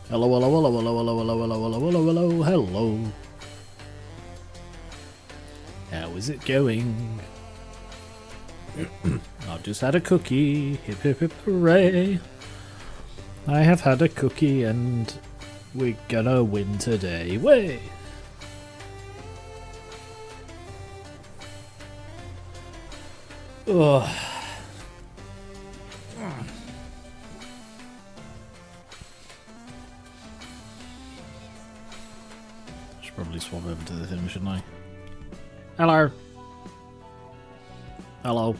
Hello, hello, hello, hello, hello, hello, hello, hello, hello, hello, hello. How is it going? I've just had a cookie. Hip hip hip hooray. I have had a cookie and we're gonna win today. Way! Ugh. Should probably swap over to the thing, shouldn't I? Hello. Hello.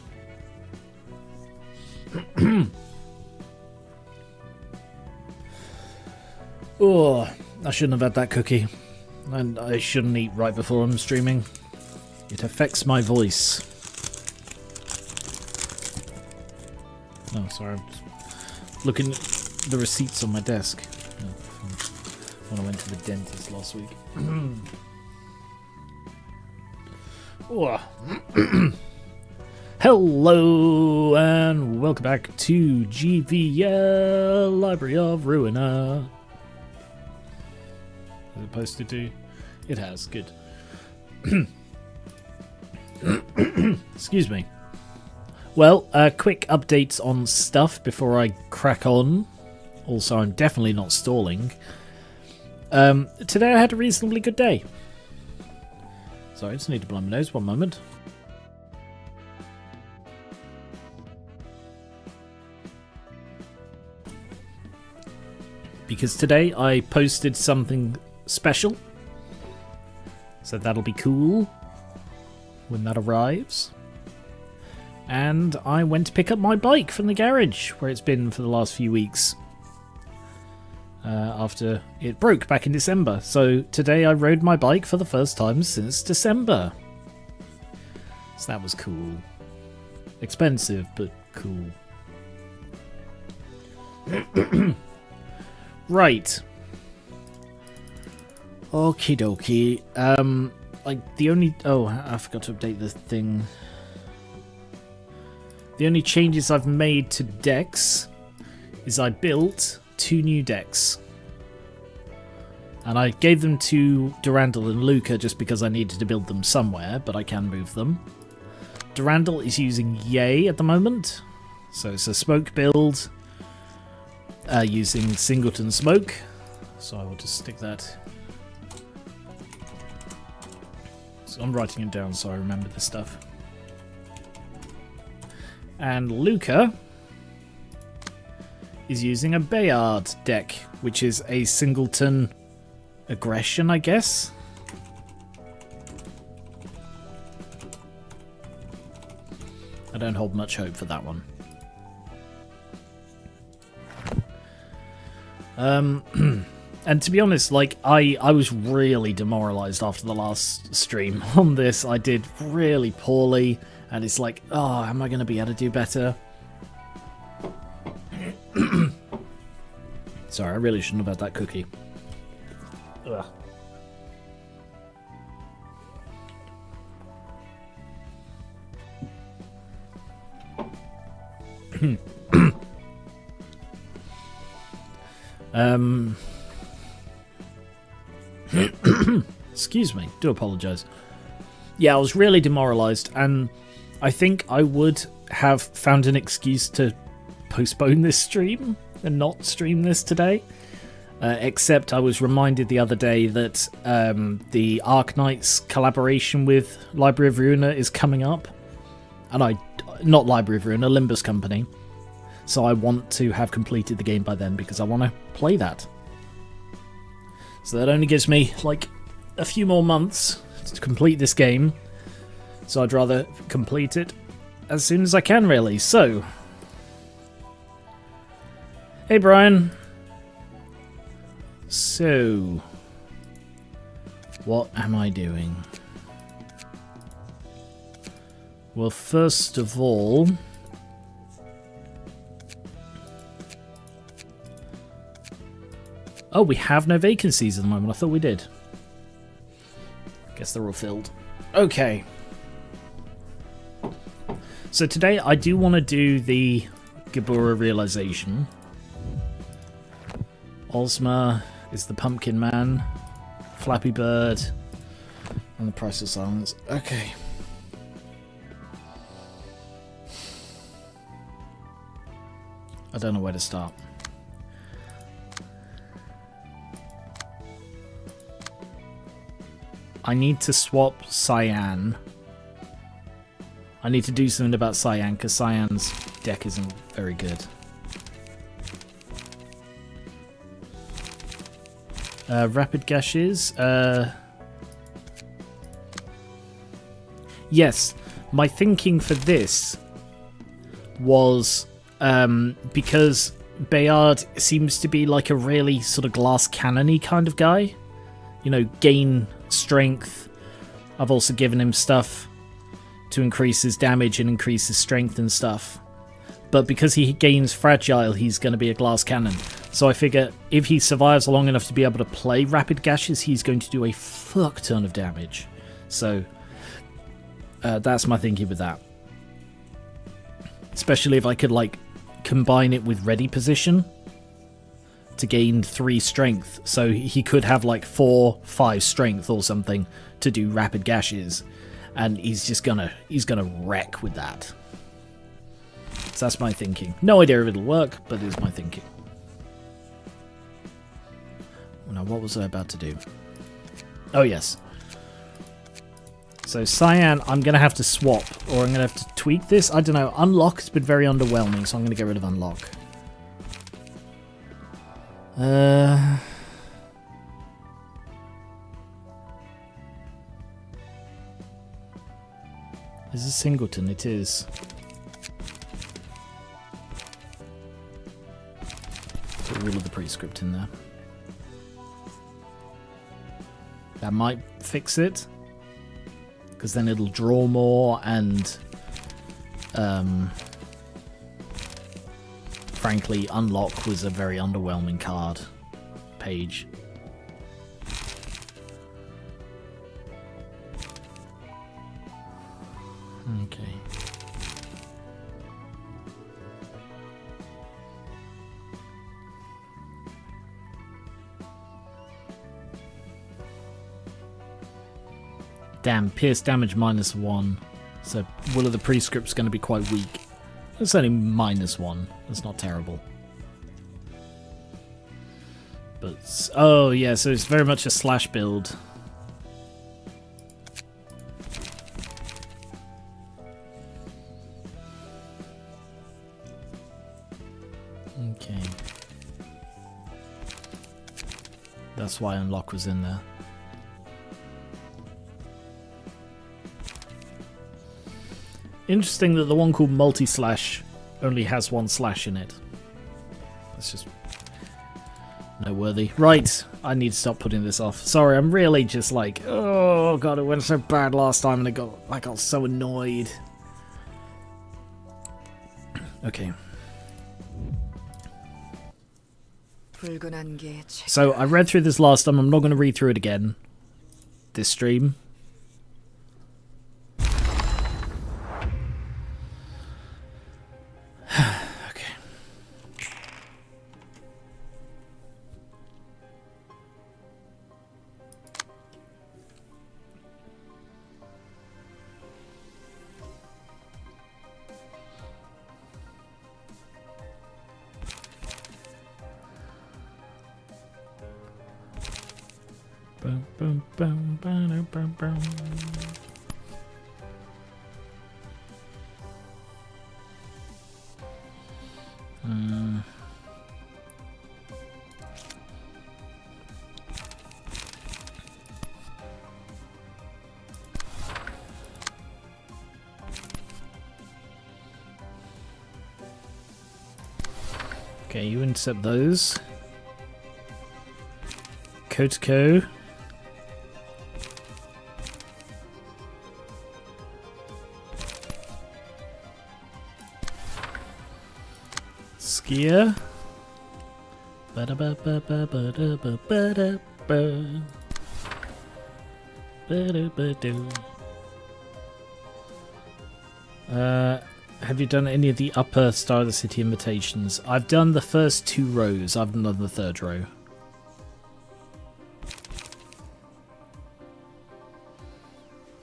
Oh, I shouldn't have had that cookie. And I shouldn't eat right before I'm streaming. It affects my voice. Oh, sorry. I'm just looking at the receipts on my desk. When I went to the dentist last week. Hello and welcome back to GVL Library of Ruina. Is it posted to? It has, good. Excuse me. Well, quick updates on stuff before I crack on. Also, I'm definitely not stalling. Today I had a reasonably good day. Sorry, I just need to blow my nose, one moment. Because today I posted something special. So that'll be cool when that arrives. And I went to pick up my bike from the garage, where it's been for the last few weeks. After it broke back in December. So today I rode my bike for the first time since December. So that was cool. Expensive, but cool. Right. Okie dokie. Like the only... Oh, I forgot to update the thing. The only changes I've made to decks is I built 2 new decks. And I gave them to Durandal and Luca just because I needed to build them somewhere, but I can move them. Durandal is using Yay at the moment. So it's a smoke build using Singleton Smoke. So I will just stick that. So I'm writing it down so I remember this stuff. And Luca is using a Bayard deck, which is a Singleton Aggression, I guess. I don't hold much hope for that one. And to be honest, like, I was really demoralized after the last stream on this. I did really poorly, and it's like, oh, am I going to be able to do better? Sorry, I really shouldn't have had that cookie. Ugh. Excuse me, do apologise. Yeah, I was really demoralised, and I think I would have found an excuse to postpone this stream and not stream this today. Except I was reminded the other day that the Arknights collaboration with Library of Ruina is coming up. And not Library of Ruina, Limbus Company. So I want to have completed the game by then because I want to play that. So that only gives me like a few more months to complete this game. So I'd rather complete it as soon as I can, really. So, hey Brian. So, what am I doing? Well, first of all, oh, we have no vacancies at the moment. I thought we did. Guess they're all filled. Okay. So today I do want to do the Gabura realization. Ozma is the Pumpkin Man. Flappy Bird. And the Price of Silence. Okay. I don't know where to start. I need to swap Cyan. I need to do something about Cyan, because Cyan's deck isn't very good. Rapid Gashes. Yes, my thinking for this was because Bayard seems to be like a really sort of glass cannon-y kind of guy. You know, gain strength. I've also given him stuff to increase his damage and increase his strength and stuff. But because he gains fragile, he's going to be a glass cannon. So I figure if he survives long enough to be able to play Rapid Gashes, he's going to do a fuck ton of damage. So that's my thinking with that. Especially if I could like combine it with Ready Position to gain 3 strength. So he could have like 4, 5 strength or something to do Rapid Gashes. And he's gonna wreck with that. So that's my thinking. No idea if it'll work, but it's my thinking. Now, what was I about to do? Oh, yes. So, Cyan, I'm going to have to swap, or I'm going to have to tweak this. I don't know. Unlock has been very underwhelming, so I'm going to get rid of Unlock. Is this Singleton? It is. Put Rule of the Prescript in there. That might fix it, because then it'll draw more, and frankly, Unlock was a very underwhelming card page. Okay. Damn, pierce damage -1. So Will of the Prescript's going to be quite weak. It's only -1. It's not terrible. But, oh yeah, so it's very much a slash build. Okay. That's why Unlock was in there. Interesting that the one called Multi-Slash only has 1 slash in it. That's just noteworthy. Right, I need to stop putting this off. Sorry, I'm really just like, oh god, it went so bad last time and I got so annoyed. Okay. So I read through this last time. I'm not going to read through it again this stream. Okay, you intercept those. Kotoko. Skier. Have you done any of the upper Star of the City invitations? I've done the first 2 rows. I've done the 3rd row.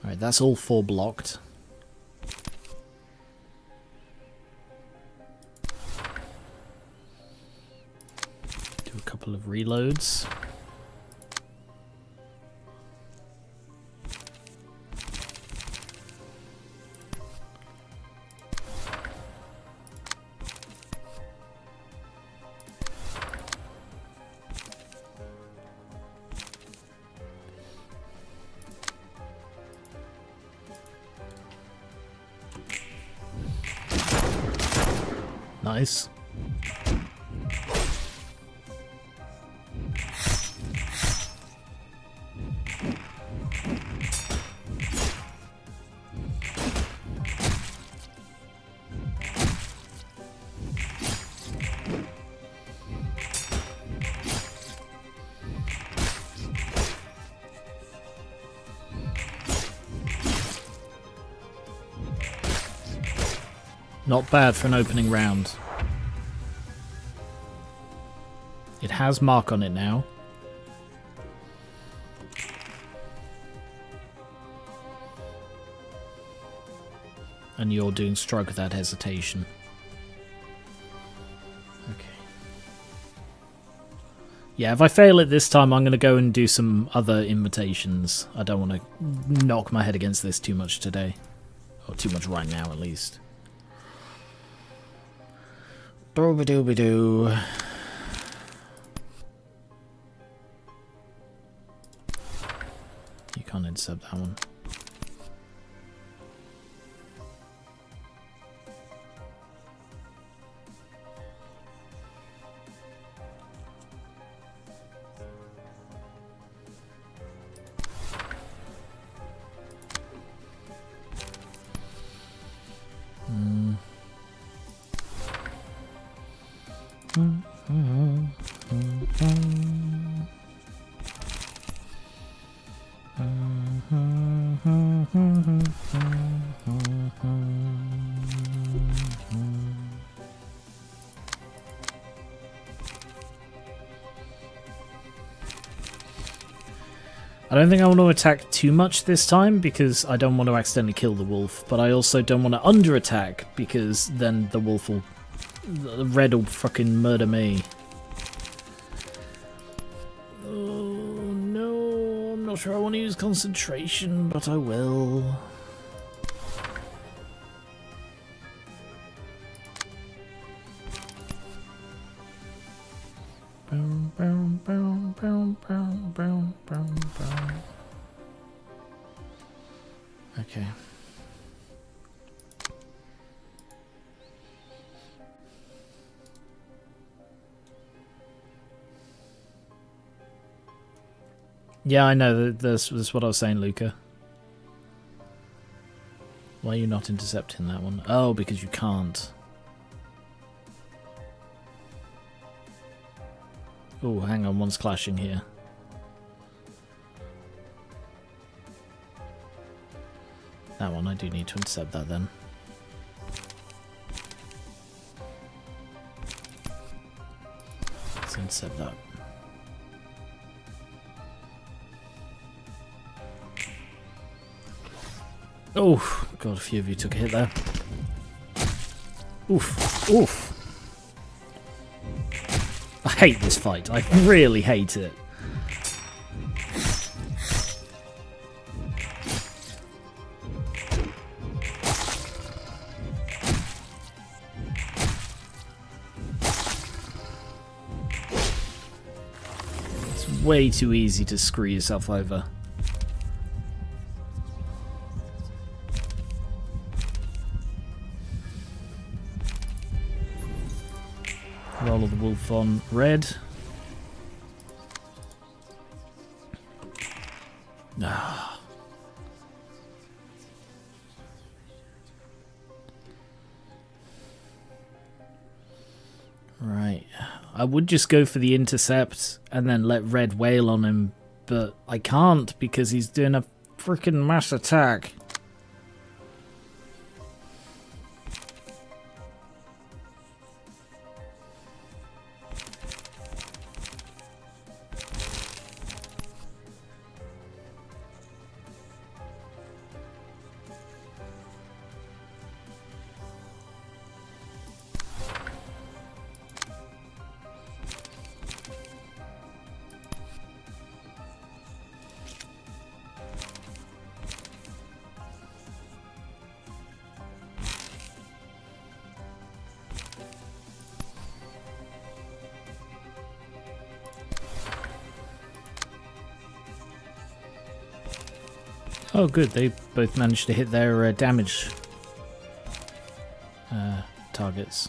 Alright, that's all 4 blocked. Do a couple of reloads. Nice. Not bad for an opening round. It has mark on it now. And you're doing strike without hesitation. Okay. Yeah, if I fail it this time, I'm going to go and do some other invitations. I don't want to knock my head against this too much today. Or too much right now, at least. Dooby-dooby-doo. You can't intercept that one. I don't think I want to attack too much this time because I don't want to accidentally kill the wolf, but I also don't want to under-attack because then the wolf will... the red will fucking murder me. Oh no, I'm not sure I want to use concentration, but I will. Okay. Yeah, I know. That's what I was saying, Luca. Why are you not intercepting that one? Oh, because you can't. Oh, hang on. One's clashing here. That one, I do need to intercept that then. Let's intercept that. Oh, God, a few of you took a hit there. Oof, oof. I hate this fight. I really hate it. It's way too easy to screw yourself over. Roll of the wolf on red. Ah. Right. I would just go for the intercept and then let red wail on him, but I can't because he's doing a freaking mass attack. Oh, good. They both managed to hit their damage targets.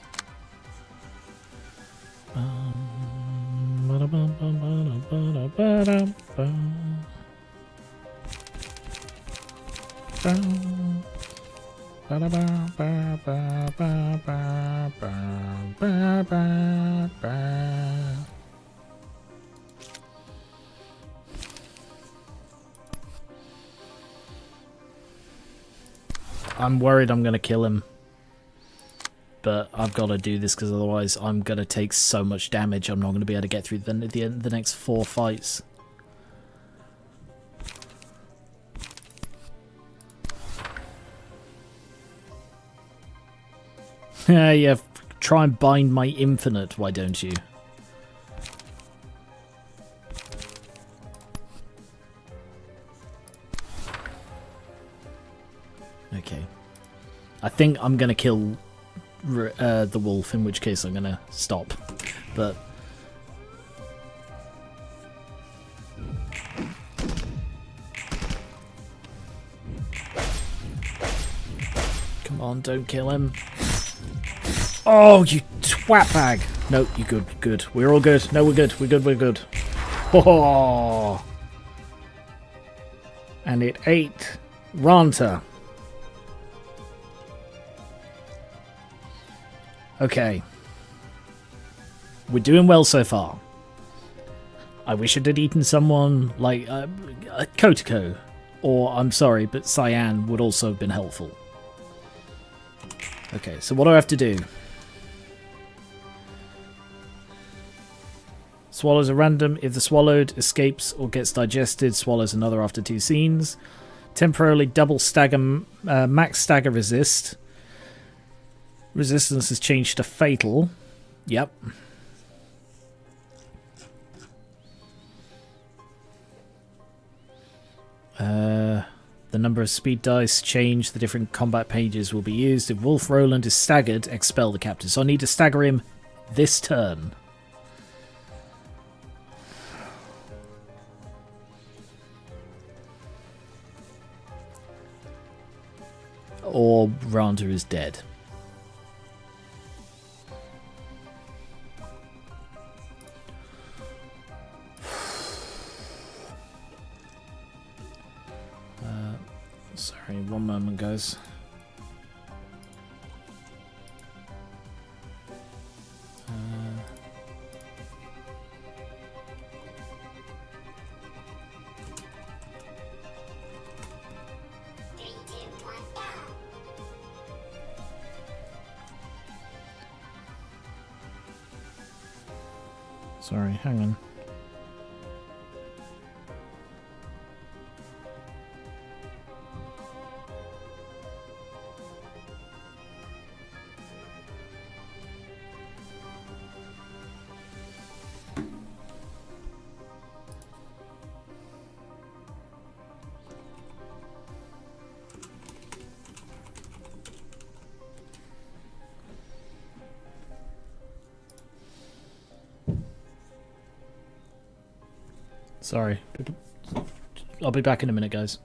I'm worried I'm going to kill him. But I've got to do this because otherwise I'm going to take so much damage I'm not going to be able to get through the next 4 fights. Yeah, try and bind my infinite, why don't you? Okay. I think I'm going to kill the wolf, in which case I'm going to stop. But come on, don't kill him. Oh, you twat bag. No, you good, good. We're all good. No, we're good. We're good, we're good. Oh. And it ate Ranta. Okay. We're doing well so far. I wish it had eaten someone like Kotoko. Or, I'm sorry, but Cyan would also have been helpful. Okay, so what do I have to do? Swallows are random. If the swallowed escapes or gets digested, swallows another after 2 scenes. Temporarily double stagger, max stagger resist. Resistance has changed to fatal. Yep. The number of speed dice change. The different combat pages will be used. If Wolf Roland is staggered, expel the captain. So I need to stagger him this turn. Or Ranta is dead. Sorry, one moment, guys. Sorry, hang on. Sorry. I'll be back in a minute, guys.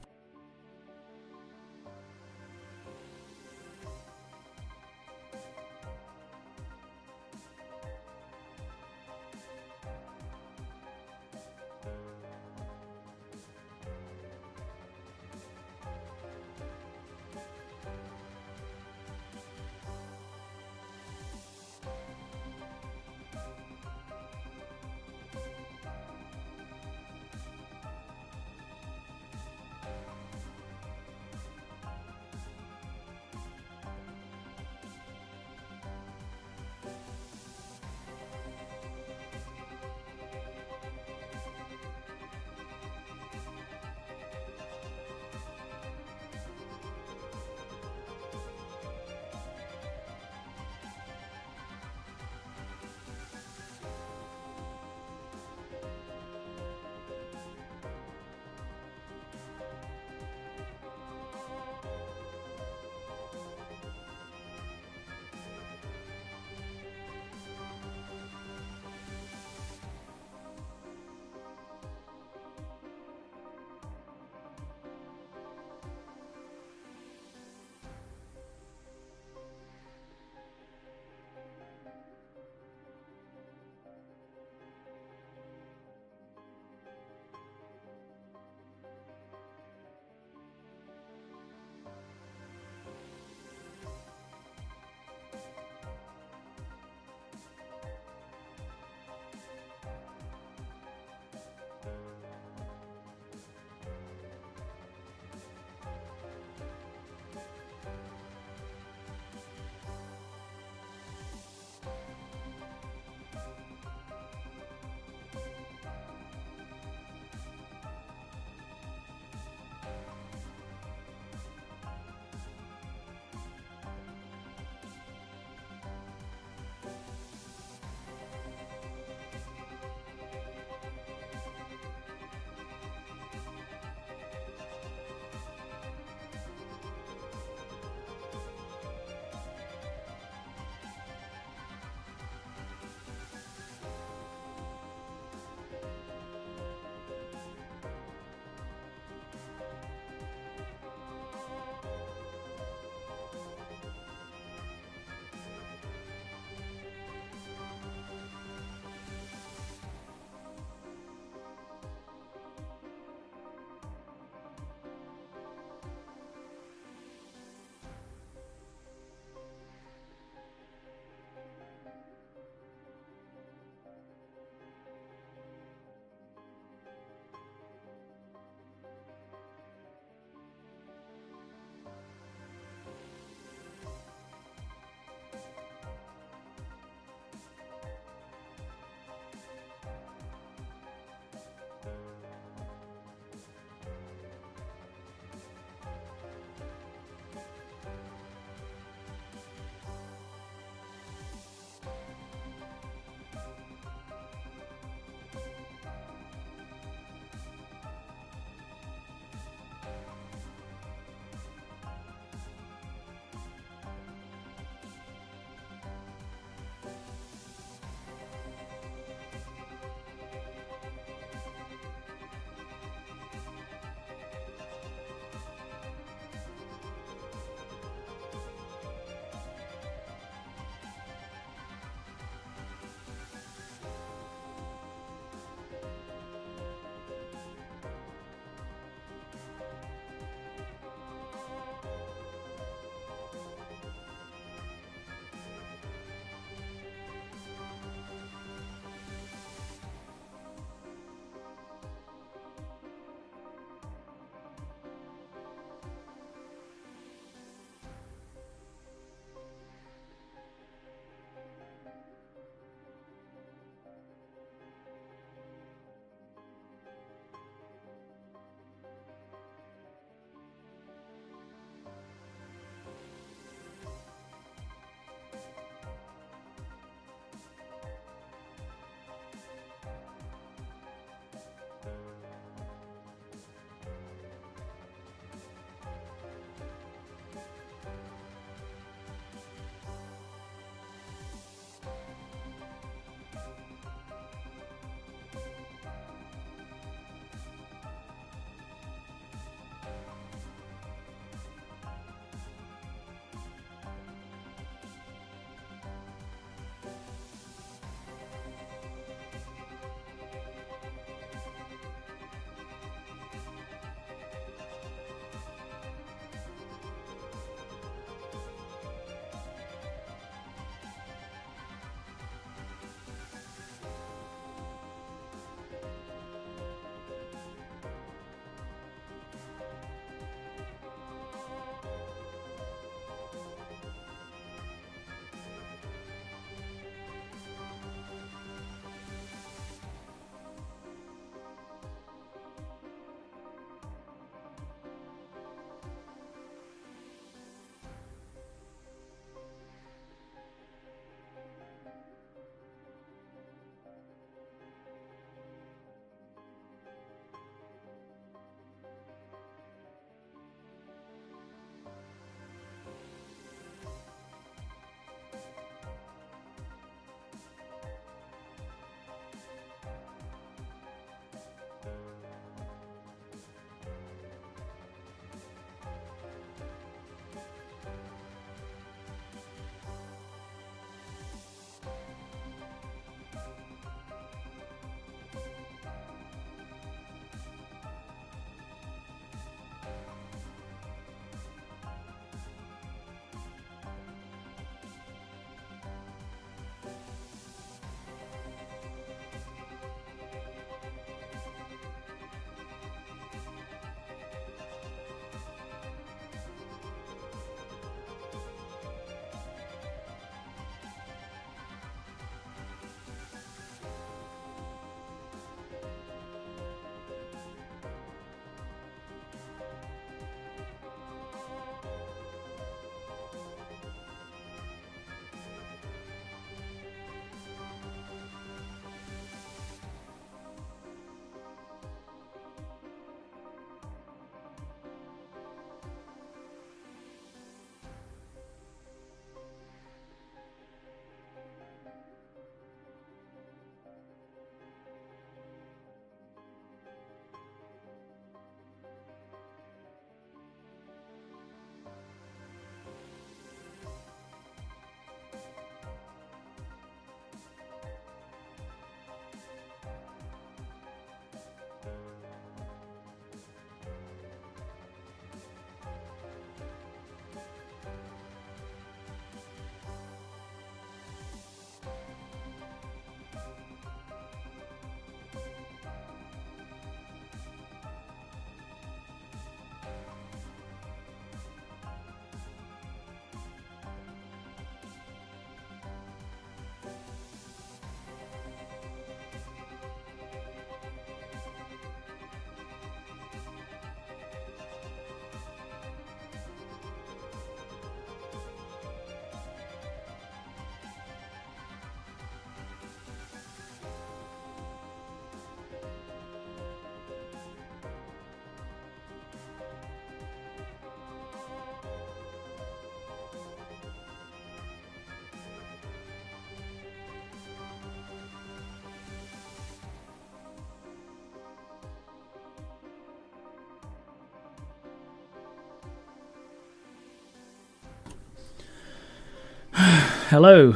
hello.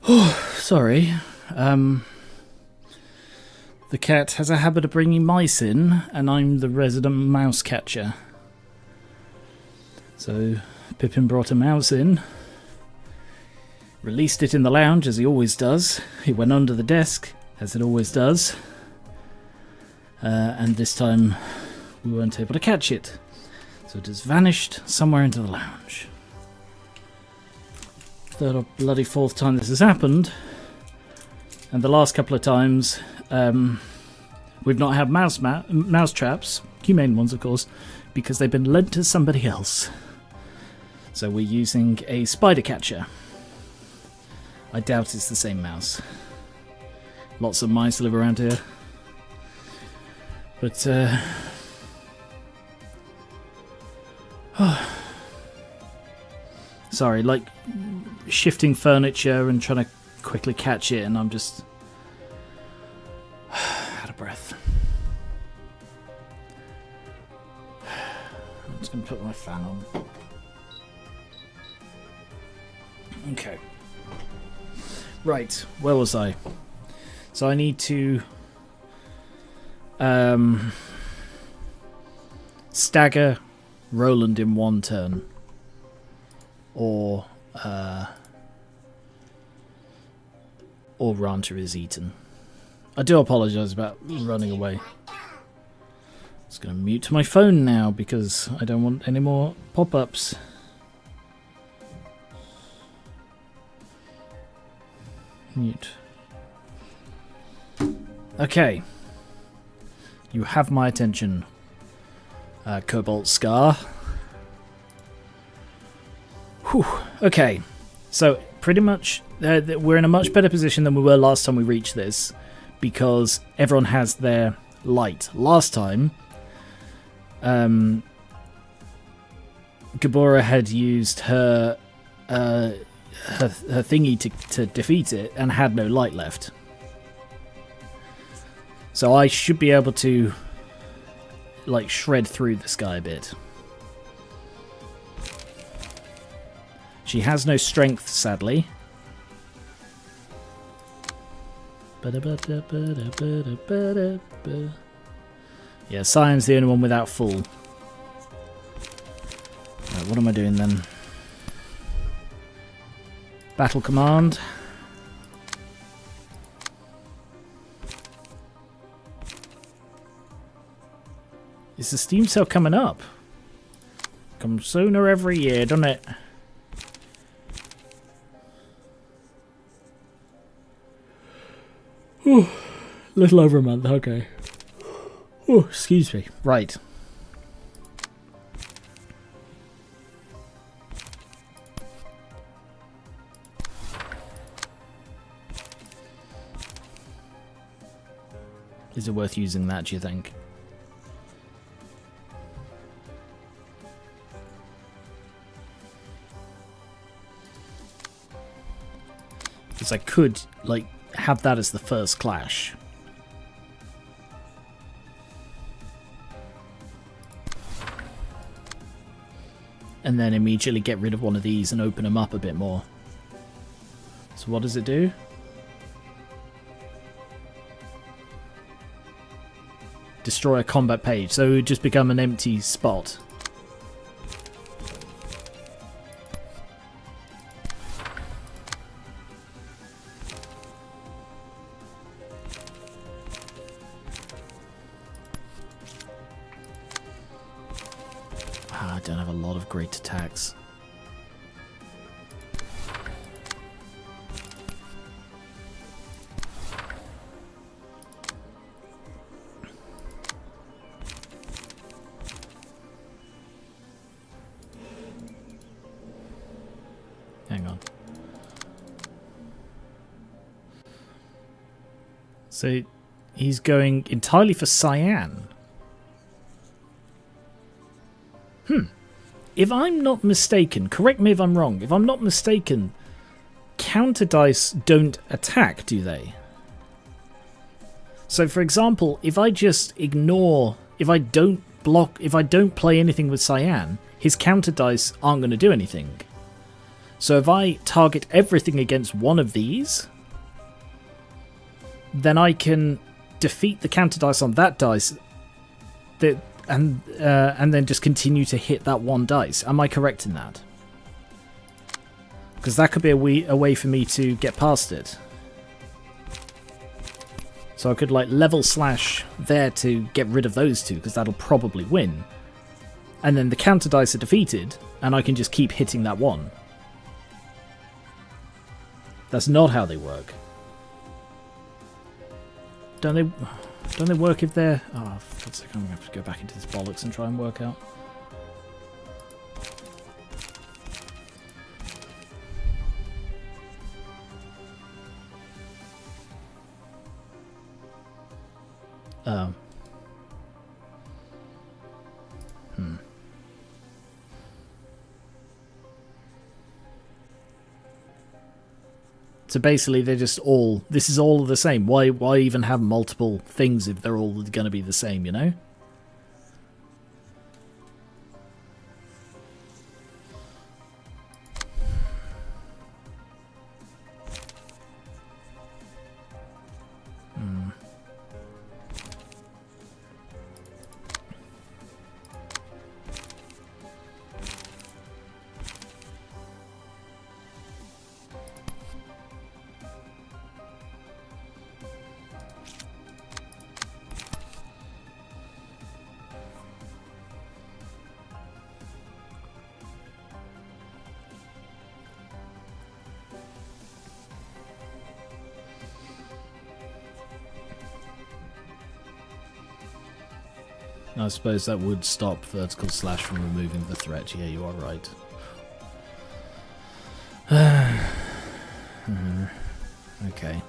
Oh, sorry. The cat has a habit of bringing mice in, and I'm the resident mouse catcher. So, Pippin brought a mouse in, released it in the lounge, as he always does. It went under the desk, as it always does. And this time, we weren't able to catch it. So it has vanished somewhere into the lounge. Third or bloody fourth time this has happened. And the last couple of times, we've not had mouse traps, humane ones of course, because they've been lent to somebody else. So we're using a spider catcher. I doubt it's the same mouse. Lots of mice live around here. But, sorry, like shifting furniture and trying to quickly catch it, and I'm just out of breath. I'm just going to put my fan on. Okay. Right, where was I? So I need to stagger Roland in one turn, or Ranter is eaten. I do apologise about running away. I'm just going to mute my phone now because I don't want any more pop-ups. Mute. Okay. You have my attention, Cobalt Scar. Whew. Okay. So, pretty much, we're in a much better position than we were last time we reached this, because everyone has their light. Last time, Gabora had used her thingy to defeat it and had no light left. So I should be able to like shred through this guy a bit. She has no strength, sadly. Yeah, Cyan's the only one without full. Right, what am I doing then? Battle command. Is the Steam sale coming up? Comes sooner every year, doesn't it? Ooh, little over a month, okay. Oh, excuse me. Right. Is it worth using that, do you think? Because I could, like, have that as the first clash. And then immediately get rid of one of these and open them up a bit more. So what does it do? Destroy a combat page, so it would just become an empty spot. I don't have a lot of great attacks. Hang on. So he's going entirely for Cyan. If I'm not mistaken, correct me if I'm wrong, if I'm not mistaken, counter dice don't attack, do they? So for example, if I just ignore, if I don't block, if I don't play anything with Cyan, his counter dice aren't going to do anything. So if I target everything against one of these, then I can defeat the counter dice on that dice, and then just continue to hit that one dice. Am I correct in that? Because that could be a way for me to get past it. So I could like level slash there to get rid of those two, because that'll probably win. And then the counter dice are defeated, and I can just keep hitting that one. That's not how they work. Don't they work if they're... Oh, for God's sake, I'm going to have to go back into this bollocks and try and work out. Oh. So basically they're just all... This is all the same. Why even have multiple things if they're all going to be the same, you know? I suppose that would stop vertical slash from removing the threat. Yeah, you are right. Okay.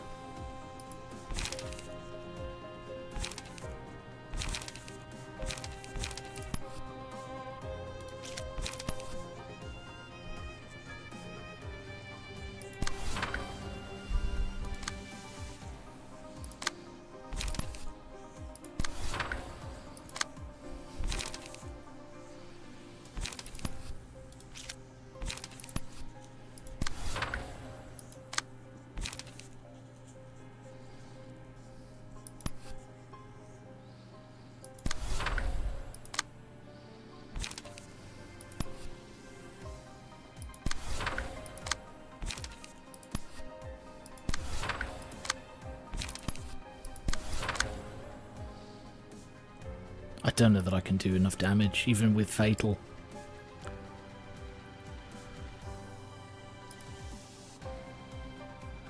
I don't know that I can do enough damage, even with Fatal.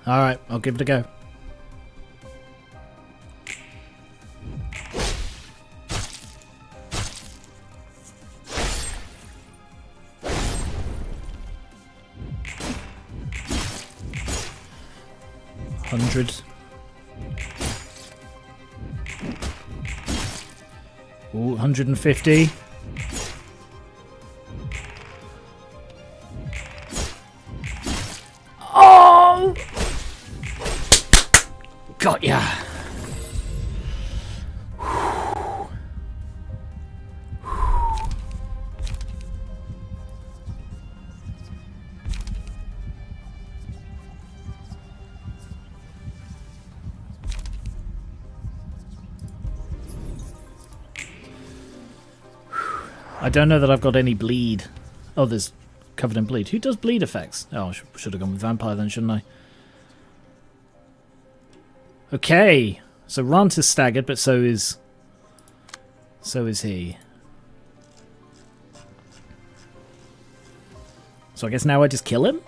Alright, I'll give it a go. $100. Ooh, 150. Oh! Got ya. I don't know that I've got any bleed. Oh, there's covered in bleed. Who does bleed effects? Oh, I should have gone with vampire then, shouldn't I? Okay, so Rant is staggered, but so is he. So I guess now I just kill him?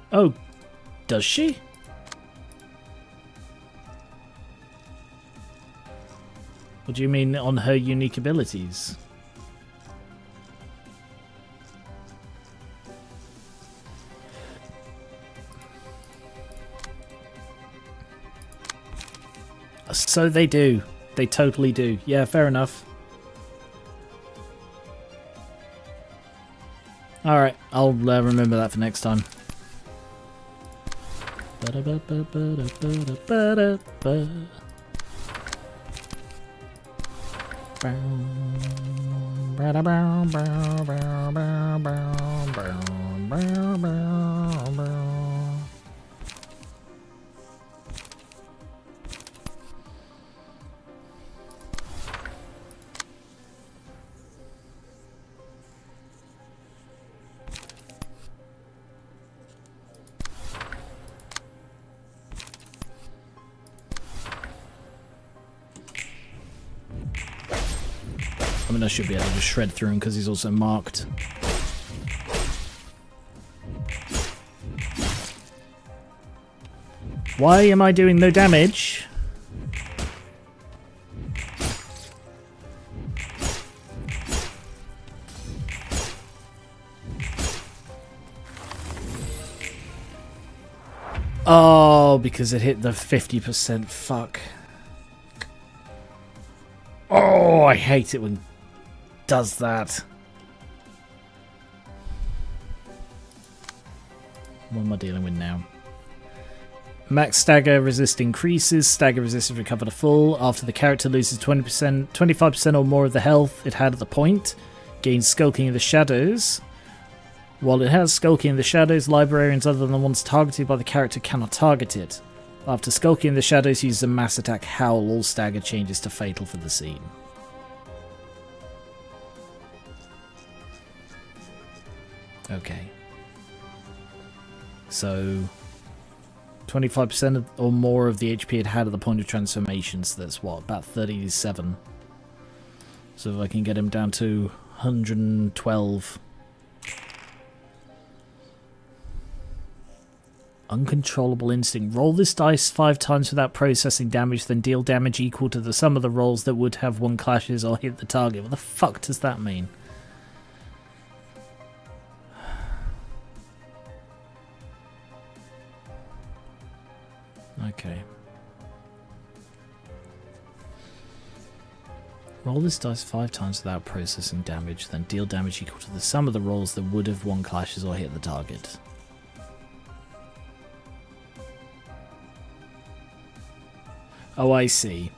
Oh, does she? What do you mean on her unique abilities? So they do. They totally do. Yeah, fair enough. Alright, I'll remember that for next time. I mean, I should be able to shred through him because he's also marked. Why am I doing no damage? Oh, because it hit the 50%. Fuck. Oh, I hate it when it does that. What am I dealing with now? Max stagger resist increases. Stagger resist is recovered to full. After the character loses 20%, 25% or more of the health it had at the point. Gains Skulking in the Shadows. While it has Skulking in the Shadows, librarians other than the ones targeted by the character cannot target it. After Skulking in the Shadows uses a mass attack Howl, all stagger changes to fatal for the scene. Okay. So 25% or more of the HP it had at the point of transformation, so that's what, about 37. So if I can get him down to 112. Uncontrollable Instinct. Roll this dice 5 times without processing damage, then deal damage equal to the sum of the rolls that would have won clashes or hit the target. What the fuck does that mean? Okay. Roll this dice 5 times without processing damage, then deal damage equal to the sum of the rolls that would have won clashes or hit the target. Oh, I see.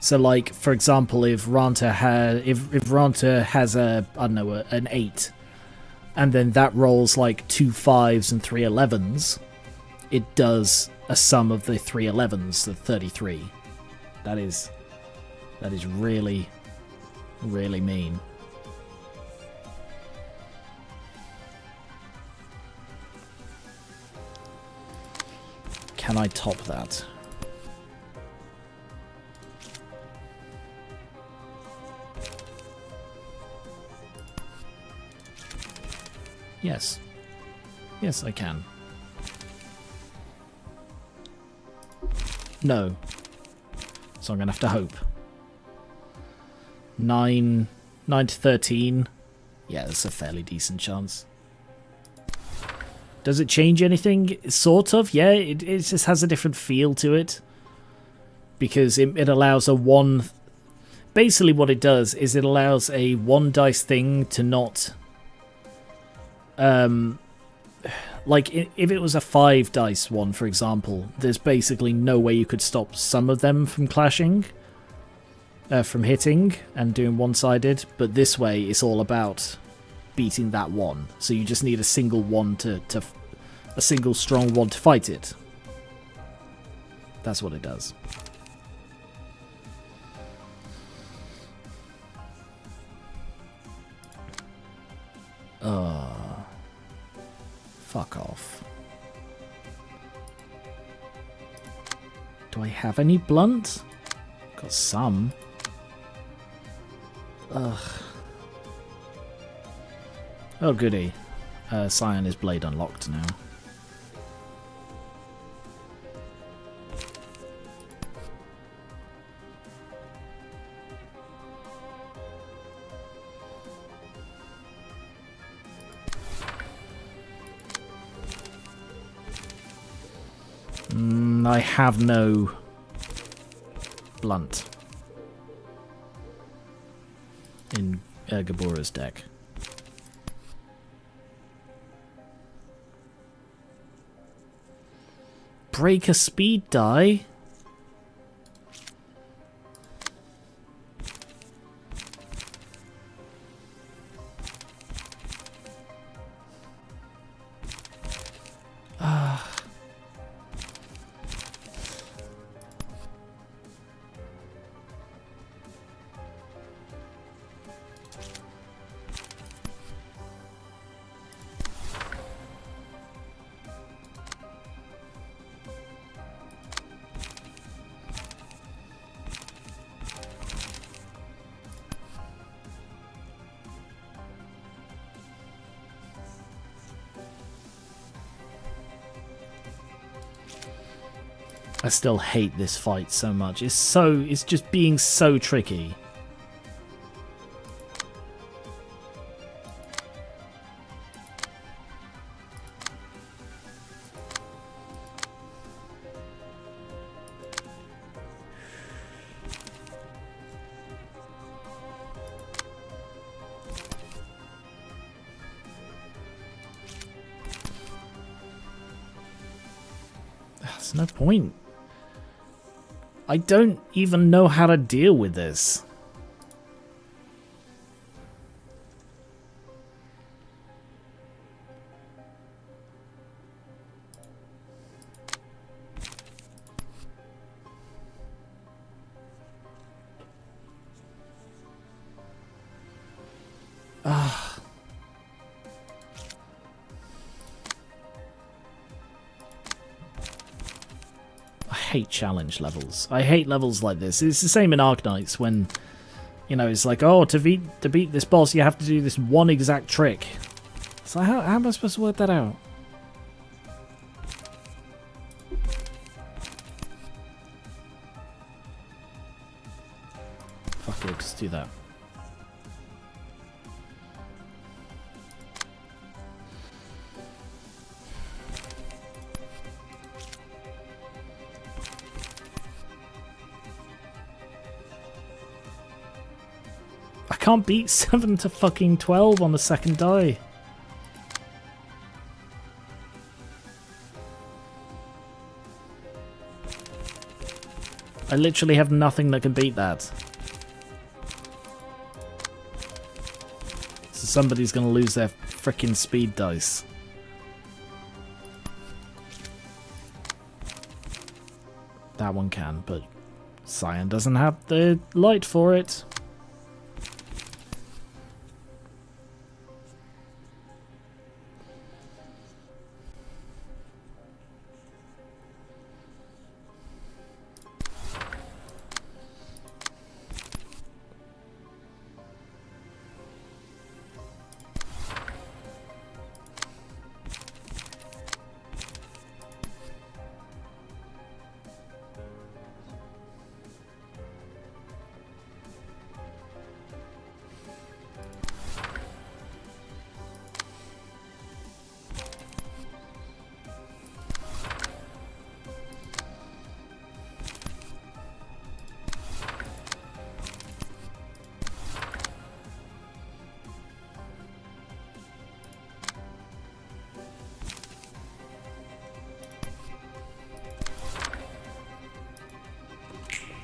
So, like, for example, if Ranta has a, I don't know, an 8, and then that rolls like 2 5s and 3 11s, it does a sum of the 3 11s, the 33. That is really, really mean. Can I top that? Yes. Yes, I can. No. So I'm going to have to hope. 9 to 13. Yeah, that's a fairly decent chance. Does it change anything? Sort of, yeah. It just has a different feel to it. Because it allows a 1... Basically what it does is it allows a 1 dice thing to not... like if it was a 5 dice one, for example, there's basically no way you could stop some of them from clashing, from hitting and doing one-sided, but this way it's all about beating that one. So you just need a single one a single strong one to fight it. That's what it does. Fuck off. Do I have any blunt? Got some. Ugh. Oh goody. Scion is blade unlocked now. I have no blunt in Gabora's deck. break a speed die? I still hate this fight so much. It's just being so tricky. There's no point. I don't even know how to deal with this. I hate challenge levels. I hate levels like this. It's the same in Arknights when, you know, it's like, oh, to beat this boss, you have to do this one exact trick. So how am I supposed to work that out? Fuck it, just do that. I can't beat 7 to fucking 12 on the second die. I literally have nothing that can beat that. So somebody's gonna lose their frickin' speed dice. That one can, but Cyan doesn't have the light for it.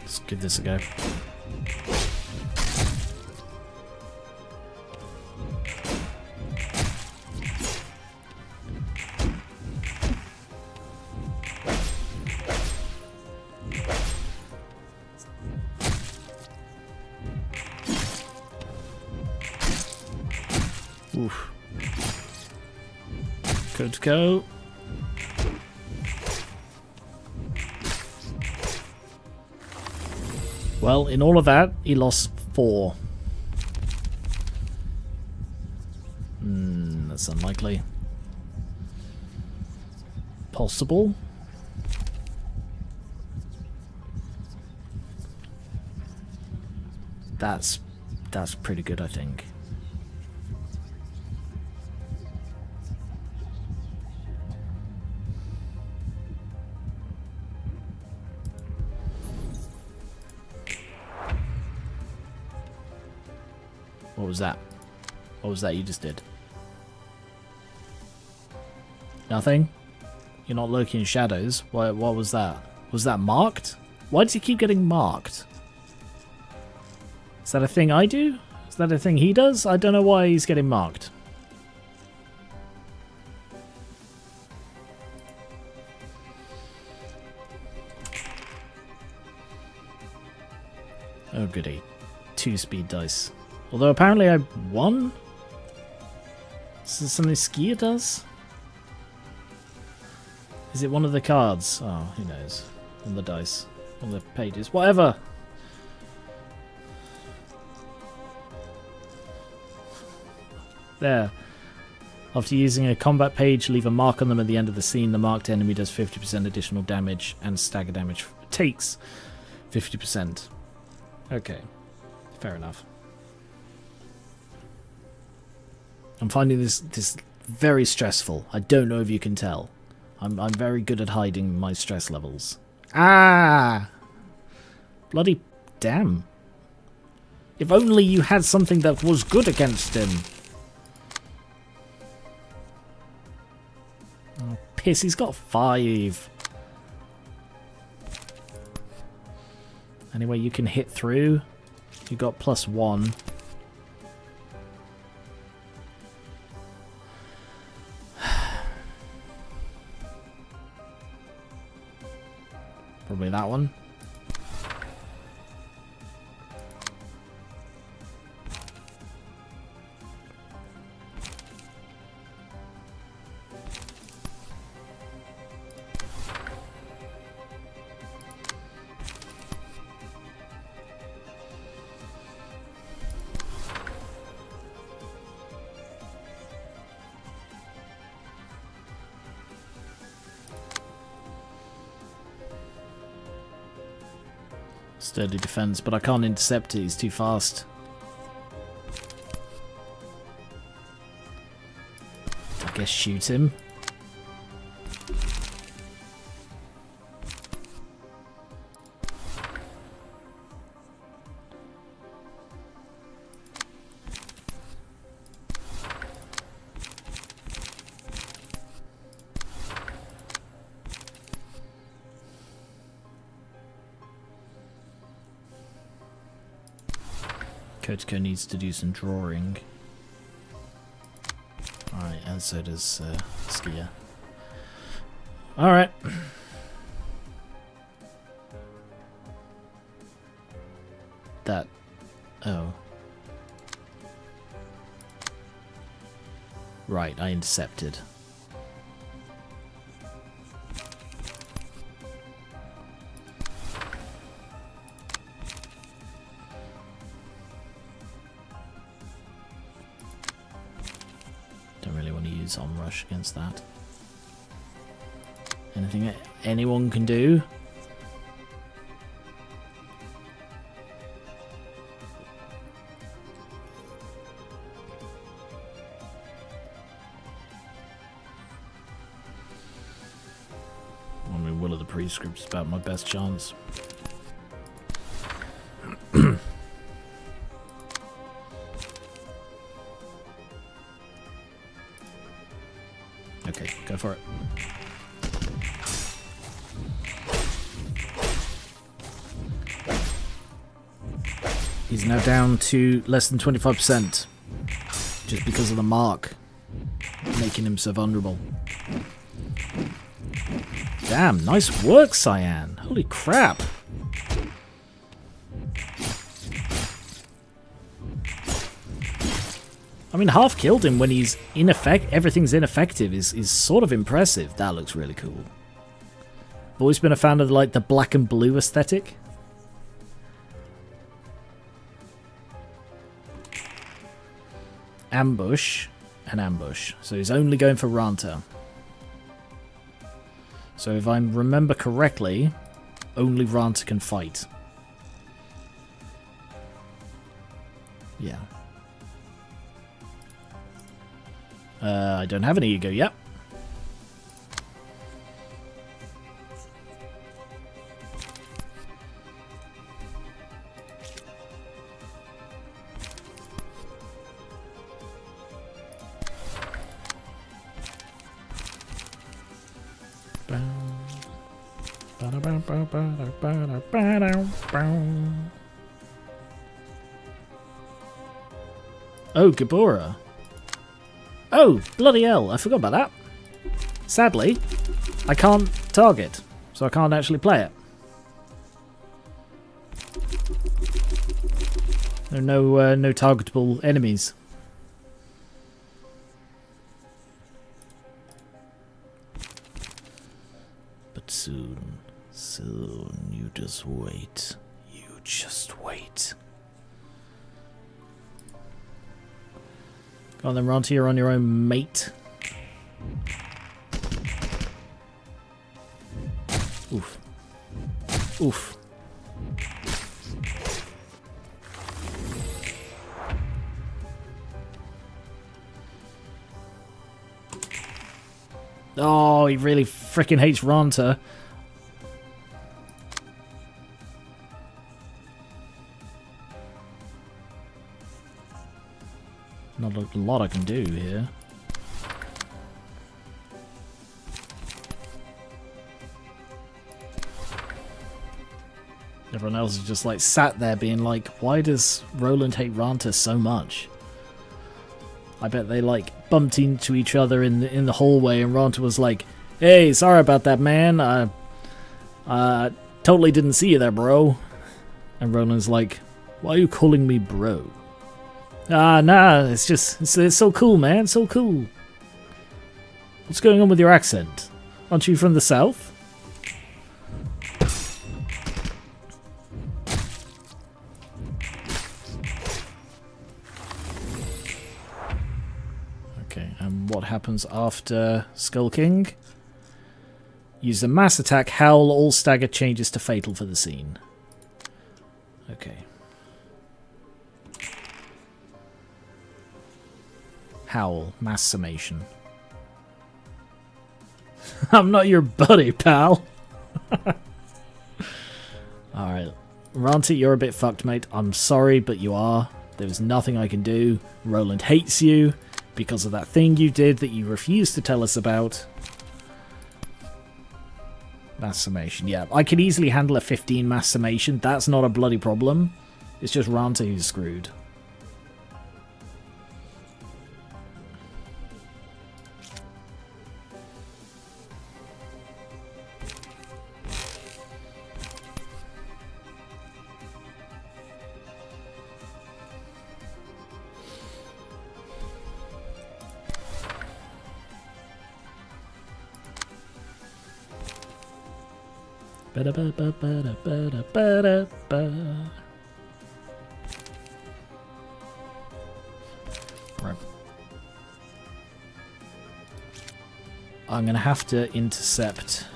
Let's give this a go. Oof. Good to go. Well, in all of that, he lost 4. That's unlikely. Possible. That's pretty good, I think. What was that? What was that you just did? Nothing? You're not lurking in shadows. What was that? Was that marked? Why does he keep getting marked? Is that a thing I do? Is that a thing he does? I don't know why he's getting marked. Oh goody. 2 speed dice. Although apparently I won? Is this something Skier does? Is it one of the cards? Oh, who knows. On the dice. On the pages. Whatever! There. After using a combat page, leave a mark on them at the end of the scene. The marked enemy does 50% additional damage and stagger damage takes 50%. Okay. Fair enough. I'm finding this very stressful. I don't know if you can tell. I'm very good at hiding my stress levels. Ah! Bloody damn. If only you had something that was good against him. Oh, piss, he's got 5. Anyway, you can hit through. You got +1. Probably that one. Sturdy defense, but I can't intercept it, he's too fast. I guess shoot him. Kotiko needs to do some drawing. Alright, and so does Skier. Alright. That... oh. Right, I intercepted. On rush against that. Anything anyone can do? I mean, Will of the Prescript is about my best chance. Okay, go for it. He's now down to less than 25%. Just because of the mark. Making him so vulnerable. Damn, nice work, Cyan. Holy crap. I mean, half killed him when he's everything's ineffective is sort of impressive. That looks really cool. I've always been a fan of like the black and blue aesthetic. Ambush and ambush. So he's only going for Ranta. So if I remember correctly, only Ranta can fight. Yeah. I don't have any ego yet. Oh, Gabora. Oh, bloody hell, I forgot about that. Sadly, I can't target, so I can't actually play it. There are no targetable enemies. But soon, you just wait. You just wait. Go on then, Ronti, you're on your own, mate. Oof. Oof. Oh, he really freaking hates Ranta. Not a lot I can do here. Everyone else is just like sat there being like, why does Roland hate Ranta so much? I bet they like bumped into each other in the hallway and Ranta was like, hey, sorry about that, man. I totally didn't see you there, bro. And Roland's like, why are you calling me bro? Nah, it's just, it's so cool, man, so cool. What's going on with your accent? Aren't you from the south? Okay, and what happens after Skull King? Use the mass attack, Howl, all stagger changes to fatal for the scene. Okay. Howl, mass summation. I'm not your buddy, pal. Alright. Ranty, you're a bit fucked, mate. I'm sorry, but you are. There's nothing I can do. Roland hates you because of that thing you did that you refused to tell us about. Mass summation. Yeah, I could easily handle a 15 mass summation. That's not a bloody problem. It's just Ranta who's screwed. Right. I'm gonna have to intercept.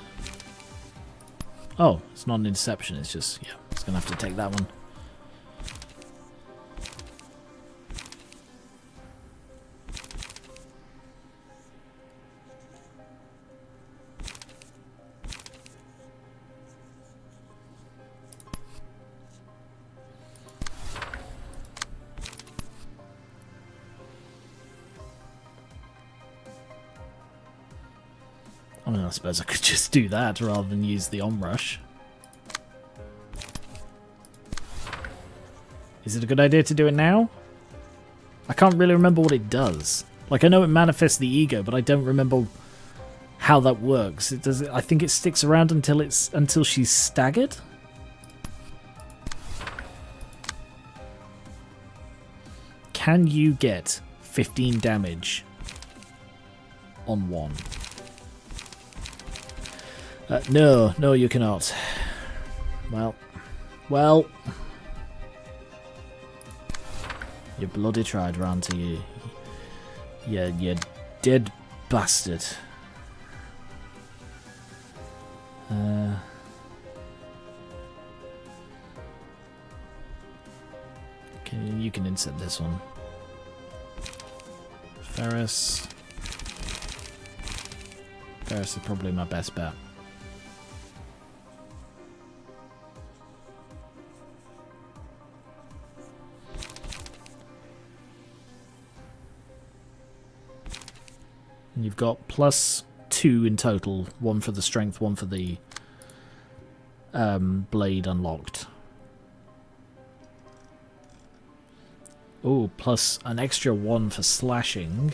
Oh, it's not an interception, it's just, yeah, it's gonna have to take that one. I mean, I suppose I could just do that rather than use the onrush. Is it a good idea to do it now? I can't really remember what it does. Like, I know it manifests the ego, but I don't remember how that works. It does. I think it sticks around until she's staggered. Can you get 15 damage on one? No, you cannot. Well. You bloody tried, Ranty. You dead bastard. You can insert this one. Ferris. Ferris is probably my best bet. And you've got +2 in total. One for the strength, one for the blade unlocked. Oh, plus an extra 1 for slashing.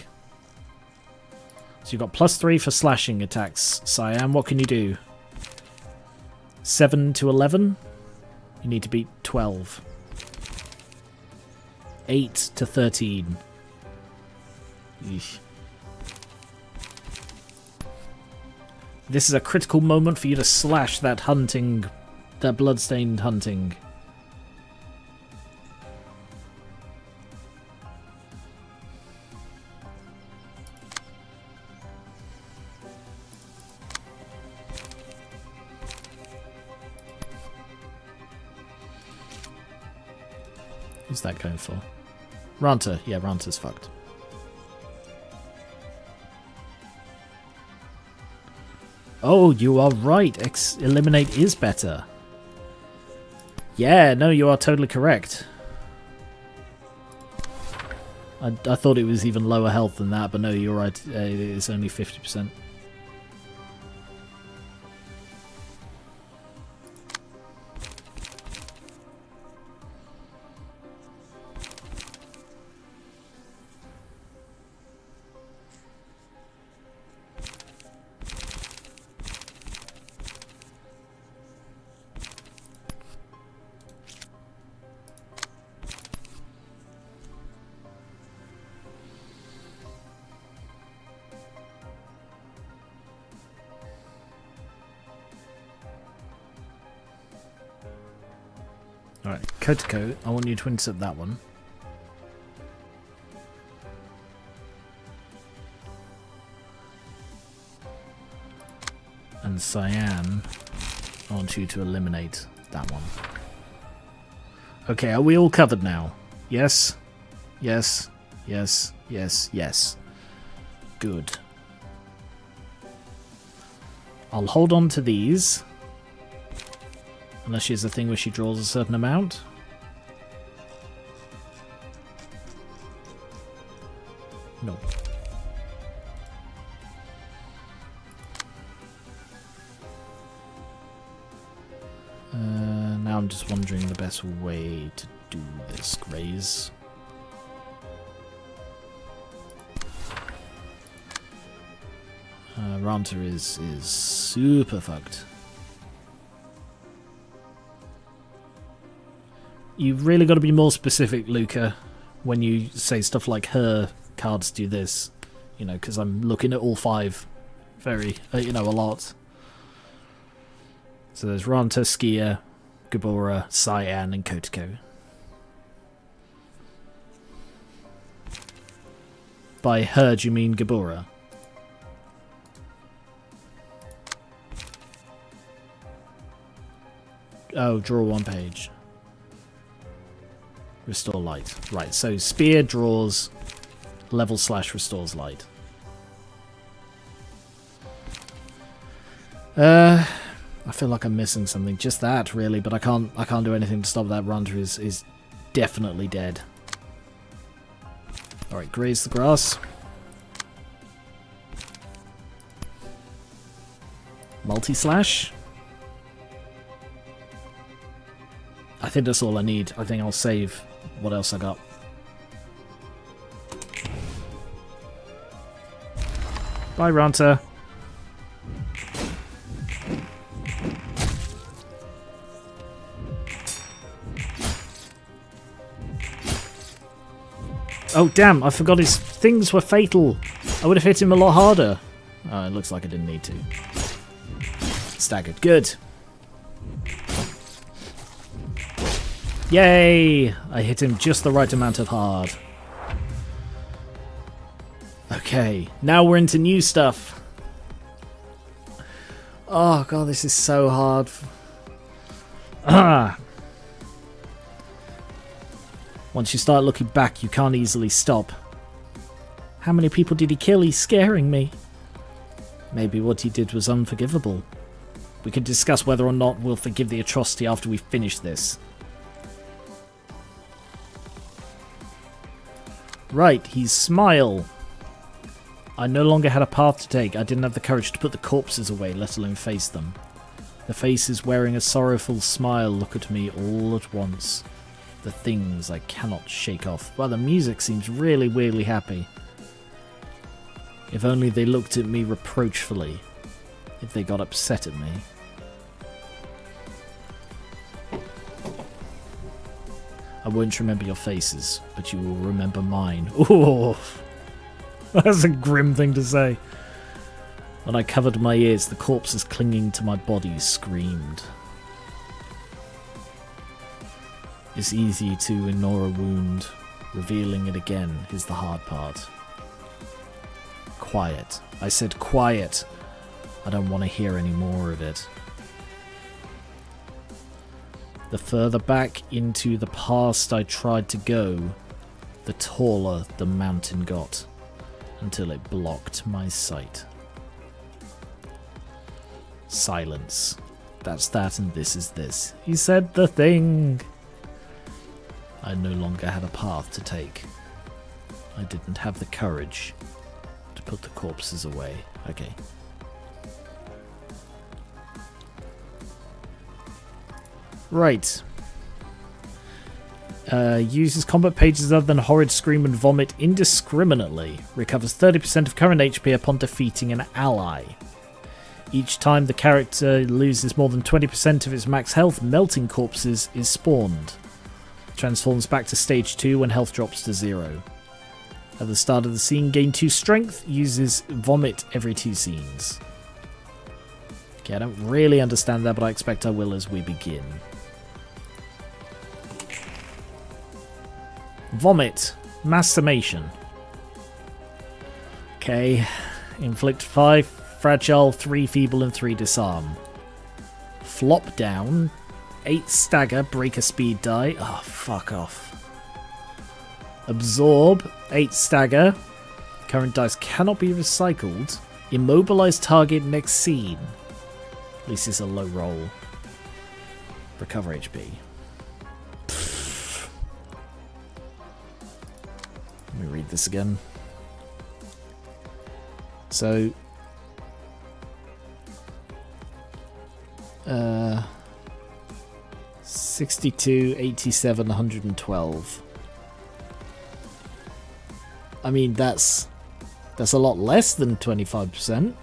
So you've got +3 for slashing attacks. Cyan, what can you do? 7 to 11? You need to beat 12. 8 to 13. Eesh. This is a critical moment for you to slash that hunting, that bloodstained hunting. Who's that going for? Ranta. Yeah, Ranta's fucked. Oh, you are right. Eliminate is better. Yeah, no, you are totally correct. I thought it was even lower health than that, but no, you're right. It's only 50%. Alright, Kotoko, I want you to intercept that one. And Cyan, I want you to eliminate that one. Okay, are we all covered now? Yes? Yes? Yes? Yes? Yes. Good. I'll hold on to these. Unless she has a thing where she draws a certain amount. No. Now I'm just wondering the best way to do this, Graze. Ranta is super fucked. You've really got to be more specific, Luca, when you say stuff like her cards do this. You know, because I'm looking at all 5 very, a lot. So there's Ranta, Skia, Gabora, Cyan, and Kotoko. By her, do you mean Gabora? Oh, draw 1 page. Restore light. Right, so spear draws level / restores light. I feel like I'm missing something. Just that, really, but I can't do anything to stop that. Ranta is definitely dead. Alright, graze the grass. Multi-slash. I think that's all I need. I think I'll save what else I got. Bye, Ranta. Oh, damn, I forgot his things were fatal. I would have hit him a lot harder. Oh, it looks like I didn't need to. Staggered. Good. Yay! I hit him just the right amount of hard. Okay, now we're into new stuff. Oh god, this is so hard. Once you start looking back, you can't easily stop. How many people did he kill? He's scaring me. Maybe what he did was unforgivable. We can discuss whether or not we'll forgive the atrocity after we finish this. Right, he's Smile. I no longer had a path to take. I didn't have the courage to put the corpses away, let alone face them. The faces wearing a sorrowful smile look at me all at once. The things I cannot shake off. Well, the music seems really weirdly happy. If only they looked at me reproachfully. If they got upset at me. I won't remember your faces, but you will remember mine. Ooh, that's a grim thing to say. When I covered my ears, the corpses clinging to my body screamed. It's easy to ignore a wound. Revealing it again is the hard part. Quiet. I said quiet. I don't want to hear any more of it. The further back into the past I tried to go, the taller the mountain got, until it blocked my sight. Silence. That's that and this is this. He said the thing. I no longer had a path to take. I didn't have the courage to put the corpses away. Okay. Right. Uses combat pages other than horrid scream and vomit indiscriminately. Recovers 30% of current HP upon defeating an ally. Each time the character loses more than 20% of its max health, melting corpses is spawned. Transforms back to stage 2 when health drops to 0. At the start of the scene, gain 2 strength, uses vomit every 2 scenes. Okay, I don't really understand that, but I expect I will as we begin. Vomit. Mass summation. Okay. Inflict 5 fragile, 3 feeble, and 3 disarm. Flop down. 8 stagger, break a speed die. Oh, fuck off. Absorb. 8 stagger. Current dice cannot be recycled. Immobilize target next scene. At least it's a low roll. Recover HP. Let me read this again. So, 62, 87, 112. I mean, that's a lot less than 25%.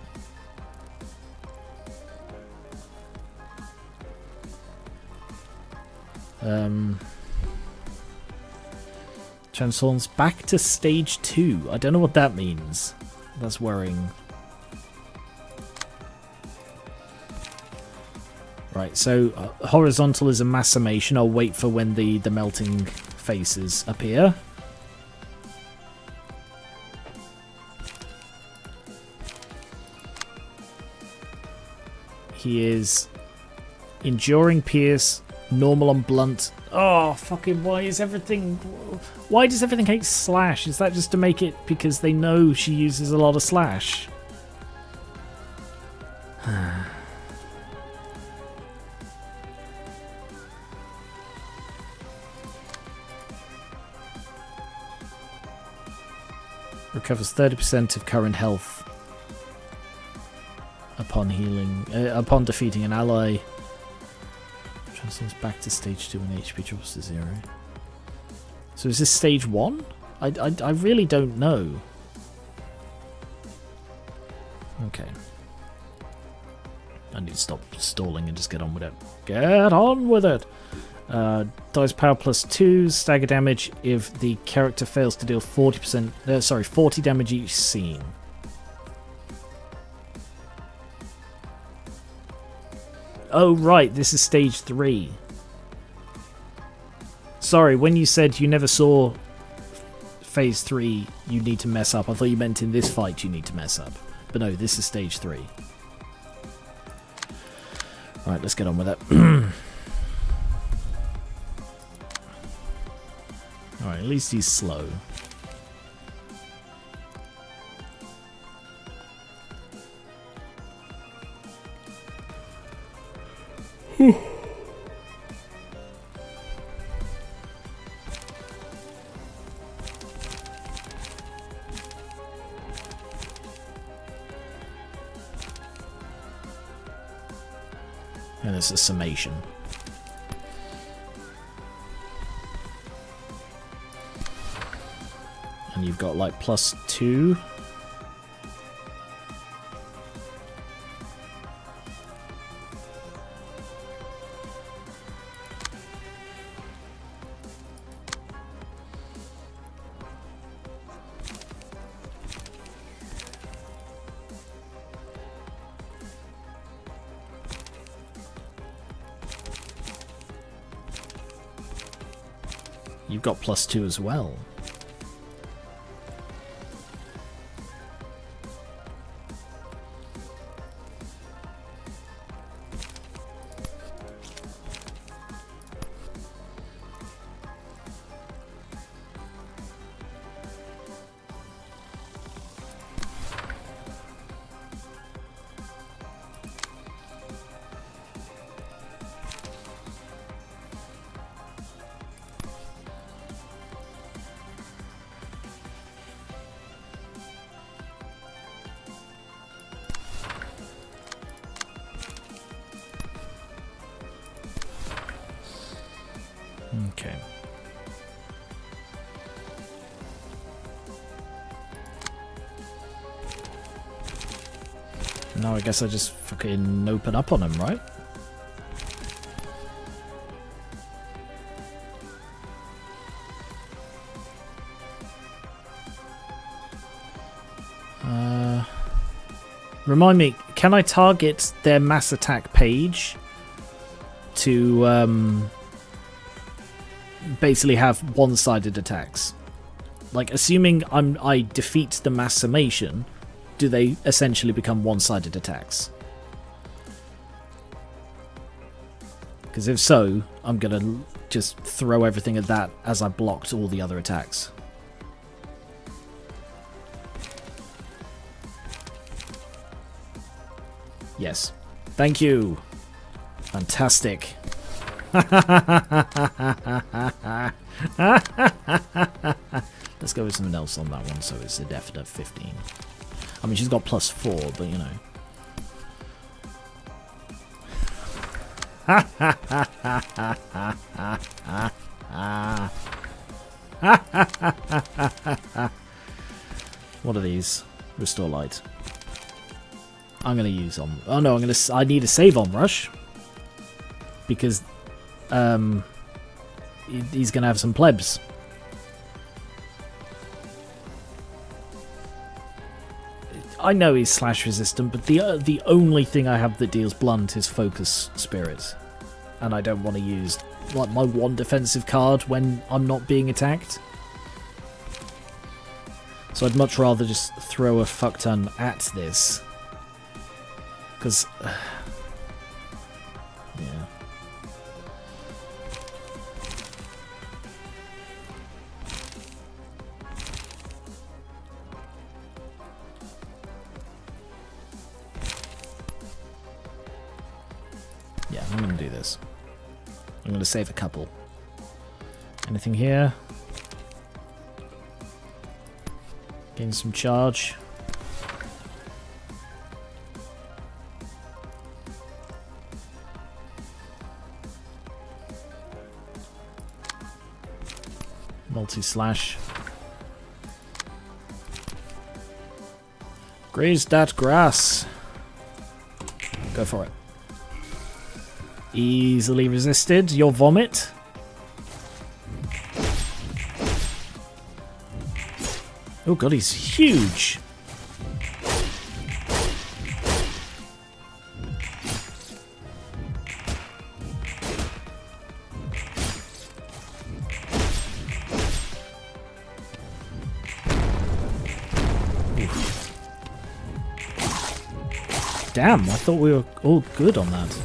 Transforms back to stage 2. I don't know what that means. That's worrying. Right, so horizontal is a mass summation. I'll wait for when the melting faces appear. He is enduring pierce, normal on blunt. Oh, fucking why does everything hate slash? Is that just to make it because they know she uses a lot of slash? Recovers 30% of current health upon healing, upon defeating an ally. Transforms back to stage 2 and HP drops to 0. So is this stage 1? I really don't know. Okay. I need to stop stalling and just get on with it. Get on with it! Dice power plus 2, stagger damage if the character fails to deal 40 damage each scene. Oh right, this is stage 3. Sorry, when you said you never saw phase 3, you need to mess up. I thought you meant in this fight you need to mess up. But no, this is stage 3. Alright, let's get on with it. Alright, at least he's slow. And it's a summation. And you've got like +2. You've got +2 as well. Okay. Now I guess I just fucking open up on him, right? Remind me, can I target their mass attack page to basically have one-sided attacks? Like, assuming I defeat the mass summation, do they essentially become one-sided attacks? Because if so, I'm gonna just throw everything at that as I blocked all the other attacks. Yes. Thank you. Fantastic. Let's go with something else on that one, so it's a definite 15. I mean, she's got +4, but you know. What are these? Restore light. I'm gonna use on. Oh no, I need a save on rush because he's gonna have some plebs. I know he's slash resistant, but the only thing I have that deals blunt is focus spirit, and I don't want to use like my one defensive card when I'm not being attacked. So I'd much rather just throw a fuck ton at this. Because, yeah. Yeah, I'm going to do this. I'm going to save a couple. Anything here? Gain some charge. Multi-slash. Graze that grass. Go for it. Easily resisted. Your vomit. Oh god, he's huge. Damn, I thought we were all good on that.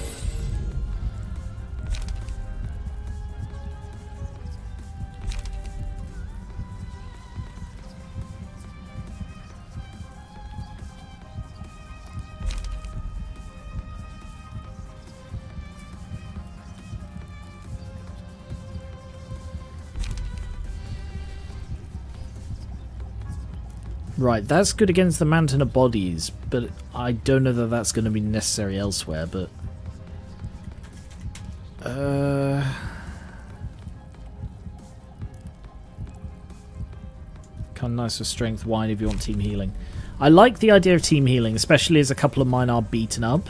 Right, that's good against the mountain of bodies, but I don't know that that's going to be necessary elsewhere, but Kind of nice with strength wine if you want team healing. I like the idea of team healing, especially as a couple of mine are beaten up.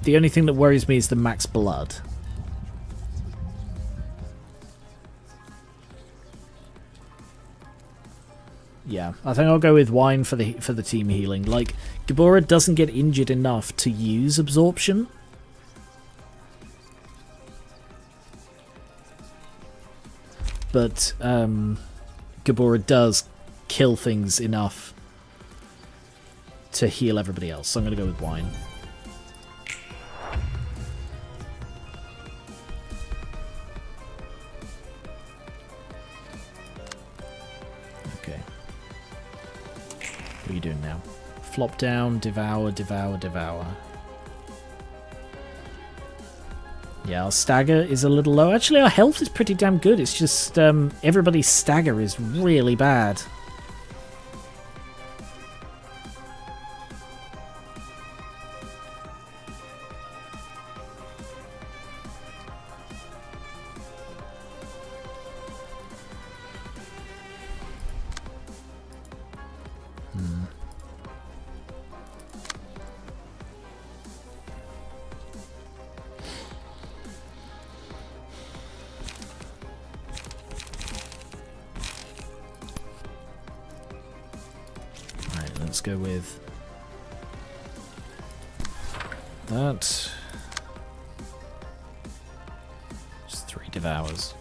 The only thing that worries me is the max blood. Yeah, I think I'll go with wine for the team healing. Like, Gabora doesn't get injured enough to use absorption. But Gabora does kill things enough to heal everybody else. So I'm going to go with wine. Okay. What are you doing now? Flop down, devour, devour, devour. Yeah, our stagger is a little low. Actually, our health is pretty damn good. It's just everybody's stagger is really bad. Let's go with that. Just 3 devours.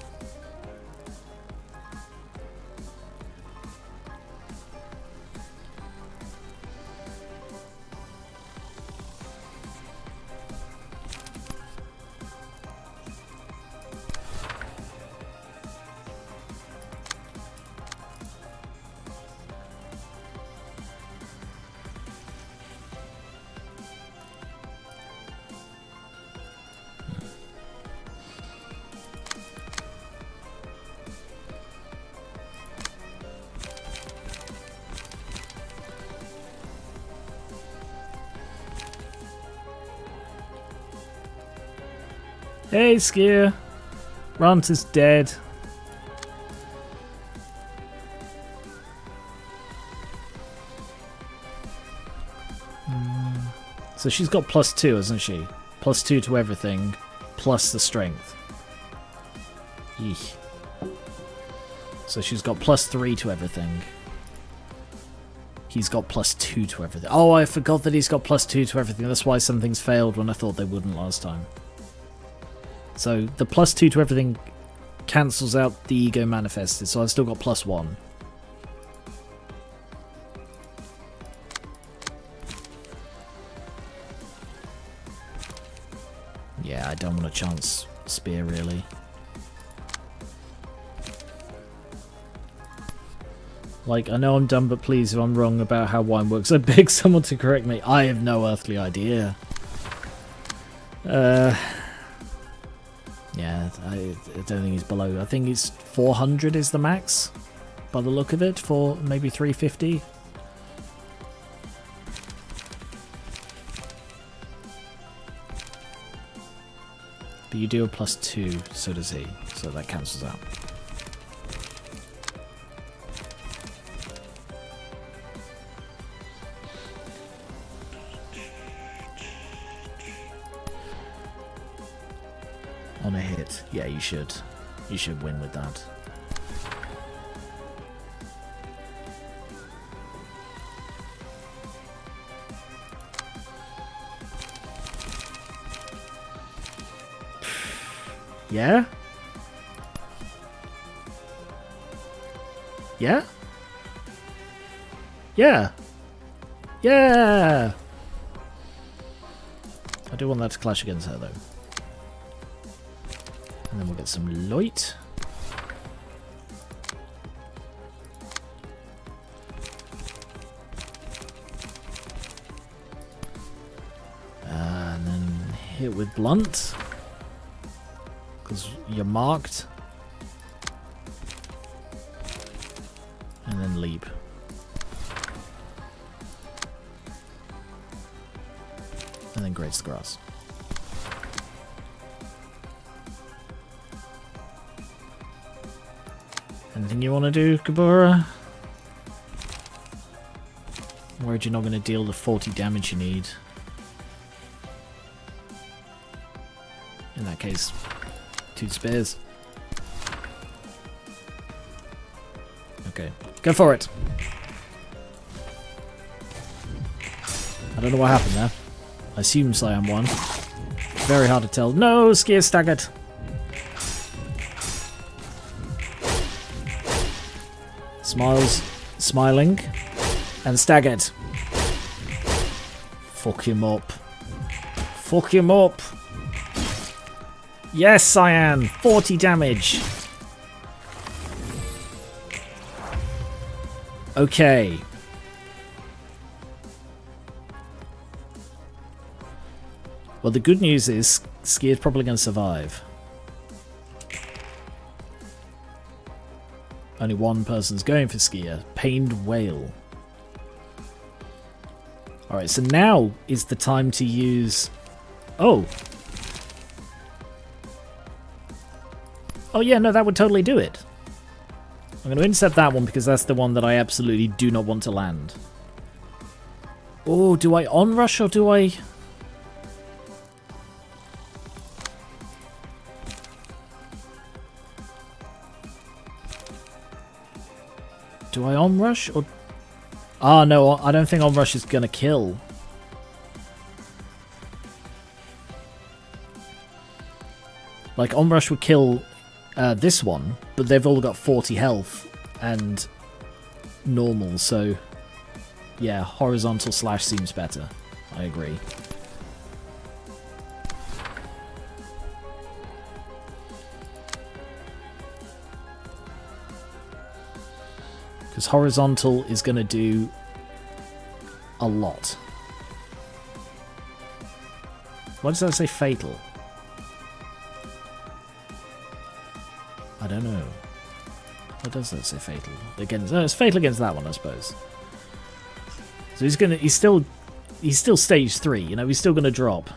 Hey, Skier. Rant is dead. So she's got +2, hasn't she? +2 to everything, plus the strength. Eesh. So she's got +3 to everything. He's got +2 to everything. Oh, I forgot that he's got +2 to everything. That's why some things failed when I thought they wouldn't last time. So the +2 to everything cancels out the ego manifested, so I've still got +1. Yeah, I don't want to chance spear really. Like, I know I'm dumb, but please, if I'm wrong about how wine works, I beg someone to correct me. I have no earthly idea. Yeah, I don't think he's below. I think it's 400 is the max, by the look of it, for maybe 350. But you do a +2, so does he, so that cancels out. On a hit. Yeah, you should. You should win with that. Yeah? Yeah? Yeah! Yeah! I do want that to clash against her, though. And then we'll get some light. And then hit with blunt. Because you're marked. And then leap. And then graze the grass. Anything you want to do, Kabura? Worried you're not going to deal the 40 damage you need. In that case, 2 spares. Okay, go for it. I don't know what happened there. I assume Cyan won. Very hard to tell. No, Skier staggered. Smiles, smiling, and staggered. Fuck him up. Fuck him up. Yes, Cyan! 40 damage! Okay. Well, the good news is Skier's probably going to survive. Only one person's going for Skier. Pained Whale. Alright, so now is the time to use... Oh! Oh yeah, no, that would totally do it. I'm going to intercept that one because that's the one that I absolutely do not want to land. Oh, do I onrush or do I... Do I onrush or... Ah, no, I don't think onrush is going to kill. Like, onrush would kill this one, but they've all got 40 health and normal, so... Yeah, horizontal slash seems better. I agree. Because horizontal is going to do a lot. Why does that say fatal? I don't know. What does that say fatal? Against, no, it's fatal against that one, I suppose. So he's still stage 3, you know, he's still gonna drop.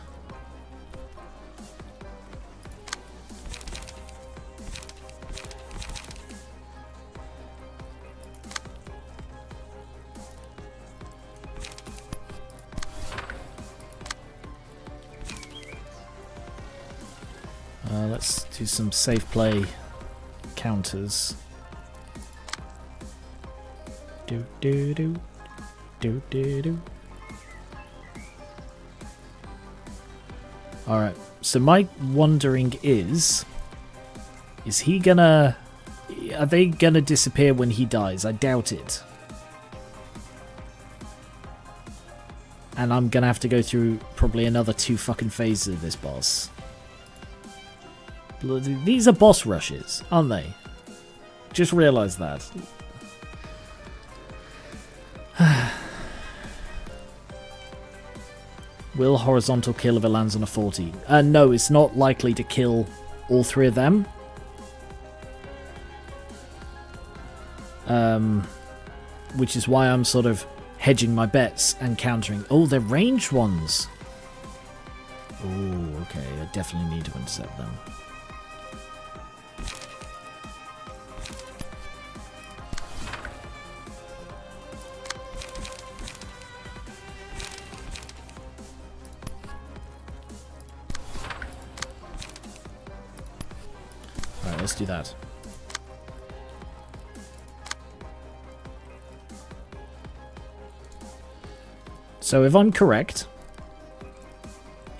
Let's do some safe play counters. Do do do do do do. Alright, so my wondering is he gonna... Are they gonna disappear when he dies? I doubt it. And I'm gonna have to go through probably another 2 fucking phases of this boss. These are boss rushes, aren't they? Just realised that. Will horizontal kill if it lands on a 40? No, it's not likely to kill all 3 of them. Which is why I'm sort of hedging my bets and countering. Oh, they're ranged ones. Oh, okay. I definitely need to intercept them. Alright, let's do that. So if I'm correct,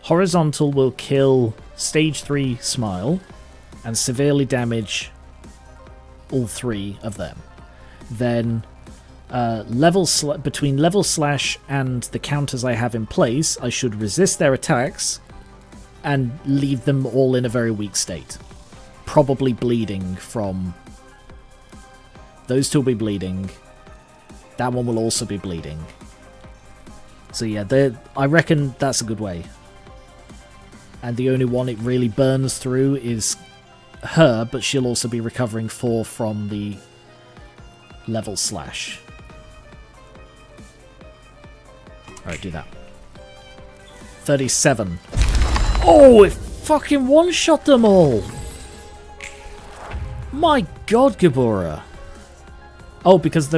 horizontal will kill stage 3 Smile and severely damage all 3 of them. Then between level slash and the counters I have in place, I should resist their attacks and leave them all in a very weak state. Probably bleeding from... Those 2 will be bleeding. That one will also be bleeding. So yeah, I reckon that's a good way. And the only one it really burns through is her, but she'll also be recovering 4 from the level slash. Alright, do that. 37. Oh, it fucking one-shot them all! My god, Gabora. Oh, because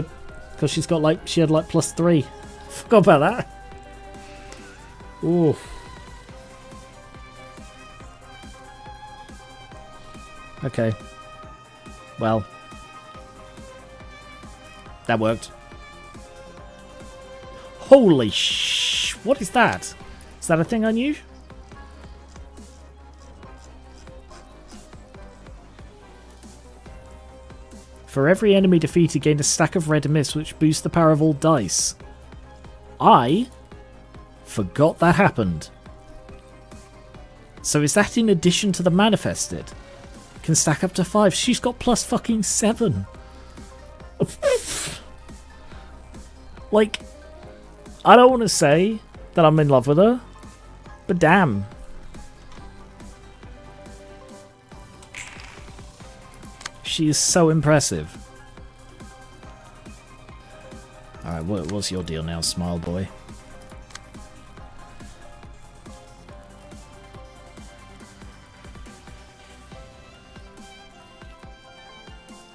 she's got like, she had like +3. Forgot about that. Ooh. Okay. Well. That worked. Holy what is that? Is that a thing I knew? For every enemy defeated, gain a stack of red mist, which boosts the power of all dice. I forgot that happened. So is that in addition to the manifested? Can stack up to 5. She's got +7. Like, I don't want to say that I'm in love with her, but damn. She is so impressive. Alright, what's your deal now, smile boy?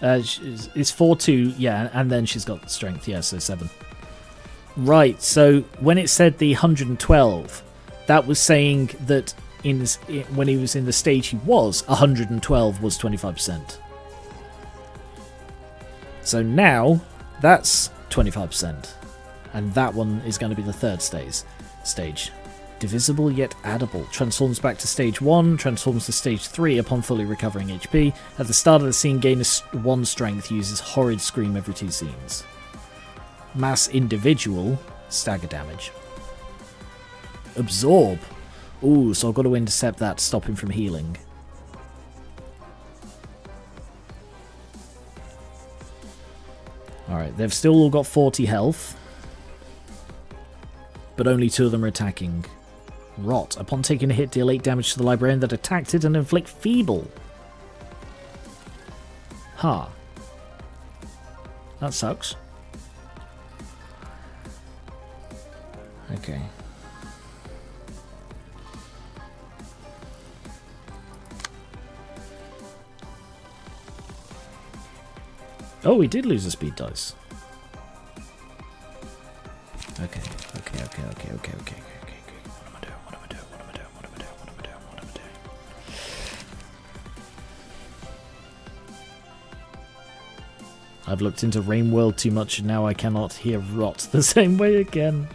It's 4-2, yeah, and then she's got strength, yeah, so 7. Right, so when it said the 112, that was saying that when he was in the stage he was, 112 was 25%. So now, that's 25%. And that one is going to be the third stage. Divisible yet addable. Transforms back to stage 1, transforms to stage 3 upon fully recovering HP. At the start of the scene, gain 1 strength, uses horrid scream every 2 scenes. Mass individual, stagger damage. Absorb. Ooh, so I've got to intercept that to stop him from healing. Alright, they've still all got 40 health. But only 2 of them are attacking. Rot. Upon taking a hit, deal 8 damage to the librarian that attacked it and inflict feeble. Huh. That sucks. Okay. Oh, we did lose a speed dice. Okay. What am I doing? I've looked into Rain World too much and now I cannot hear Rot the same way again.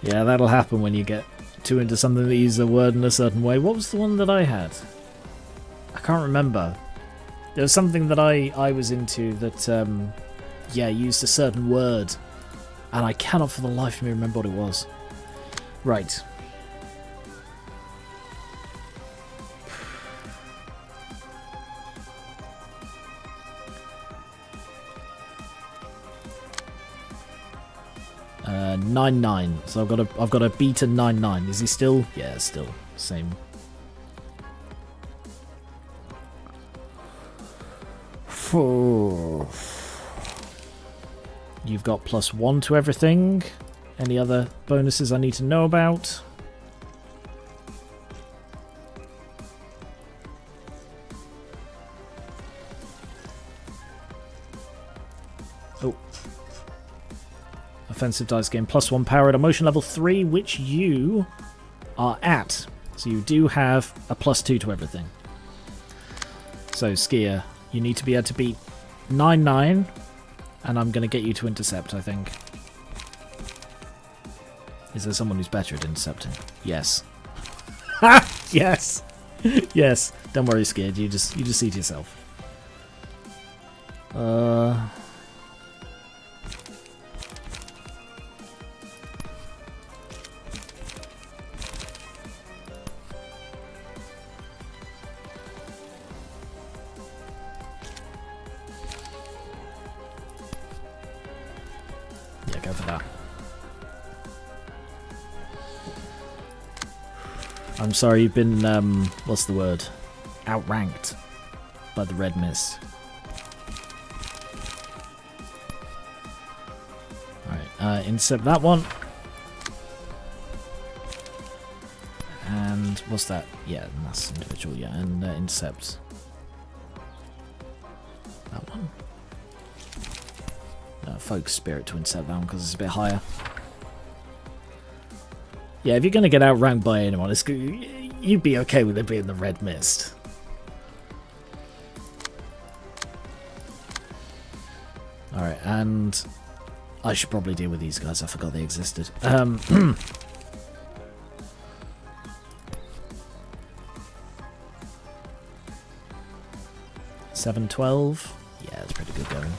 Yeah, that'll happen when you get too into something that uses a word in a certain way. What was the one that I had? I can't remember. There was something that I was into that, yeah, used a certain word. And I cannot for the life of me remember what it was. Right. Uh, 9-9. So I've got a beta 9-9. Is he still? Yeah, still same. You've got +1 to everything. Any other bonuses I need to know about? Oh. Offensive dice gain +1 power at emotion level 3, which you are at. So you do have a +2 to everything. So, Skier, you need to be able to beat 9-9, and I'm going to get you to intercept, I think. Is there someone who's better at intercepting? Yes. Ha! Yes! Yes. Don't worry, Skier, you just see it yourself. Yeah, go for that. I'm sorry, you've been, what's the word? Outranked by the red mist. Alright, intercept that one. And what's that? Yeah, mass individual, yeah, and intercept that one. Focus Spirit to intercept that one because it's a bit higher. Yeah, if you're going to get outranked by anyone, you'd be okay with it being the red mist. Alright, and I should probably deal with these guys. I forgot they existed. 712. Yeah, that's pretty good going.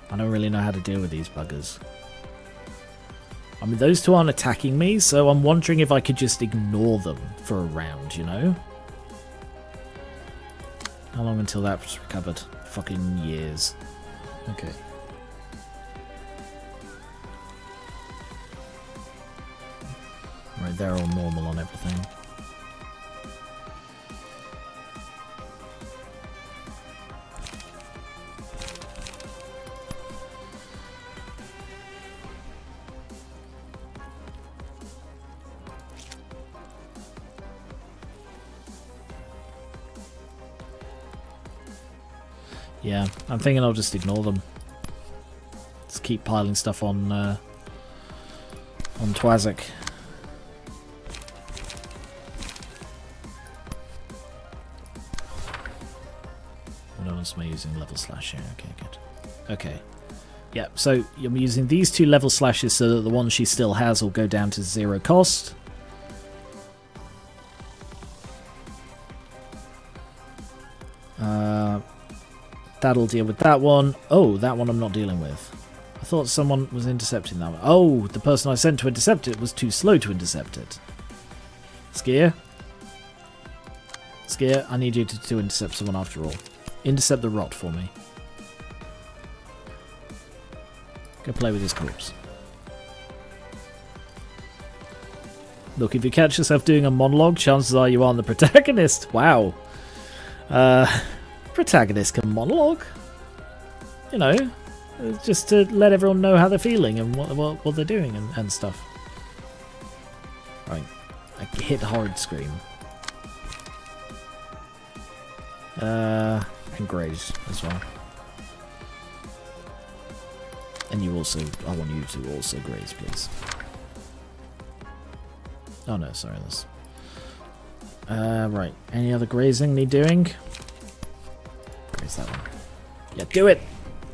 I don't really know how to deal with these buggers. I mean, those two aren't attacking me, so I'm wondering if I could just ignore them for a round, you know? How long until that was recovered? Fucking years. Okay. Right, they're all normal on everything. Yeah, I'm thinking I'll just ignore them. Just keep piling stuff on Twazik. What else am I using? Level slash here. Okay, good. Okay. Yeah, so I'm using these two level slashes so that the one she still has will go down to 0 cost. That'll deal with that one. Oh, that one I'm not dealing with. I thought someone was intercepting that one. Oh, the person I sent to intercept it was too slow to intercept it. Skier? Skier, I need you to intercept someone after all. Intercept the rot for me. Go play with his corpse. Look, if you catch yourself doing a monologue, chances are you aren't the protagonist. Wow. Protagonist can monologue. You know, just to let everyone know how they're feeling and what they're doing and stuff. Right, I hit hard scream. And graze as well. And you also, I want you to also graze, please. Oh no, sorry, this. Right, any other grazing need doing? Graze that one. Yeah, do it!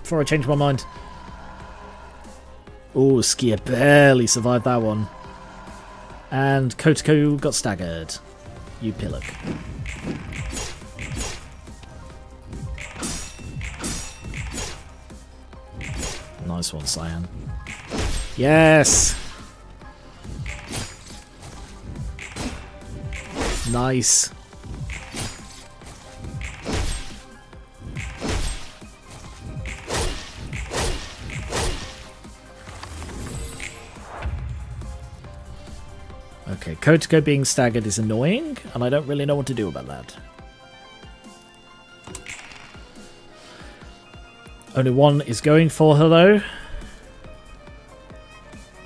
Before I change my mind. Oh, Skier barely survived that one. And Kotoko got staggered. You pillock. Nice one, Cyan. Yes! Nice. Okay, Kotoko being staggered is annoying, and I don't really know what to do about that. Only one is going for her, though.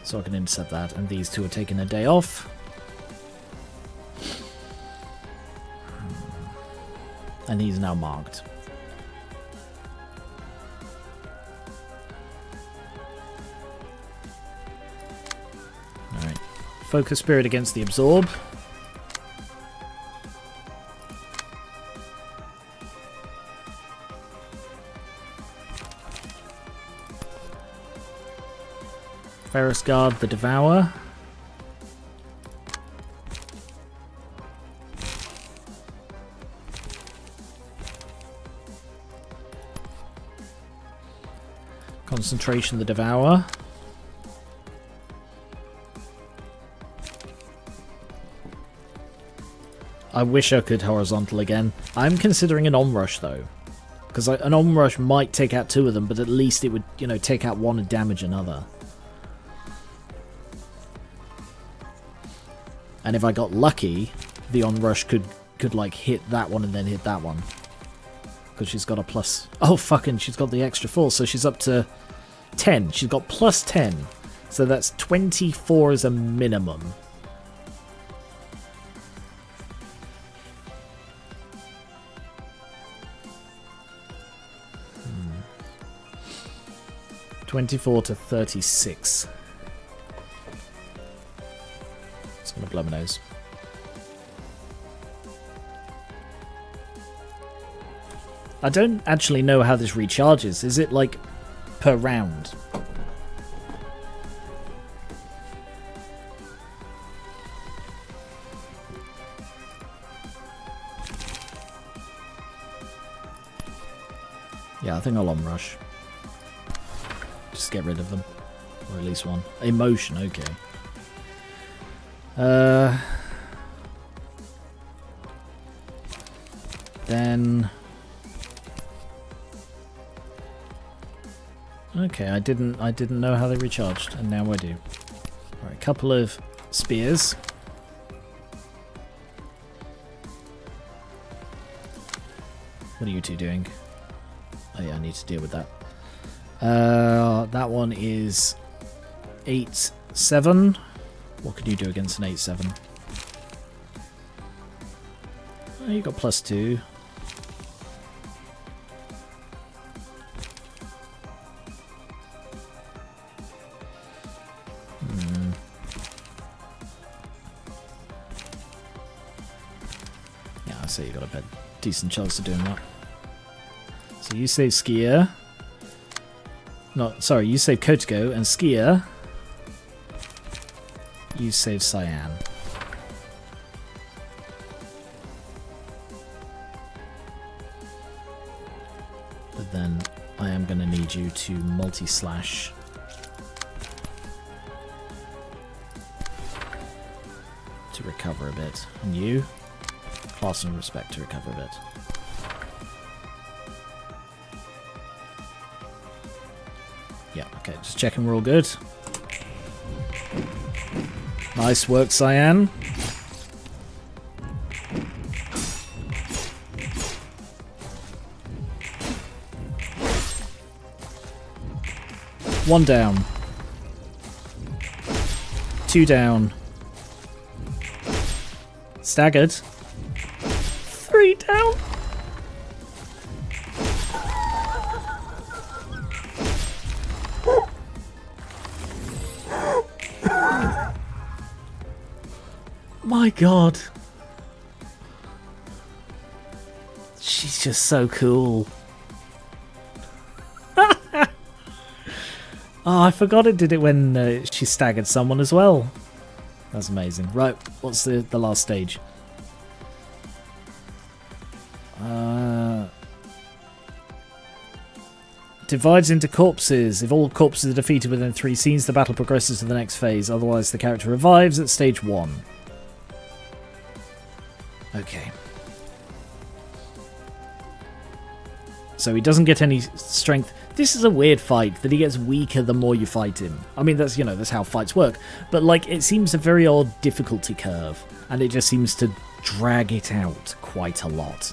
So I can intercept that, and these two are taking a day off. And he's now marked. Alright. Focus Spirit against the Absorb. Ferris Guard the Devour. Concentration the Devour. I wish I could horizontal again. I'm considering an onrush though. Because an onrush might take out two of them, but at least it would, you know, take out one and damage another. And if I got lucky, the onrush could could like hit that one and then hit that one. Because she's got a plus... Oh, fucking, she's got the extra 4, so she's up to 10. She's got plus 10. So that's 24 as a minimum. Hmm. 24 to 36. It's going to blow my nose. I don't actually know how this recharges. Is it like per round? Yeah, I think I'll on-rush. Just get rid of them. Or at least one. Emotion, okay. Then... Okay, I didn't know how they recharged, and now I do. Alright, a couple of spears. What are you two doing? Oh yeah, I need to deal with that. That one is 8-7. What could you do against an 8-7? Oh, you got +2. So you got a decent chance of doing that. So you save Skier. No, sorry, you save Kotigo, and Skier, you save Cyan. But then I am going to need you to multi-slash to recover a bit. And you? Class and respect to recover a bit. Yeah, okay, just checking we're all good. Nice work, Cyan. One down. 2 down. Staggered. 3 down. My God. She's just so cool. Oh, I forgot it did it when she staggered someone as well. That's amazing. Right, what's the last stage? Divides into corpses. If all corpses are defeated within 3 scenes, the battle progresses to the next phase. Otherwise, the character revives at stage 1. Okay. So he doesn't get any strength. This is a weird fight, that he gets weaker the more you fight him. I mean, that's, you know, that's how fights work. But, like, it seems a very odd difficulty curve. And it just seems to drag it out quite a lot.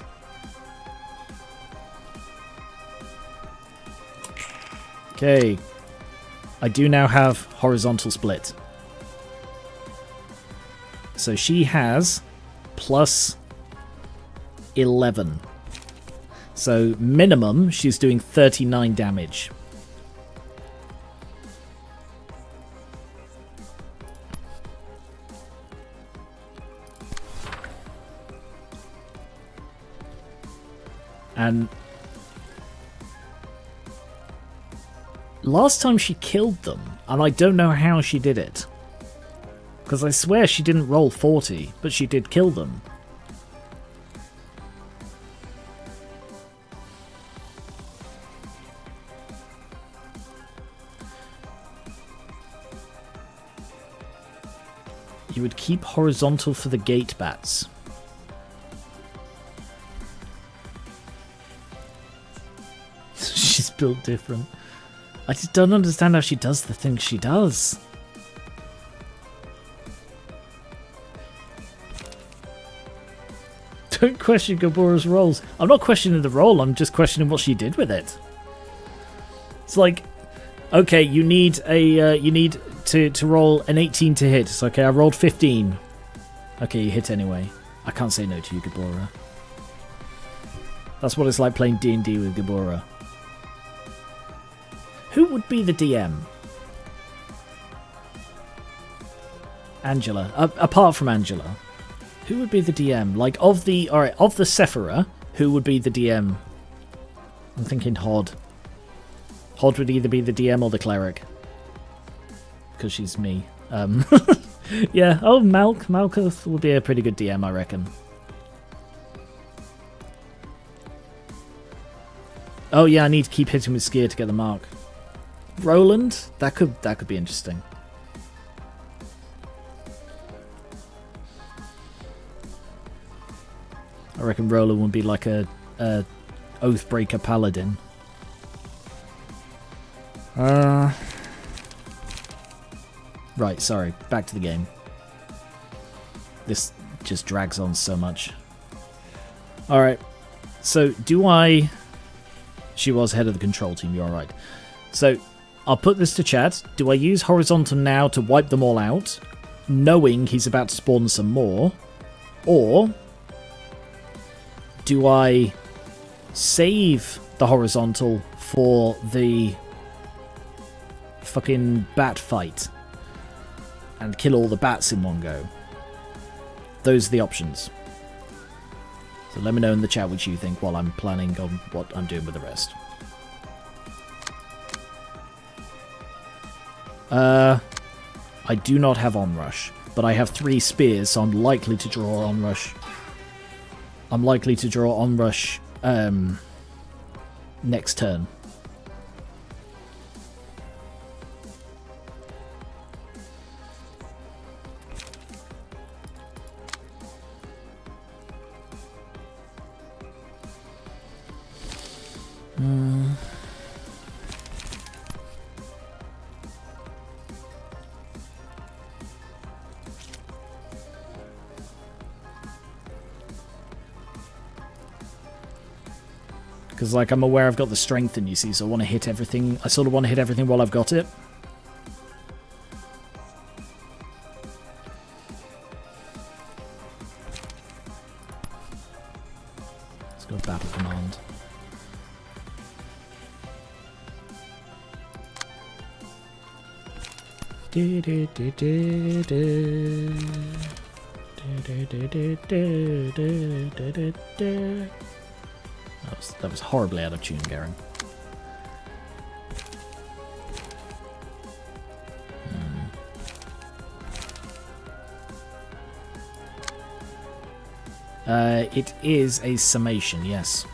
Okay. I do now have horizontal split. So she has plus 11. So minimum, she's doing 39 damage. And last time she killed them, and I don't know how she did it. Because I swear she didn't roll 40, but she did kill them. You would keep horizontal for the gate bats. She's built different. I just don't understand how she does the things she does. Don't question Gabora's roles. I'm not questioning the role, I'm just questioning what she did with it. It's like, okay, you need to roll an 18 to hit. So, okay, I rolled 15. Okay, you hit anyway. I can't say no to you, Gabora. That's what it's like playing D&D with Gabora. Who would be the DM? Angela. Apart from Angela. Who would be the DM? Like, of the Sephira, who would be the DM? I'm thinking Hod. Hod would either be the DM or the cleric. Because she's me. Yeah, oh, Malkuth would be a pretty good DM, I reckon. Oh yeah, I need to keep hitting with Skier to get the mark. Roland? That could be interesting. I reckon Roland would be like a Oathbreaker Paladin. Right, sorry. Back to the game. This just drags on so much. Alright. So, do I... She was head of the control team, you're right. So, I'll put this to chat. Do I use Horizontal now to wipe them all out, knowing he's about to spawn some more? Or... do I save the Horizontal for the fucking bat fight and kill all the bats in one go? Those are the options. So let me know in the chat what you think while I'm planning on what I'm doing with the rest. I do not have Onrush, but I have 3 spears, so I'm likely to draw Onrush. I'm likely to draw Onrush next turn. Because, like, I'm aware I've got the strength in, you see, so I want to hit everything. I sort of want to hit everything while I've got it. Let's go Battle Command. That was horribly out of tune, Garen. It is a summation, yes.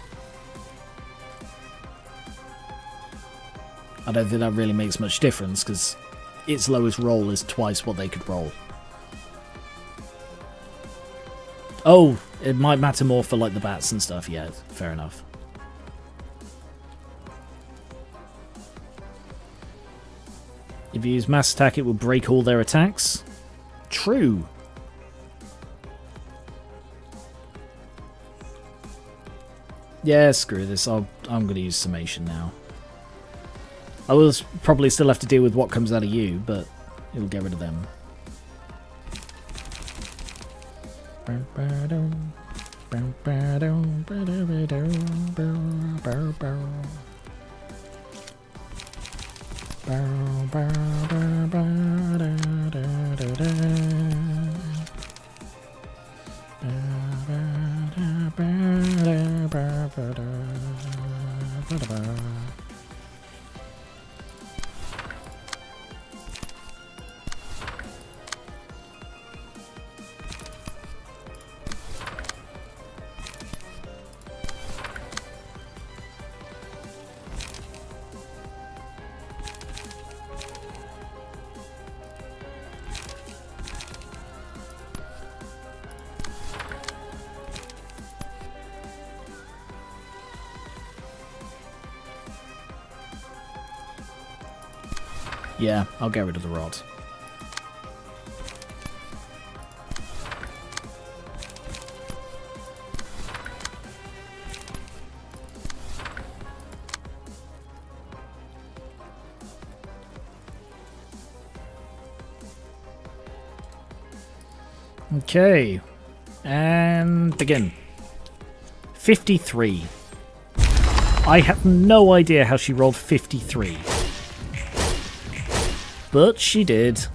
I don't think that really makes much difference, because its lowest roll is twice what they could roll. Oh, it might matter more for, like, the bats and stuff. Yeah, fair enough. If you use mass attack, it will break all their attacks. True. Yeah, screw this. I'm going to use summation now. I will probably still have to deal with what comes out of you, but it'll get rid of them. Yeah, I'll get rid of the rod. Okay. And begin. 53. I have no idea how she rolled 53. But she did.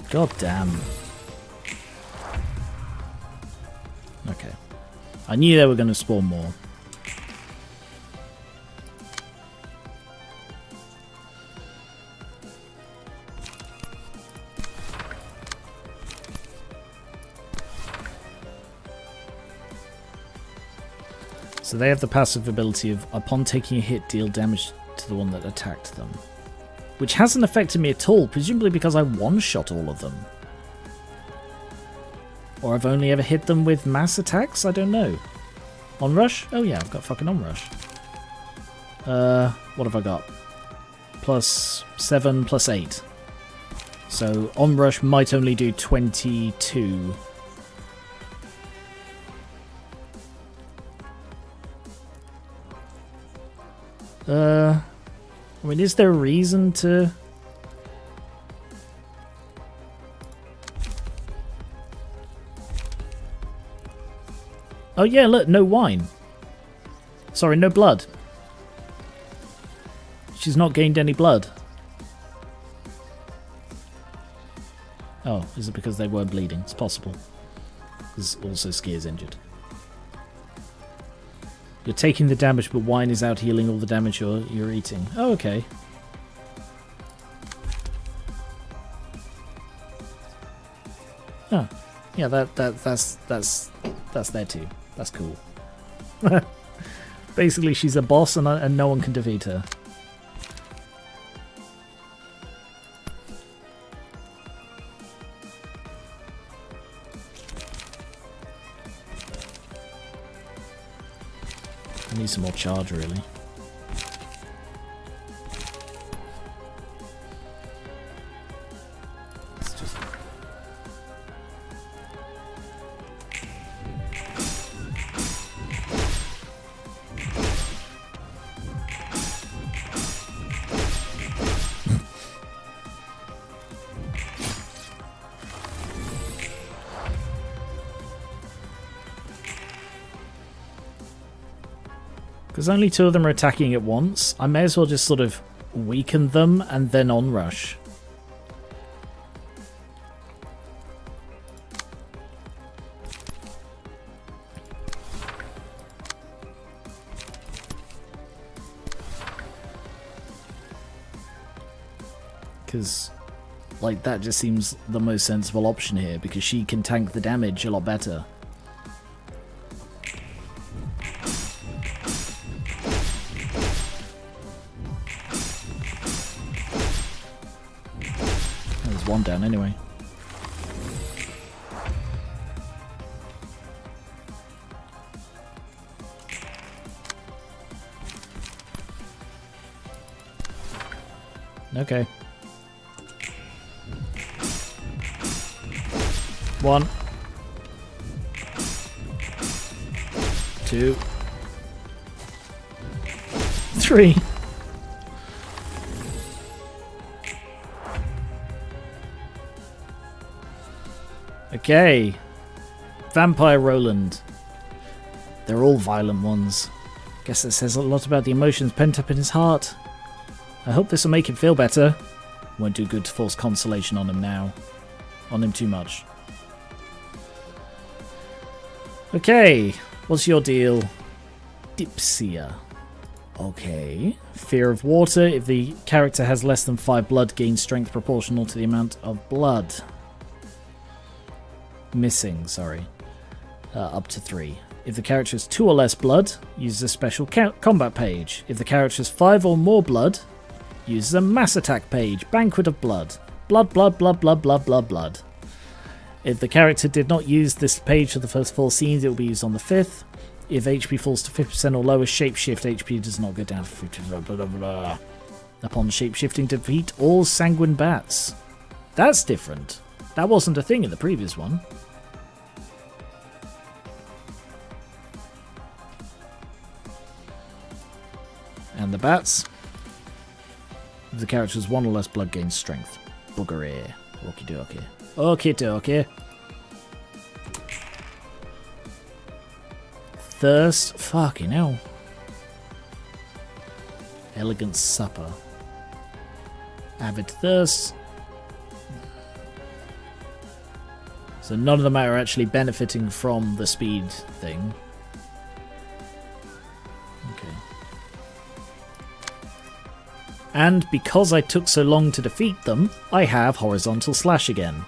God damn. Okay. I knew they were going to spawn more. So they have the passive ability of, upon taking a hit, deal damage to the one that attacked them. Which hasn't affected me at all, presumably because I one-shot all of them. Or I've only ever hit them with mass attacks? I don't know. Onrush? Oh yeah, I've got fucking Onrush. What have I got? +7, +8. So Onrush might only do 22. I mean, is there a reason to... Oh yeah, look, no wine. Sorry, no blood. She's not gained any blood. Oh, is it because they weren't bleeding? It's possible. Because also Ski is injured. You're taking the damage, but wine is out healing all the damage you're eating. Oh, okay. Oh, yeah, that's there too. That's cool. Basically, she's a boss, and no one can defeat her. I need some more charge, really. Let's just... Because only 2 of them are attacking at once, I may as well just sort of weaken them and then onrush. Because, like, that just seems the most sensible option here, because she can tank the damage a lot better. One down anyway. Okay. 1, 2, 3. Okay. Vampire Roland. They're all violent ones. Guess that says a lot about the emotions pent up in his heart. I hope this will make him feel better. Won't do good to force consolation on him now. On him too much. Okay. What's your deal? Dipsia. Okay. Fear of water. If the character has less than 5 blood, gain strength proportional to the amount of blood. Missing, sorry. Up to 3. If the character has 2 or less blood, uses a special combat page. If the character has 5 or more blood, uses a mass attack page. Banquet of blood. Blood, blood, blood, blood, blood, blood, blood. If the character did not use this page for the first 4 scenes, it will be used on the 5th. If HP falls to 50% or lower, shapeshift HP does not go down to 50%. Blah, blah, blah. Upon shapeshifting, defeat all sanguine bats. That's different. That wasn't a thing in the previous one. And the bats. If the character has 1 or less blood, gains strength. Buggery. Okie dokie. Okie dokie. Thirst. Fucking hell. Elegant supper. Avid thirst. So none of them are actually benefiting from the speed thing. Okay. And because I took so long to defeat them, I have horizontal slash again.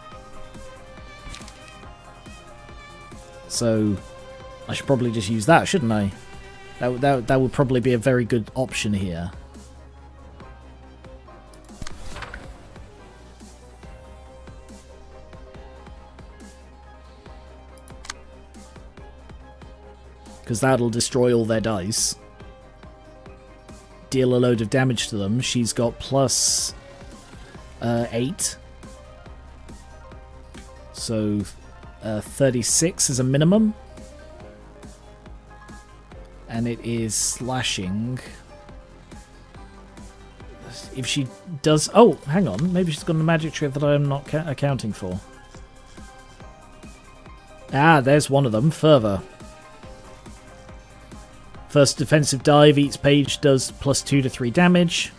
So I should probably just use that, shouldn't I? That would probably be a very good option here. Because that'll destroy all their dice. Deal a load of damage to them. She's got plus 8. So 36 is a minimum. And it is slashing. If she does... Oh, hang on. Maybe she's got a magic trick that I am not accounting for. Ah, there's one of them. Further. First defensive dive, each page does plus 2 to 3 damage.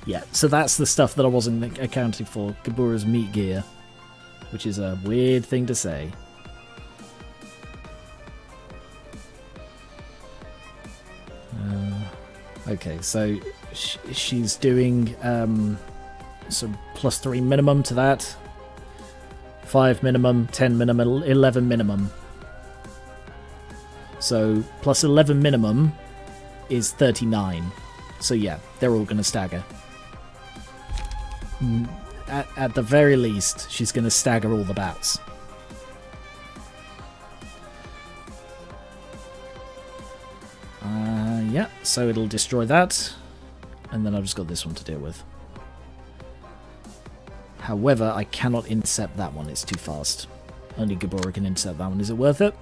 Yeah, so that's the stuff that I wasn't accounting for. Gabura's meat gear. Which is a weird thing to say. Okay, so she's doing some plus 3 minimum to that. 5 minimum, 10 minimum, 11 minimum. So plus 11 minimum is 39. So yeah, they're all going to stagger. At the very least, she's going to stagger all the bats. Yeah, so it'll destroy that. And then I've just got this one to deal with. However, I cannot intercept that one. It's too fast. Only Gabura can intercept that one. Is it worth it?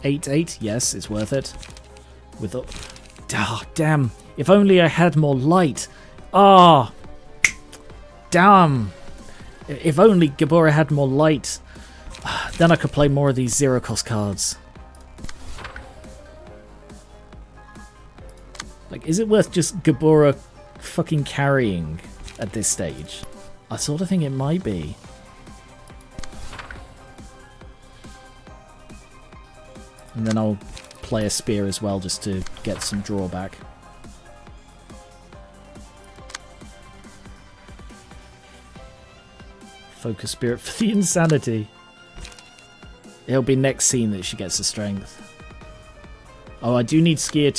8-8, yes, it's worth it. With a... Oh, damn. If only I had more light. Ah, oh, damn. If only Gabura had more light. Then I could play more of these zero-cost cards. Like, is it worth just Gabura fucking carrying at this stage? I sort of think it might be. And then I'll play a spear as well, just to get some drawback. Focus spirit for the insanity. It'll be next scene that she gets the strength. Oh, I do need Skier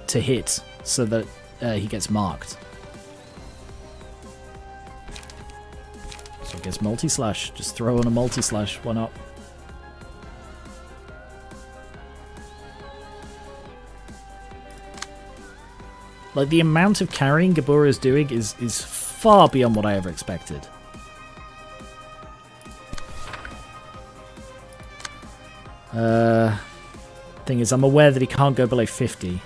to hit so that he gets marked. So he gets multi-slash. Just throw on a multi-slash. Why not? Like, the amount of carrying Gabura is doing is far beyond what I ever expected. Thing is, I'm aware that he can't go below 50.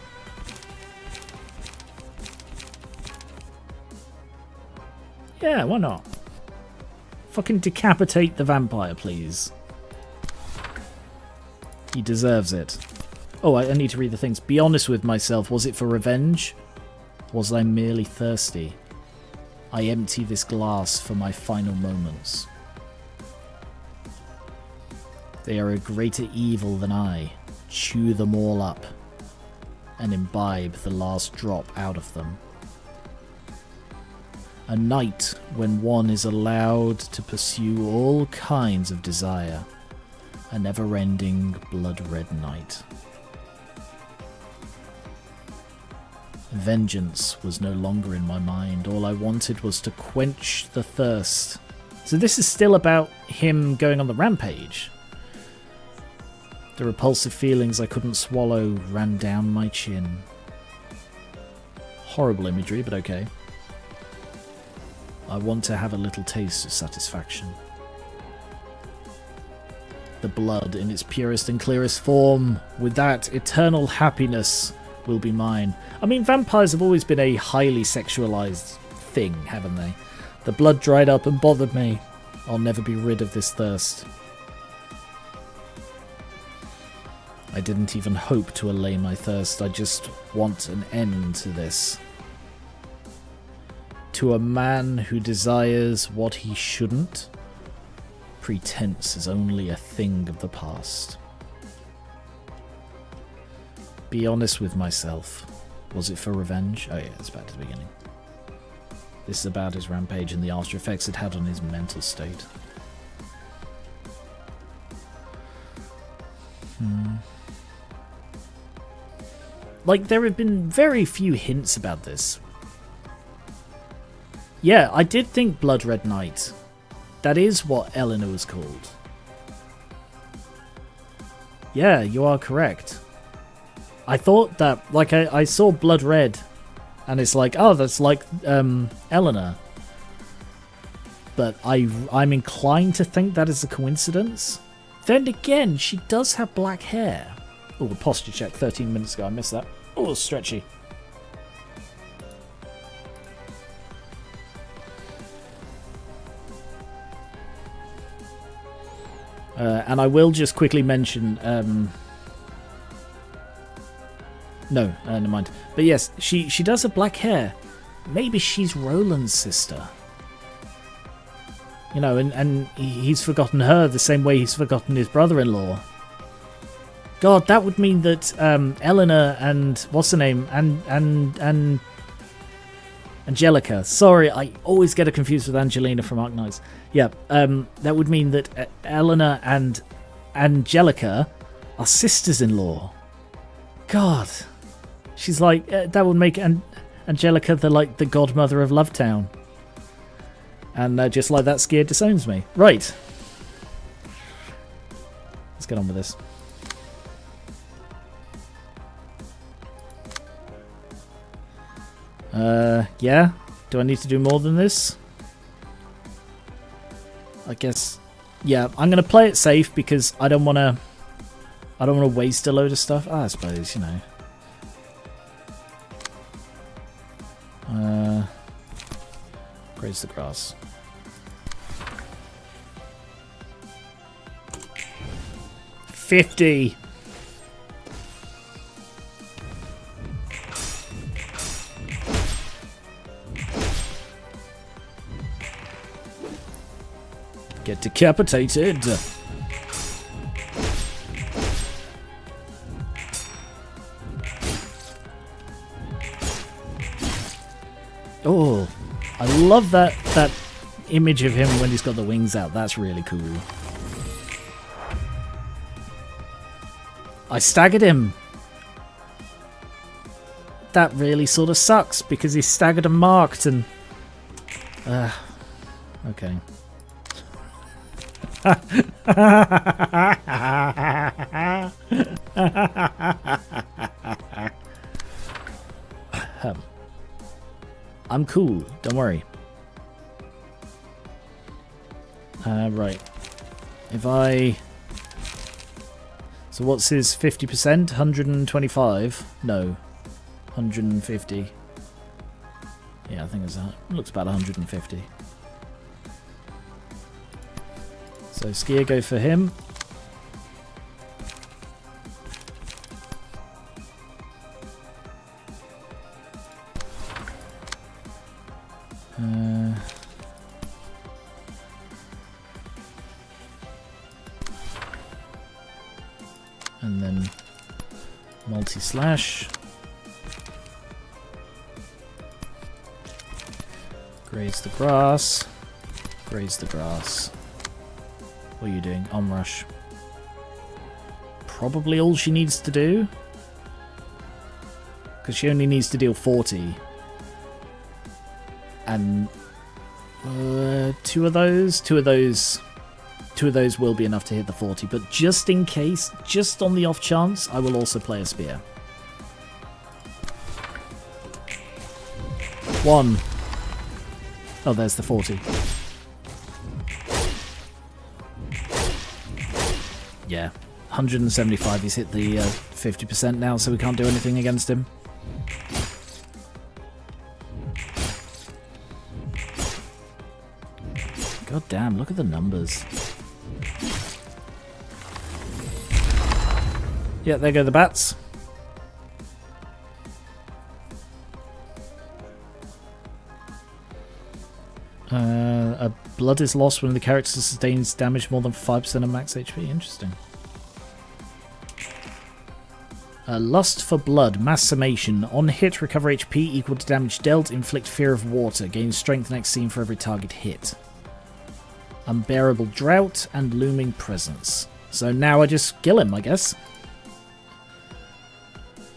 Yeah, why not? Fucking decapitate the vampire, please. He deserves it. Oh, I need to read the things. Be honest with myself. Was it for revenge? Was I merely thirsty? I empty this glass for my final moments. They are a greater evil than I. Chew them all up and imbibe the last drop out of them. A night when one is allowed to pursue all kinds of desire. A never-ending blood-red night. Vengeance was no longer in my mind. All I wanted was to quench the thirst. So this is still about him going on the rampage. The repulsive feelings I couldn't swallow ran down my chin. Horrible imagery, but okay. I want to have a little taste of satisfaction. The blood in its purest and clearest form, with that eternal happiness will be mine. I mean, vampires have always been a highly sexualized thing, haven't they? The blood dried up and bothered me. I'll never be rid of this thirst. I didn't even hope to allay my thirst. I just want an end to this. To a man who desires what he shouldn't, pretense is only a thing of the past. Be honest with myself. Was it for revenge? Oh yeah, it's back to the beginning. This is about his rampage and the after effects it had on his mental state. Like, there have been very few hints about this. Yeah, I did think Blood Red Knight. That is what Eleanor was called. Yeah, you are correct. I thought that, like, I saw Blood Red, and it's like, oh, that's like Eleanor. But I'm inclined to think that is a coincidence. Then again, she does have black hair. Oh, the posture check 13 minutes ago, I missed that. Oh, stretchy. And I will just quickly mention... no, never mind. But yes, she does have black hair. Maybe she's Roland's sister. You know, and he's forgotten her the same way he's forgotten his brother-in-law. God, that would mean that Eleanor and... what's her name? And Angelica. Sorry, I always get her confused with Angelina from Arknights. Yeah, that would mean that Eleanor and Angelica are sisters-in-law. God. She's like... that would make Angelica the godmother of Lovetown. And just like that, Skier disowns me. Right. Let's get on with this. Yeah? Do I need to do more than this? I guess... yeah, I'm going to play it safe because I don't want to waste a load of stuff. I suppose, you know. Graze the grass. $50. Get decapitated. Oh, I love that image of him when he's got the wings out. That's really cool. I staggered him. That really sort of sucks because he's staggered and marked and... okay. I'm cool, don't worry. Right. If I... so what's his 50%? 125? No. 150. Yeah, I think it's that. Looks about 150. So Skier, go for him. And then multi-slash. Graze the grass. Graze the grass. What are you doing? Onrush. Probably all she needs to do. Because she only needs to deal 40. And two of those will be enough to hit the 40. But just in case, just on the off chance, I will also play a spear. 1. Oh, there's the 40. Yeah, 175. He's hit the 50% now, so we can't do anything against him. God damn, look at the numbers. Yeah, there go the bats. A blood is lost when the character sustains damage more than 5% of max HP. Interesting. Lust for blood, mass summation. On hit, recover HP equal to damage dealt. Inflict fear of water. Gain strength next scene for every target hit. Unbearable drought and looming presence. So now I just kill him, I guess.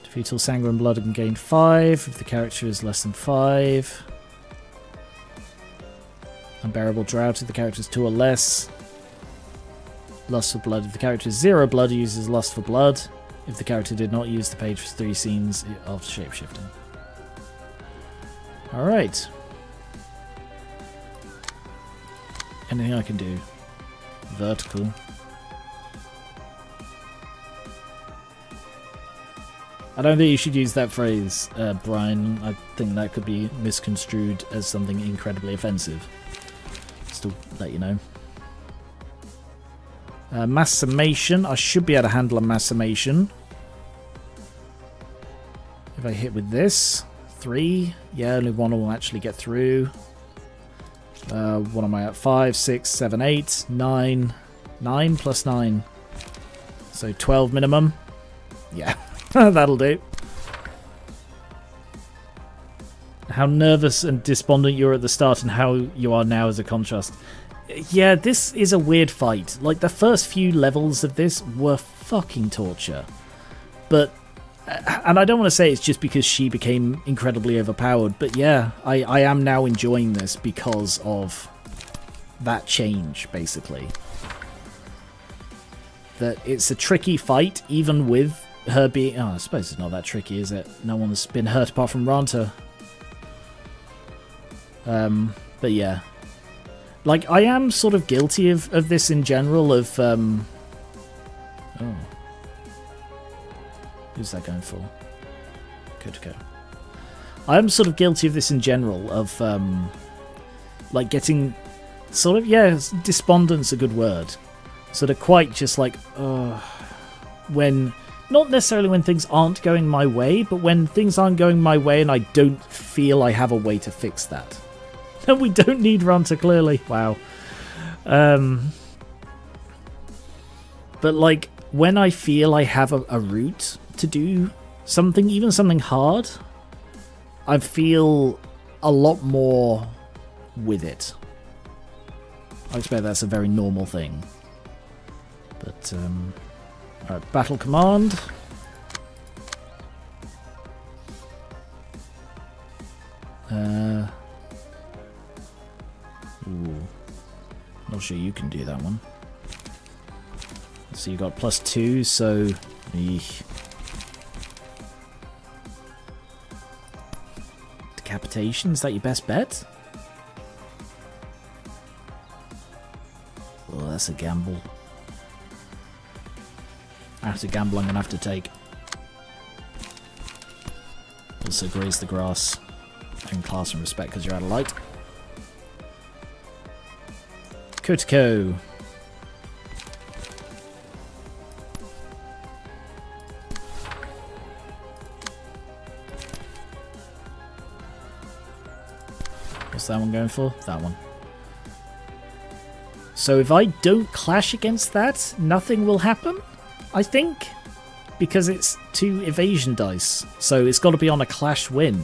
Defeat all sanguine blood and gain 5 if the character is less than 5. Unbearable drought if the character is 2 or less. Lust for blood if the character is 0 blood, uses lust for blood. If the character did not use the page for 3 scenes of shapeshifting. Alright. Anything I can do? Vertical. I don't think you should use that phrase, Brian. I think that could be misconstrued as something incredibly offensive. Just to let you know. Mass summation. I should be able to handle a mass summation. If I hit with this. 3. Yeah, only one will actually get through. What am I at? 5, 6, 7, 8, 9. 9 plus 9. So 12 minimum. Yeah, that'll do. How nervous and despondent you were at the start and how you are now as a contrast. Yeah, this is a weird fight. Like, the first few levels of this were fucking torture. But, and I don't want to say it's just because she became incredibly overpowered, but yeah, I am now enjoying this because of that change, basically. That it's a tricky fight, even with her being... Oh, I suppose it's not that tricky, is it? No one's been hurt apart from Ranta. But yeah. Like, I am sort of guilty of this in general, of, Oh. Who's that going for? Kotoko. I am sort of guilty of this in general, of, like, getting sort of, yeah, despondent's a good word. Sort of quite just like, when, not necessarily when things aren't going my way, but when things aren't going my way and I don't feel I have a way to fix that. And we don't need Ranta, clearly. Wow. But, like, when I feel I have a route to do something, even something hard, I feel a lot more with it. I expect that's a very normal thing. But, alright, battle command. Ooh. Not sure you can do that one. So you got +2, so... Eesh. Decapitation, is that your best bet? Oh, that's a gamble. That's a gamble I'm going to have to take. Also graze the grass. And class and respect because you're out of light. Kotoko. What's that one going for? That one. So if I don't clash against that, nothing will happen, I think? Because it's 2 evasion dice. So it's got to be on a clash win.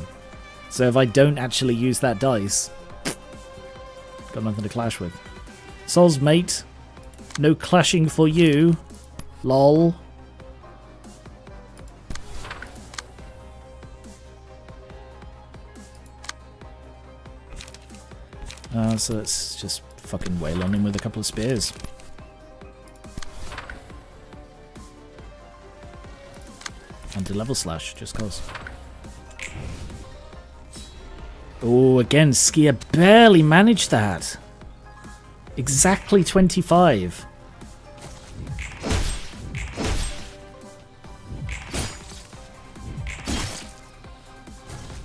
So if I don't actually use that dice, got nothing to clash with. Soz, mate. No clashing for you. Lol. So let's just fucking wail on him with a couple of spears. And a level slash, just cause. Oh, again, Skier barely managed that. Exactly 25.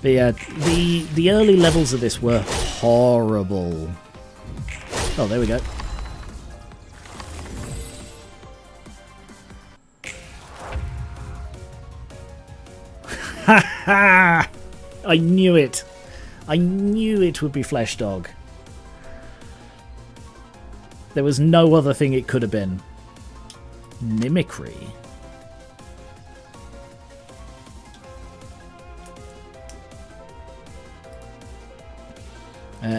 But yeah, the early levels of this were horrible. Oh, there we go. Ha ha! I knew it. I knew it would be Flesh Dog. There was no other thing it could have been. Mimicry.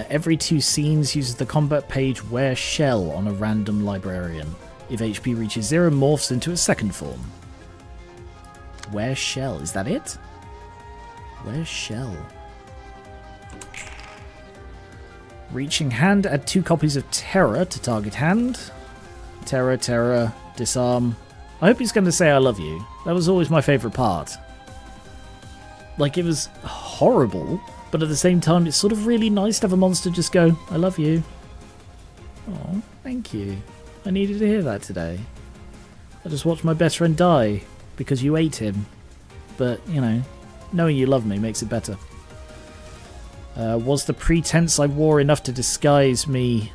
Every 2 scenes uses the combat page Wear Shell on a random librarian. If HP reaches 0, morphs into a second form. Wear Shell, is that it? Wear Shell. Reaching hand, add 2 copies of Terror to target hand. Terror, Terror, disarm. I hope he's going to say I love you. That was always my favourite part. Like, it was horrible, but at the same time it's sort of really nice to have a monster just go, I love you. Oh, thank you. I needed to hear that today. I just watched my best friend die because you ate him. But, you know, knowing you love me makes it better. Was the pretense I wore enough to disguise me...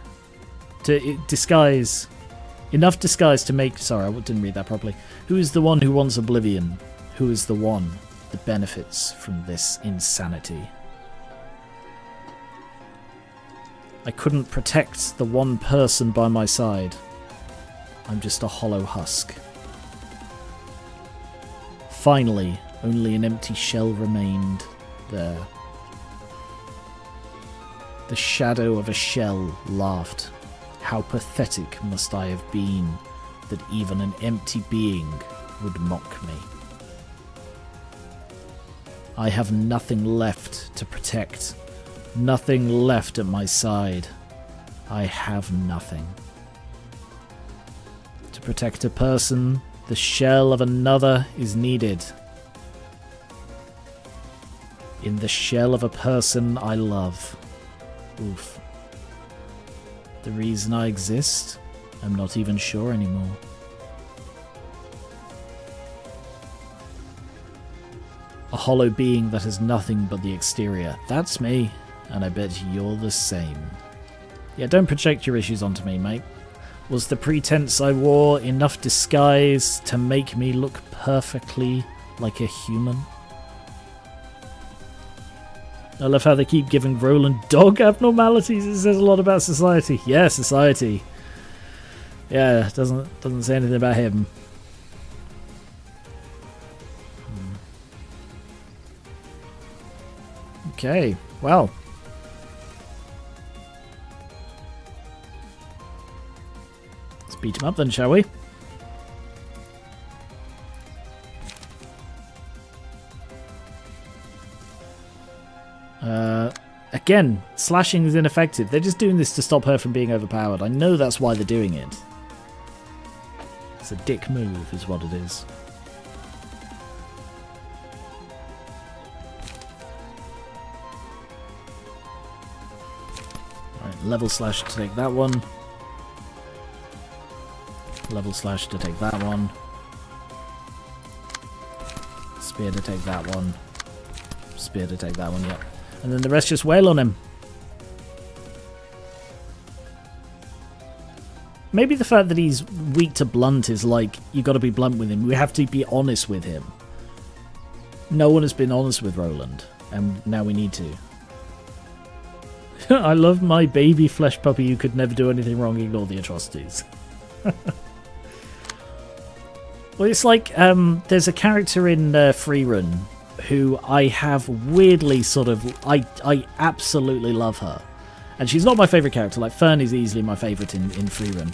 Enough disguise to make... Sorry, I didn't read that properly. Who is the one who wants oblivion? Who is the one that benefits from this insanity? I couldn't protect the one person by my side. I'm just a hollow husk. Finally, only an empty shell remained there. The shadow of a shell laughed. How pathetic must I have been that even an empty being would mock me. I have nothing left to protect. Nothing left at my side. I have nothing. To protect a person, the shell of another is needed. In the shell of a person I love. Oof. The reason I exist? I'm not even sure anymore. A hollow being that has nothing but the exterior. That's me. And I bet you're the same. Yeah, don't project your issues onto me, mate. Was the pretense I wore enough disguise to make me look perfectly like a human? I love how they keep giving Roland dog abnormalities. It says a lot about society. Yeah, society. Yeah, doesn't say anything about him. Okay, well. Let's beat him up then, shall we? Again, slashing is ineffective. They're just doing this to stop her from being overpowered. I know that's why they're doing it. It's a dick move, is what it is. Alright, level slash to take that one. Level slash to take that one. Spear to take that one. Spear to take that one, yep. And then the rest just wail on him. Maybe the fact that he's weak to blunt is like, you got to be blunt with him. We have to be honest with him. No one has been honest with Roland, and now we need to. I love my baby flesh puppy who could never do anything wrong, ignore the atrocities. Well, it's like, there's a character in Free Run who I have weirdly sort of... I absolutely love her. And she's not my favourite character. Like, Fern is easily my favourite in Free Run.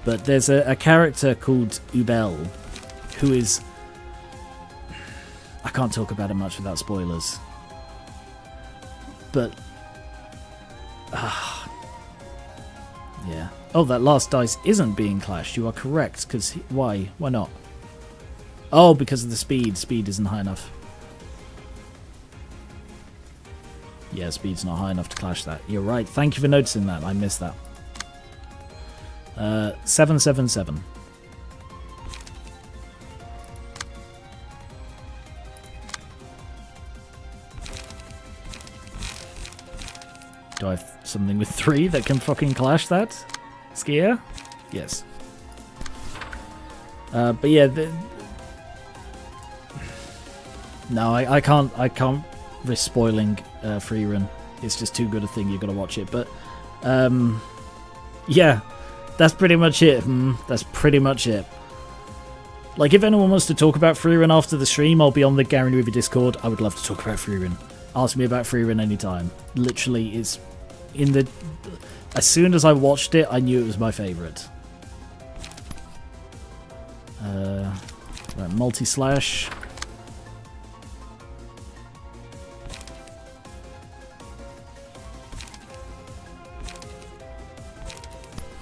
But there's a character called Ubel who is... I can't talk about it much without spoilers. But... yeah. Oh, that last dice isn't being clashed. You are correct. Because why? Why not? Oh, because of the speed. Speed isn't high enough. Yeah, speed's not high enough to clash that. You're right. Thank you for noticing that. I missed that. 777. Do I have something with 3 that can fucking clash that? Skier? Yes. But yeah, no, I can't risk spoiling Free Run. It's just too good a thing. You've got to watch it. But yeah, that's pretty much it. That's pretty much it. Like, if anyone wants to talk about Free Run after the stream, I'll be on the Gary River Discord. I would love to talk about Free Run. Ask me about Free Run anytime. Literally, it's in the... As soon as I watched it, I knew it was my favourite. Right, multi-slash.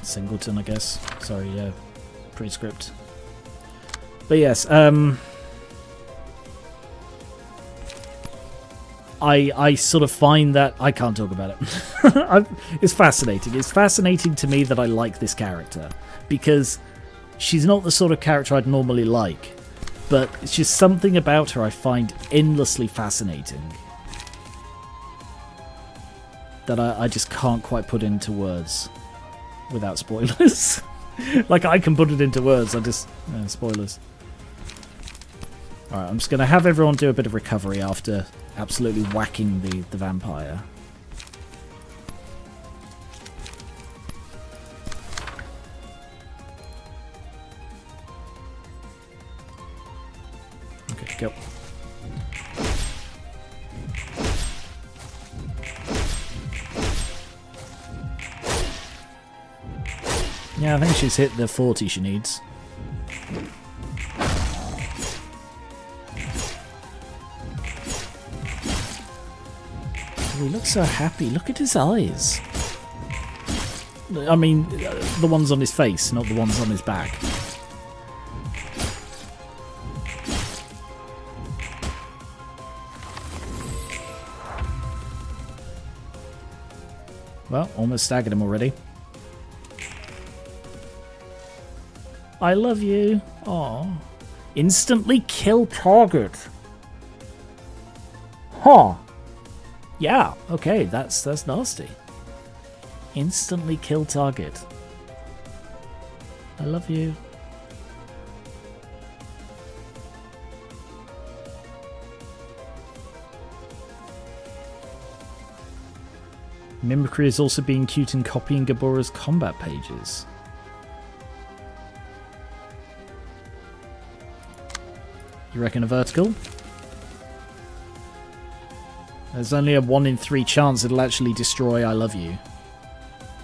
Singleton, I guess. Sorry, yeah. Prescript. But yes, I sort of find that... I can't talk about it. It's fascinating. It's fascinating to me that I like this character. Because she's not the sort of character I'd normally like. But it's just something about her I find endlessly fascinating. That I just can't quite put into words. Without spoilers. Like, I can put it into words. I just... spoilers. Alright, I'm just going to have everyone do a bit of recovery after absolutely whacking the vampire. Okay, go. Yeah, I think she's hit the 40 she needs. Oh, he looks so happy. Look at his eyes. I mean, the ones on his face, not the ones on his back. Well, almost staggered him already. I love you. Aww. Instantly kill target. Huh. Yeah, okay, that's nasty. Instantly kill target. I love you. Mimicry is also being cute and copying Gabora's combat pages. You reckon a vertical? There's only a 1 in 3 chance it'll actually destroy I love you.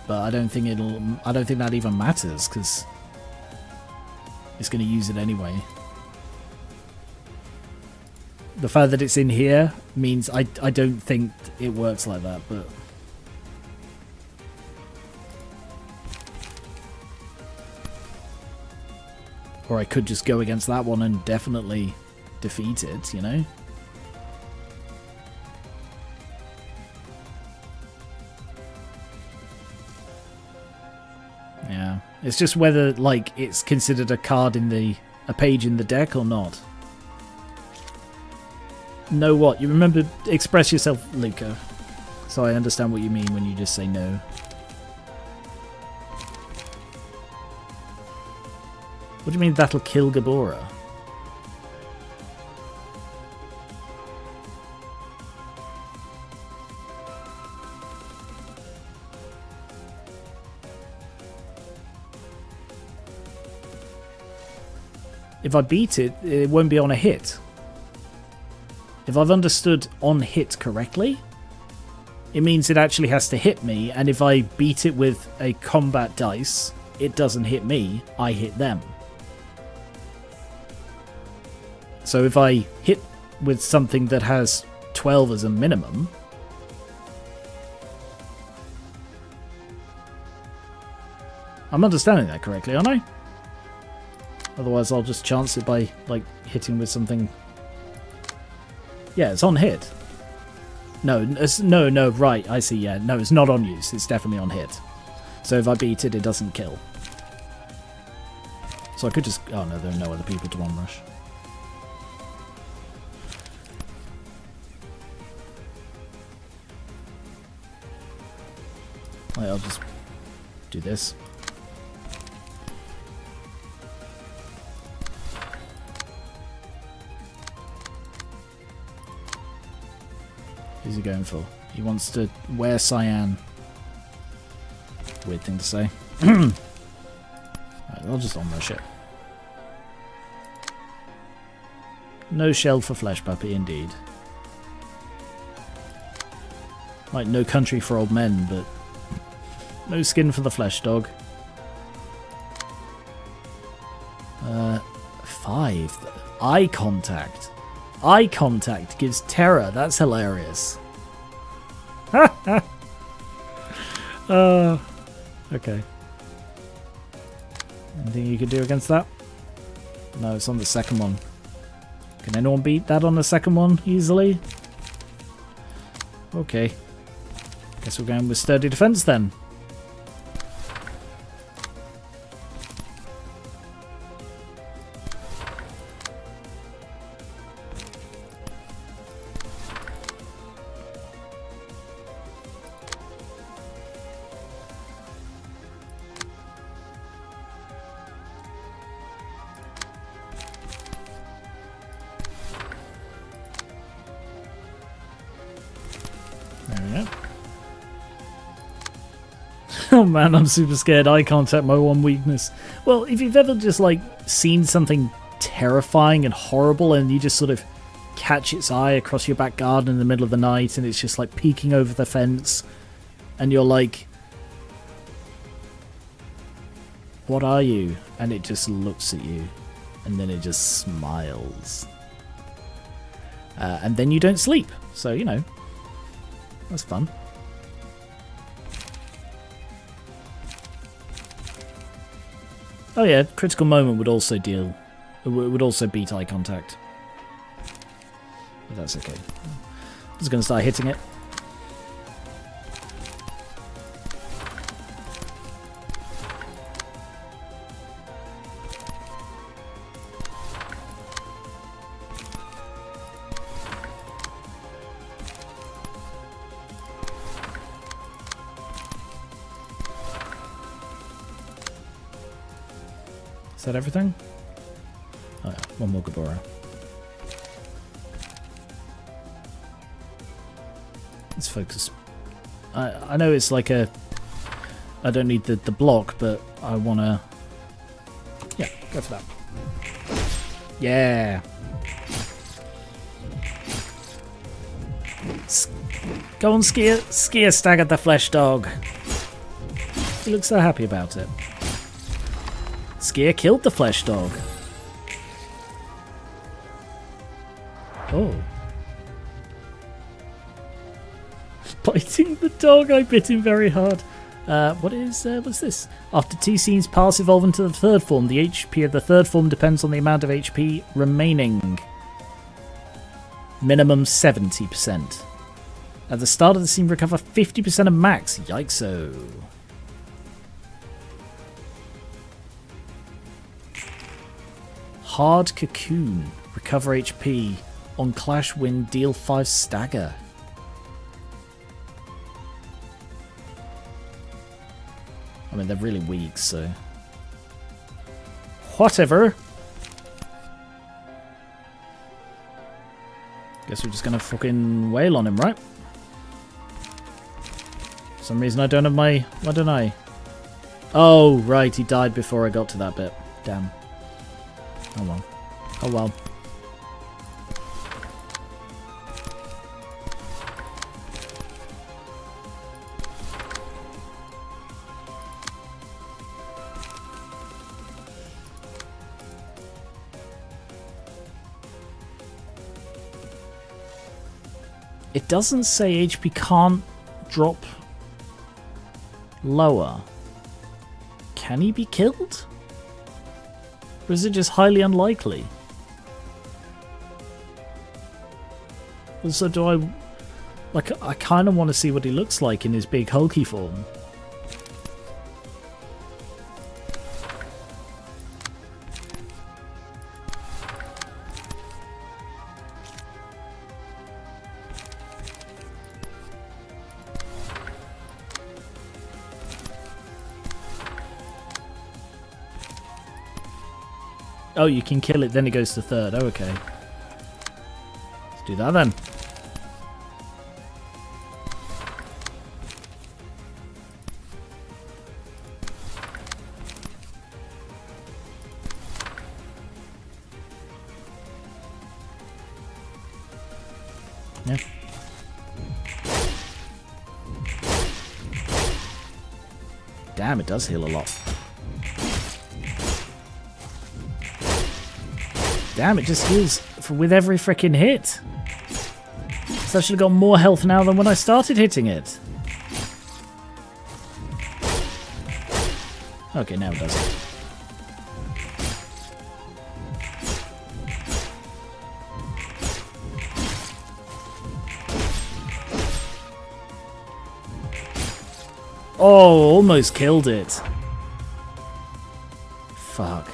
But I don't think that even matters, because it's going to use it anyway. The fact that it's in here means I don't think it works like that, but... Or I could just go against that one and definitely defeat it, you know? Yeah. It's just whether, like, it's considered a card in a page in the deck or not. No what? You remember, express yourself, Luca. So I understand what you mean when you just say no. What do you mean that'll kill Gabora? If I beat it, it won't be on a hit. If I've understood on hit correctly, it means it actually has to hit me, and if I beat it with a combat dice, it doesn't hit me, I hit them. So if I hit with something that has 12 as a minimum, I'm understanding that correctly, aren't I? Otherwise I'll just chance it by, like, hitting with something... Yeah, it's on hit. No, right, I see, yeah. No, it's not on use. It's definitely on hit. So if I beat it, it doesn't kill. So I could just... Oh no, there are no other people to one-rush. I'll just do this. Who's he going for? He wants to wear cyan. Weird thing to say. Right, I'll just on-rush it. No shell for Flesh Puppy, indeed. Like, no country for old men, but no skin for the Flesh Dog. 5. Eye contact. Eye contact gives terror. That's hilarious. Okay. Anything you could do against that? No, it's on the second one. Can anyone beat that on the second one easily? Okay. Guess we're going with sturdy defense then. Oh man, I'm super scared. Eye contact, my one weakness. Well, if you've ever just like seen something terrifying and horrible and you just sort of catch its eye across your back garden in the middle of the night and it's just like peeking over the fence and you're like, what are you? And it just looks at you and then it just smiles. And then you don't sleep. So, you know, that's fun. Oh yeah, critical moment would also beat eye contact. But that's okay. I'm just going to start hitting it. Is that everything? Oh yeah, one more Gabora. Let's focus. I know it's like a... I don't need the block, but I want to... Yeah, go for that. Yeah! Go on, skier staggered the Flesh Dog. He looks so happy about it. Skier killed the Flesh Dog. Oh. Biting the dog, I bit him very hard. What's this? After T-Scenes pass evolve into the third form, the HP of the third form depends on the amount of HP remaining. Minimum 70%. At the start of the scene, recover 50% of max. Yikes-o. Hard Cocoon. Recover HP. On Clash Win, deal 5 stagger. I mean, they're really weak, so... Whatever. Guess we're just gonna fucking wail on him, right? For some reason I don't have my... Why don't I? Oh, right, he died before I got to that bit. Damn. Oh well. Oh well. It doesn't say HP can't drop lower. Can he be killed? Or is it just highly unlikely? Also, do I Like, I kind of want to see what he looks like in his big hulky form. Oh, you can kill it, then it goes to third. Oh, okay. Let's do that then. Yeah. Damn, it does heal a lot. Damn, it just heals with every freaking hit. So I should have got more health now than when I started hitting it. Okay, now it doesn't. Oh, almost killed it. Fuck.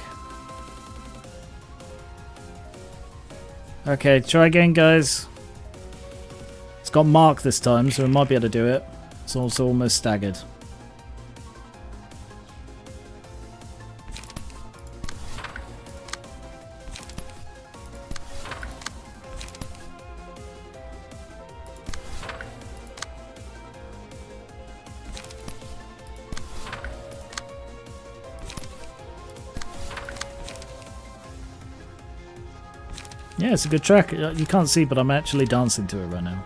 Okay, try again, guys. It's got Mark this time, so we might be able to do it. It's also almost staggered. Yeah, it's a good track. You can't see, but I'm actually dancing to it right now.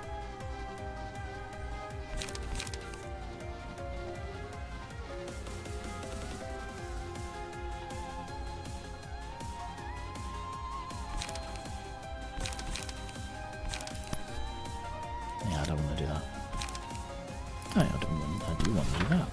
Yeah, I don't want to do that. Oh, yeah, I do want to do that.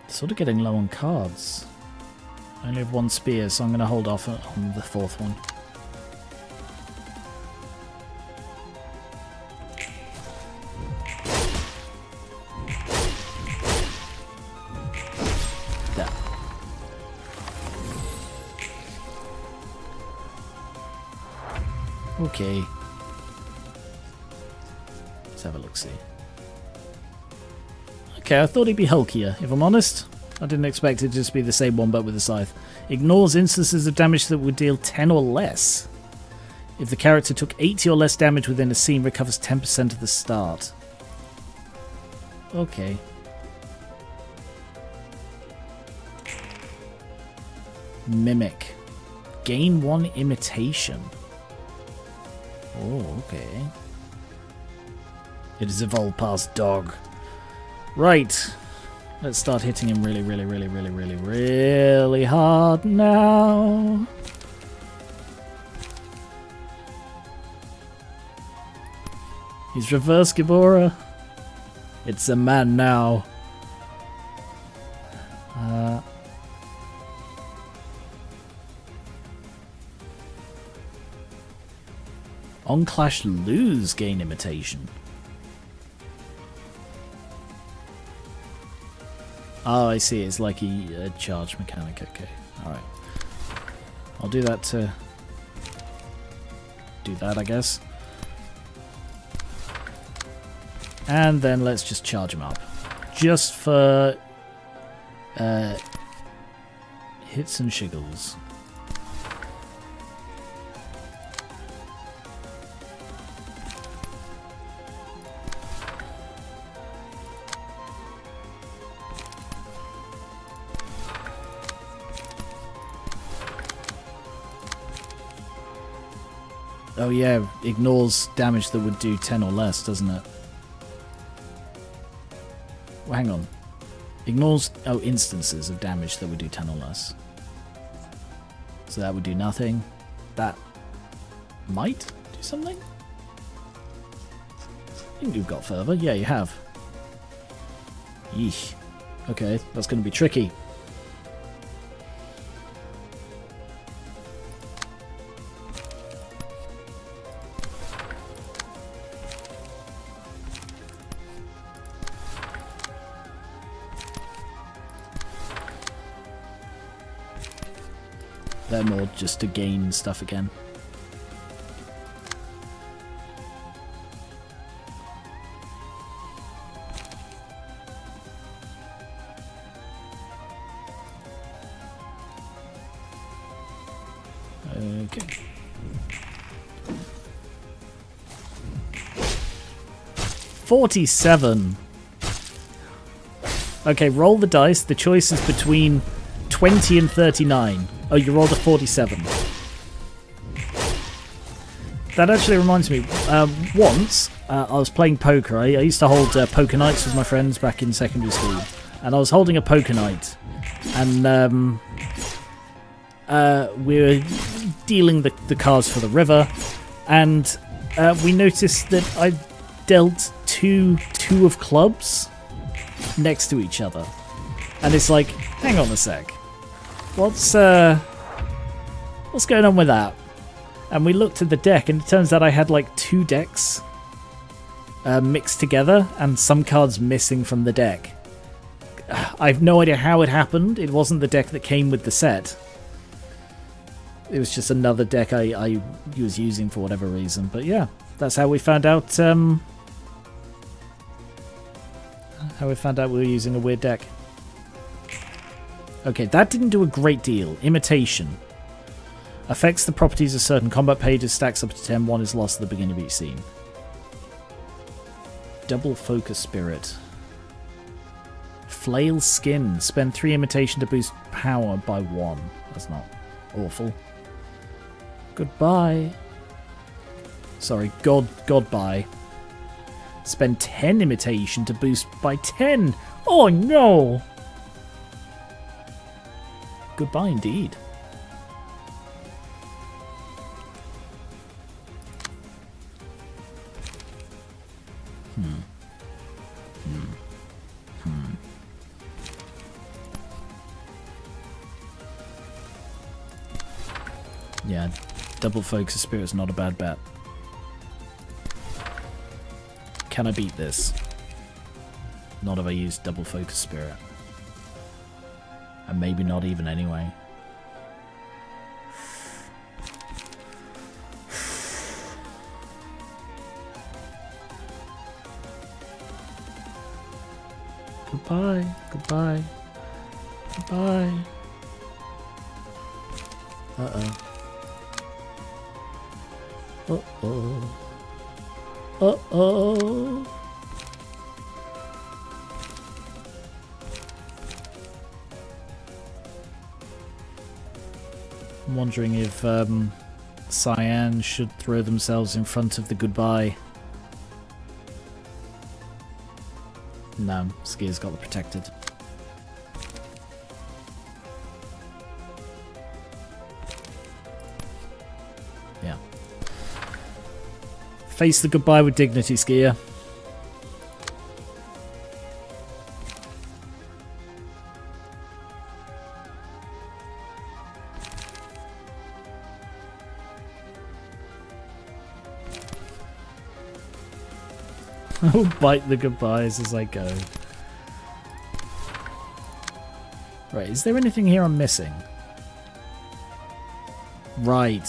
Sort of getting low on cards. I only have one spear, so I'm going to hold off on the fourth one. There. Okay. Let's have a look-see. Okay, I thought he'd be hulkier, if I'm honest. I didn't expect it to just be the same one but with a scythe. Ignores instances of damage that would deal 10 or less. If the character took 80 or less damage within a scene, recovers 10% of the start. Okay. Mimic. Gain 1 imitation. Oh, okay. It is evolved past dog. Right, let's start hitting him really hard now. He's reverse Gibora. It's a man now. On clash lose gain imitation. Oh, I see. It's like a charge mechanic. Okay. Alright. I'll do that to do that, I guess. And then let's just charge him up. Just for hits and shiggles. Oh yeah, ignores damage that would do 10 or less, doesn't it? Well, hang on. Ignores instances of damage that would do 10 or less. So that would do nothing. That might do something? I think you've got further. Yeah, you have. Yeesh. Okay, that's going to be tricky. They're more just to gain stuff again. Okay. $47. Okay, roll the dice. The choice is between 20 and 39. Oh, you rolled a 47. That actually reminds me. Once, I was playing poker. I used to hold poker nights with my friends back in secondary school. And I was holding a poker night. And we were dealing the cards for the river. And we noticed that I dealt two of clubs next to each other. And it's like, hang on a sec. What's going on with that? And we looked at the deck, and it turns out I had like 2 decks mixed together, and some cards missing from the deck. I have no idea how it happened. It wasn't the deck that came with the set. It was just another deck I was using for whatever reason. But yeah, that's how we found out. How we found out we were using a weird deck. Okay, that didn't do a great deal. Imitation. Affects the properties of certain combat pages, stacks up to 10, 1 is lost at the beginning of each scene. Double Focus Spirit. Flail Skin. Spend 3 imitation to boost power by 1. That's not awful. Goodbye. Sorry, goodbye. Spend 10 imitation to boost by 10. Oh no! Goodbye indeed. Yeah, double focus spirit is not a bad bet. Can I beat this? Not if I use double focus spirit. And maybe not even anyway. Goodbye, goodbye, goodbye. Uh-oh. Uh-oh. Uh-oh. I'm wondering if Cyan should throw themselves in front of the goodbye. No, Skia's got the protected. Yeah. Face the goodbye with dignity, Skia. I'll bite the goodbyes as I go. Right, is there anything here I'm missing? Right.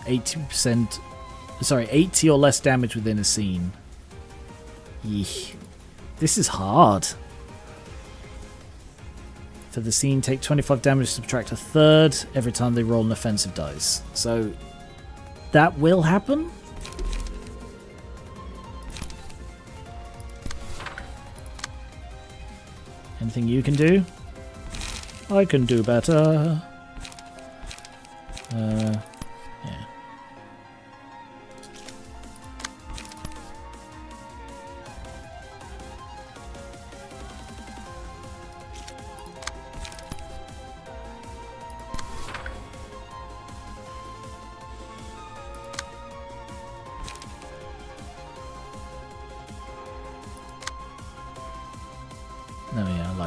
80%... Sorry, 80 or less damage within a scene. Yeesh. This is hard. For the scene, take 25 damage, subtract a third every time they roll an offensive dice. So, that will happen? Anything you can do? I can do better. Yeah.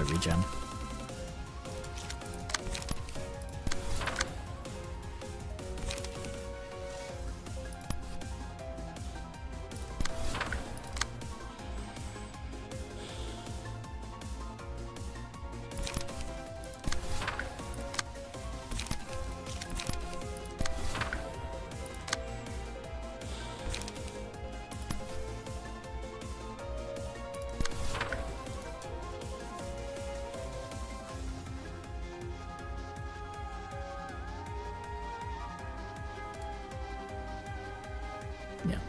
might regen. Yeah.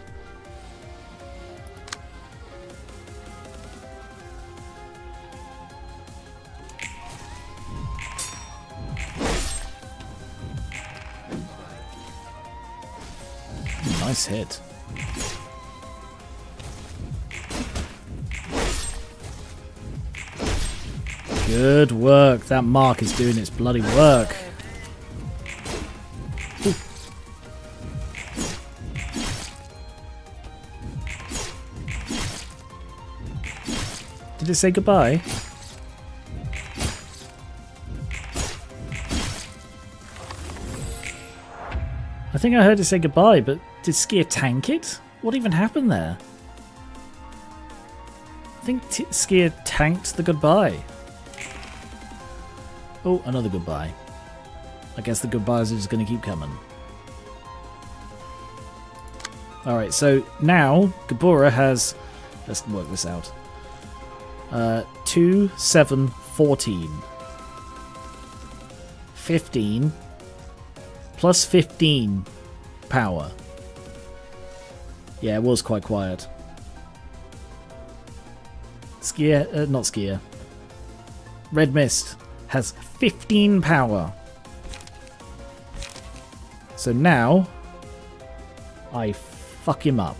Nice hit. Good work. That mark is doing its bloody work. Ooh. Did it say goodbye? I think I heard it say goodbye, but did Skier tank it? What even happened there? I think Skier tanked the goodbye. Oh, another goodbye. I guess the goodbyes are just going to keep coming. Alright, so now Gabora has... Let's work this out. 2, 7, 14. 15. Plus 15 power. Yeah, it was quite quiet. Skier, not Skier. Red Mist has 15 power. So now I fuck him up.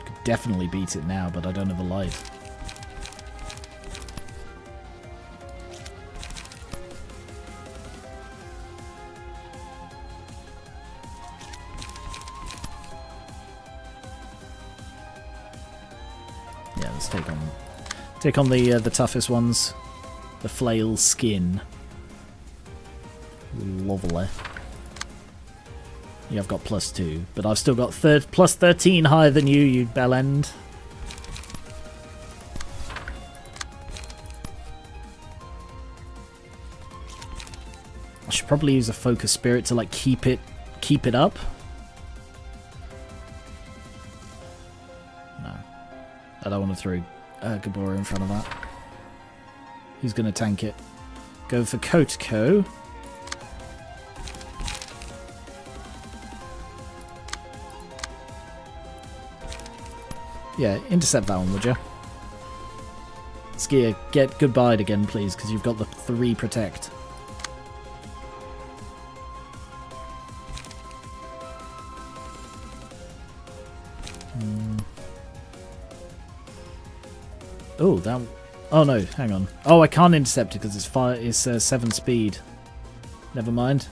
Could definitely beat it now, but I don't have a light. Yeah, let's take on the toughest ones. The flail skin. Lovely. Yeah, I've got +2, but I've still got plus 13 higher than you bellend. I should probably use a focus spirit to like keep it up. No, I don't want to throw Gabora in front of that. Who's going to tank it? Go for Kotoko. Yeah, intercept that one, would you? Skier, get goodbye again, please, because you've got the 3 protect. Oh, that... Oh, no, hang on. Oh, I can't intercept it because it's 7 speed. Never mind.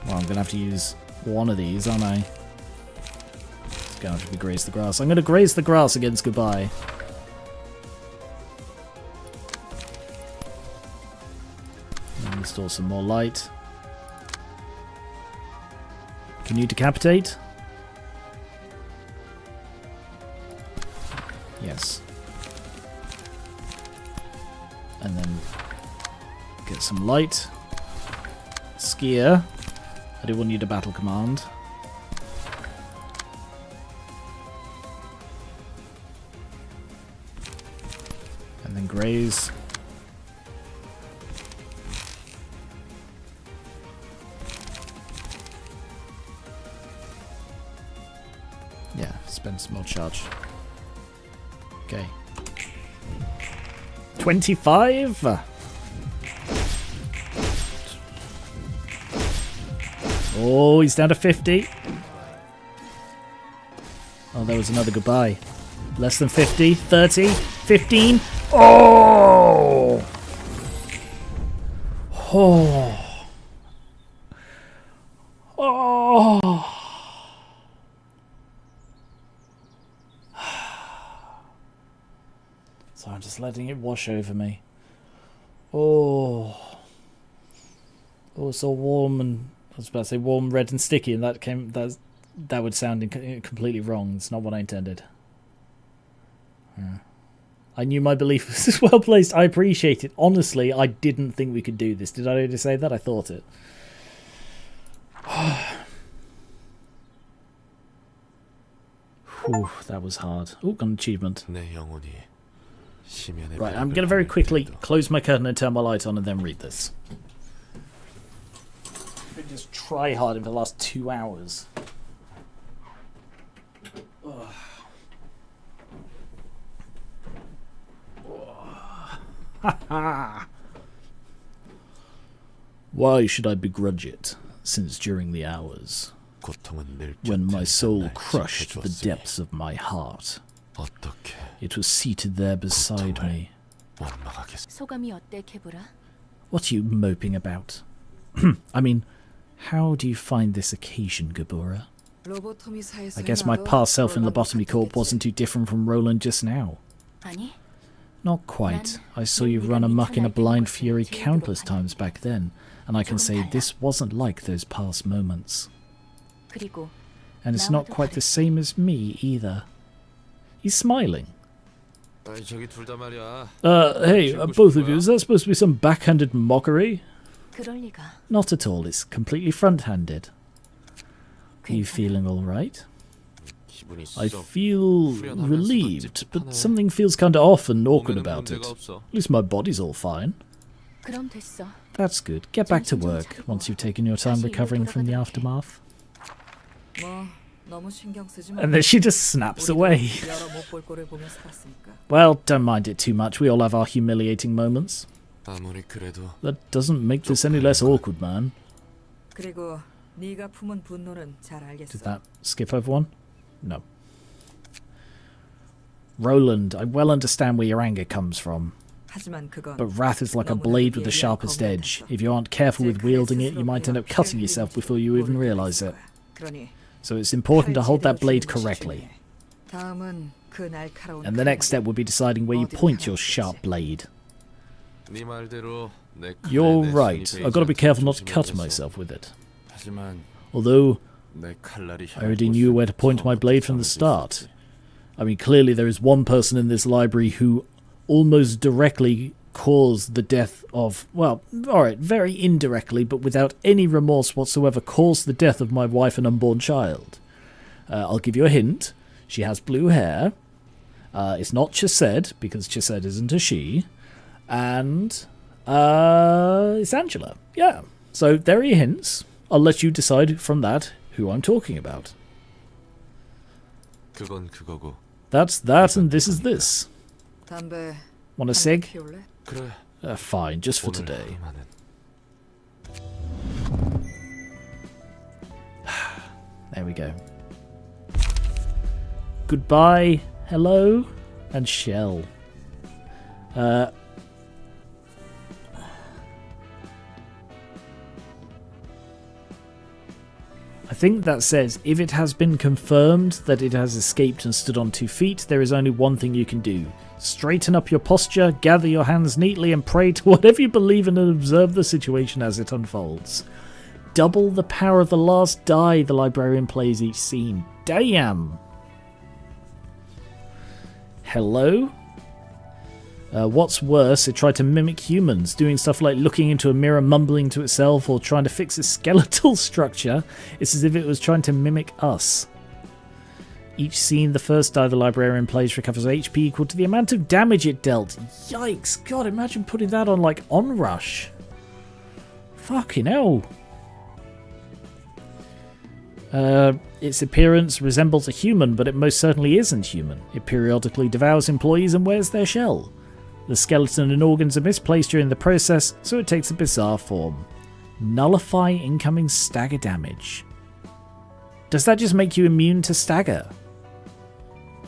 Well, I'm going to have to use one of these, aren't I? It's going to have to be graze the grass. I'm going to graze the grass against goodbye. And install some more light. Can you decapitate? Yes. And then get some light. Skier. I do want you to battle command. And then graze. Yeah, spend some more charge. Okay. 25? Oh, he's down to 50. Oh, there was another goodbye. Less than 50, 30, 15. Oh! Oh. Oh. So I'm just letting it wash over me. Oh. Oh, it's all warm and I was about to say warm, red and sticky, and that would sound completely wrong. It's not what I intended. I knew my belief was well placed. I appreciate it. Honestly, I didn't think we could do this. Did I already say that? I thought it. Whew, that was hard. Oh, got an achievement. Right, I'm going to very quickly close my curtain and turn my light on and then read this. I've been just try harding for the last 2 hours. Why should I begrudge it, since during the hours when my soul crushed the depths of my heart, it was seated there beside me. What are you moping about? I mean, how do you find this occasion, Gabora? I guess my past self in Lobotomy Corp wasn't too different from Roland just now. Not quite. I saw you run amok in a blind fury countless times back then, and I can say this wasn't like those past moments. And it's not quite the same as me either. He's smiling. Hey, both of you, is that supposed to be some backhanded mockery? Not at all, it's completely front-handed. Are you feeling alright? I feel relieved, but something feels kinda off and awkward about it. At least my body's all fine. That's good. Get back to work once you've taken your time recovering from the aftermath. And then she just snaps away. Well, don't mind it too much. We all have our humiliating moments. That doesn't make this any less awkward, man. Did that skip over one? No. Roland, I well understand where your anger comes from. But wrath is like a blade with the sharpest edge. If you aren't careful with wielding it, you might end up cutting yourself before you even realise it. So it's important to hold that blade correctly. And the next step will be deciding where you point your sharp blade. You're right. I've got to be careful not to cut myself with it. Although I already knew where to point my blade from the start. I mean, clearly there is one person in this library who almost directly caused the death of, well, alright, very indirectly, but without any remorse whatsoever, caused the death of my wife and unborn child. I'll give you a hint. She has blue hair. It's not Chesed, because Chesed isn't a she. And it's Angela. Yeah. So there are your hints. I'll let you decide from that who I'm talking about. That's that, and this is this. Want a cig? Fine, just for today. There we go. Goodbye, hello, and Shell. I think that says, if it has been confirmed that it has escaped and stood on 2 feet, there is only one thing you can do. Straighten up your posture, gather your hands neatly, and pray to whatever you believe in and observe the situation as it unfolds. Double the power of the last die the librarian plays each scene. Damn! Hello? What's worse, it tried to mimic humans, doing stuff like looking into a mirror, mumbling to itself, or trying to fix a skeletal structure. It's as if it was trying to mimic us. Each scene, the first die the librarian plays recovers HP equal to the amount of damage it dealt. Yikes! God, imagine putting that on, like, Onrush. Fucking hell. Its appearance resembles a human, but it most certainly isn't human. It periodically devours employees and wears their shell. The skeleton and organs are misplaced during the process, so it takes a bizarre form. Nullify incoming stagger damage. Does that just make you immune to stagger?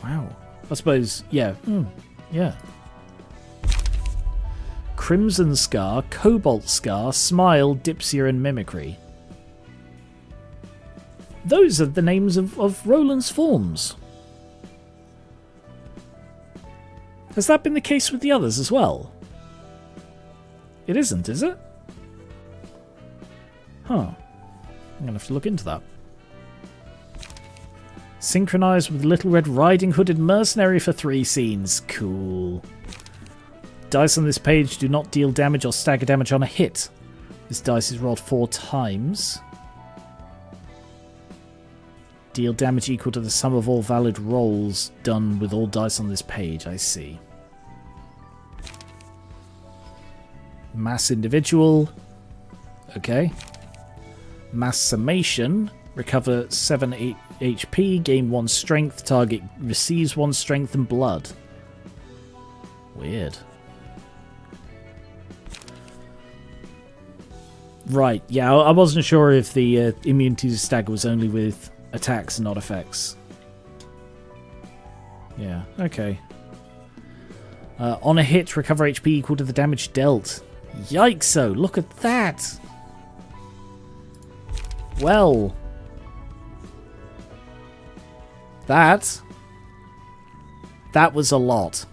Wow. I suppose, yeah. Yeah. Crimson Scar, Cobalt Scar, Smile, Dipsia, and Mimicry. Those are the names of Roland's forms. Has that been the case with the others as well? It isn't, is it? Huh. I'm going to have to look into that. Synchronized with Little Red Riding Hooded Mercenary for 3 scenes. Cool. Dice on this page do not deal damage or stagger damage on a hit. This dice is rolled 4 times. Deal damage equal to the sum of all valid rolls done with all dice on this page. I see. Mass individual. Okay. Mass summation. Recover 7 HP. Gain 1 strength. Target receives 1 strength and blood. Weird. Right. Yeah, I wasn't sure if the immunity to stagger was only with attacks and not effects. Yeah, okay. On a hit, recover HP equal to the damage dealt. Yikes-o, look at that! Well... That was a lot.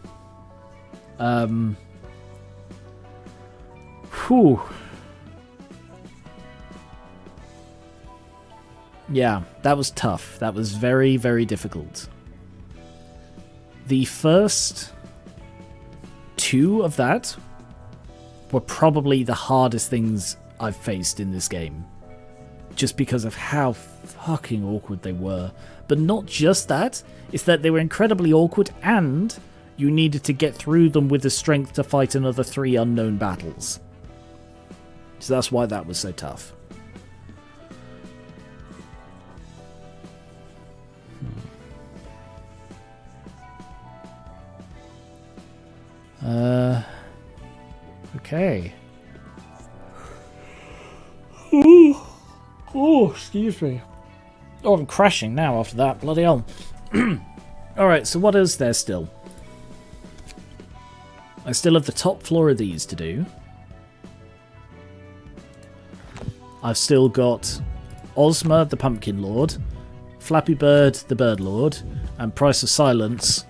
Whew. Yeah, that was tough. That was very, very difficult. The first 2 of that were probably the hardest things I've faced in this game. Just because of how fucking awkward they were. But not just that, it's that they were incredibly awkward and you needed to get through them with the strength to fight another 3 unknown battles. So that's why that was so tough. Okay. Oh, excuse me. Oh, I'm crashing now after that. Bloody hell. Alright, so what is there still? I still have the top floor of these to do. I've still got Ozma, the Pumpkin Lord, Flappy Bird, the Bird Lord, and Price of Silence.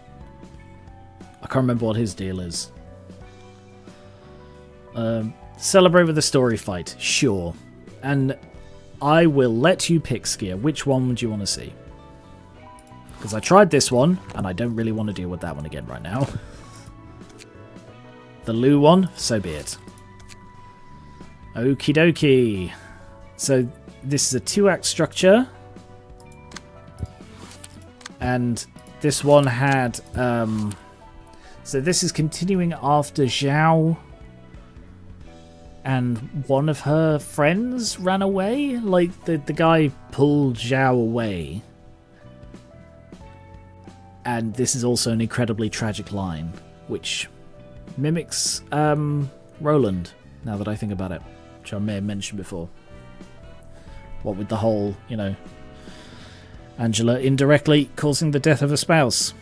I can't remember what his deal is. Celebrate with a story fight. Sure. And I will let you pick, Skier. Which one would you want to see? Because I tried this one, and I don't really want to deal with that one again right now. The Lou one, so be it. Okie dokie. So this is a 2-act structure. And this one had... so this is continuing after Zhao and one of her friends ran away. Like, the guy pulled Zhao away. And this is also an incredibly tragic line, which mimics Roland, now that I think about it, which I may have mentioned before. What with the whole, you know, Angela indirectly causing the death of a spouse.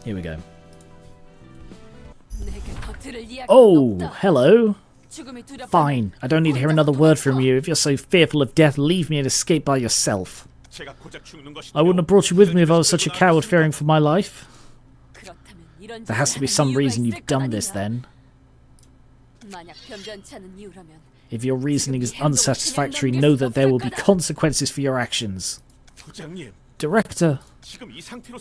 Here we go. Oh, hello. Fine, I don't need to hear another word from you. If you're so fearful of death, leave me and escape by yourself. I wouldn't have brought you with me if I was such a coward fearing for my life. There has to be some reason you've done this then. If your reasoning is unsatisfactory, know that there will be consequences for your actions. Director,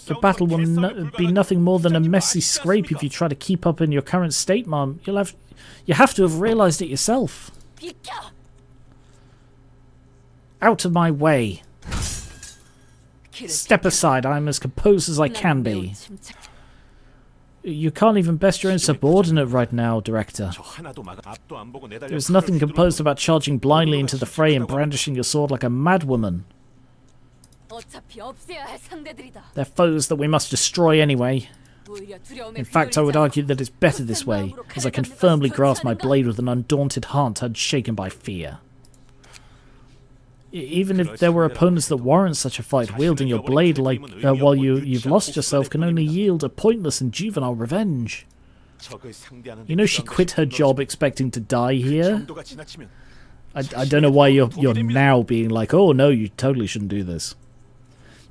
the battle will be nothing more than a messy scrape if you try to keep up in your current state, Mom. You have to have realized it yourself. Out of my way. Step aside, I'm as composed as I can be. You can't even best your own subordinate right now, Director. There's nothing composed about charging blindly into the fray and brandishing your sword like a madwoman. They're foes that we must destroy anyway. In fact, I would argue that it's better this way, as I can firmly grasp my blade with an undaunted heart unshaken by fear. Even if there were opponents that warrant such a fight, wielding your blade like while you've lost yourself can only yield a pointless and juvenile revenge. You know she quit her job expecting to die here? I don't know why you're now being like, oh no, you totally shouldn't do this.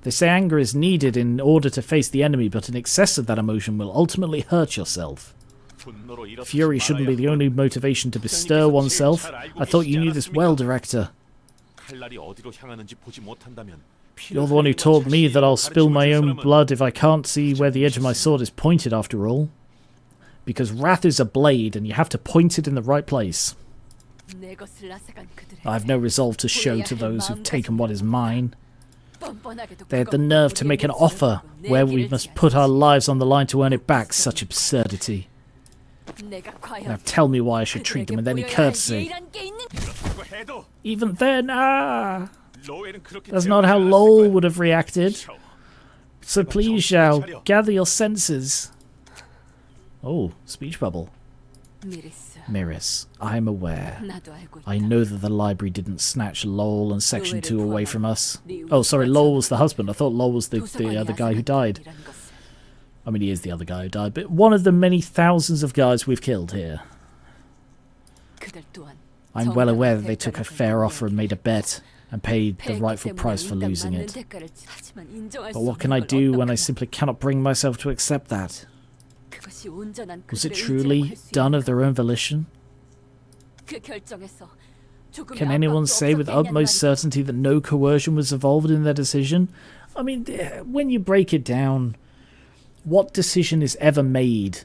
They say anger is needed in order to face the enemy, but an excess of that emotion will ultimately hurt yourself. Fury shouldn't be the only motivation to bestir oneself. I thought you knew this well, Director. You're the one who taught me that I'll spill my own blood if I can't see where the edge of my sword is pointed, after all. Because wrath is a blade, and you have to point it in the right place. I have no resolve to show to those who've taken what is mine. They had the nerve to make an offer where we must put our lives on the line to earn it back. Such absurdity. Now tell me why I should treat them with any courtesy. Even then, that's not how Lowell would have reacted. So please, Zhao, gather your senses. Oh, speech bubble. Miris, I am aware. I know that the library didn't snatch Lowell and Section 2 away from us. Oh, sorry, Lowell was the husband. I thought Lowell was the other guy who died. I mean, he is the other guy who died, but one of the many thousands of guys we've killed here. I'm well aware that they took a fair offer and made a bet, and paid the rightful price for losing it. But what can I do when I simply cannot bring myself to accept that? Was it truly done of their own volition? Can anyone say with utmost certainty that no coercion was involved in their decision? I mean, when you break it down, what decision is ever made?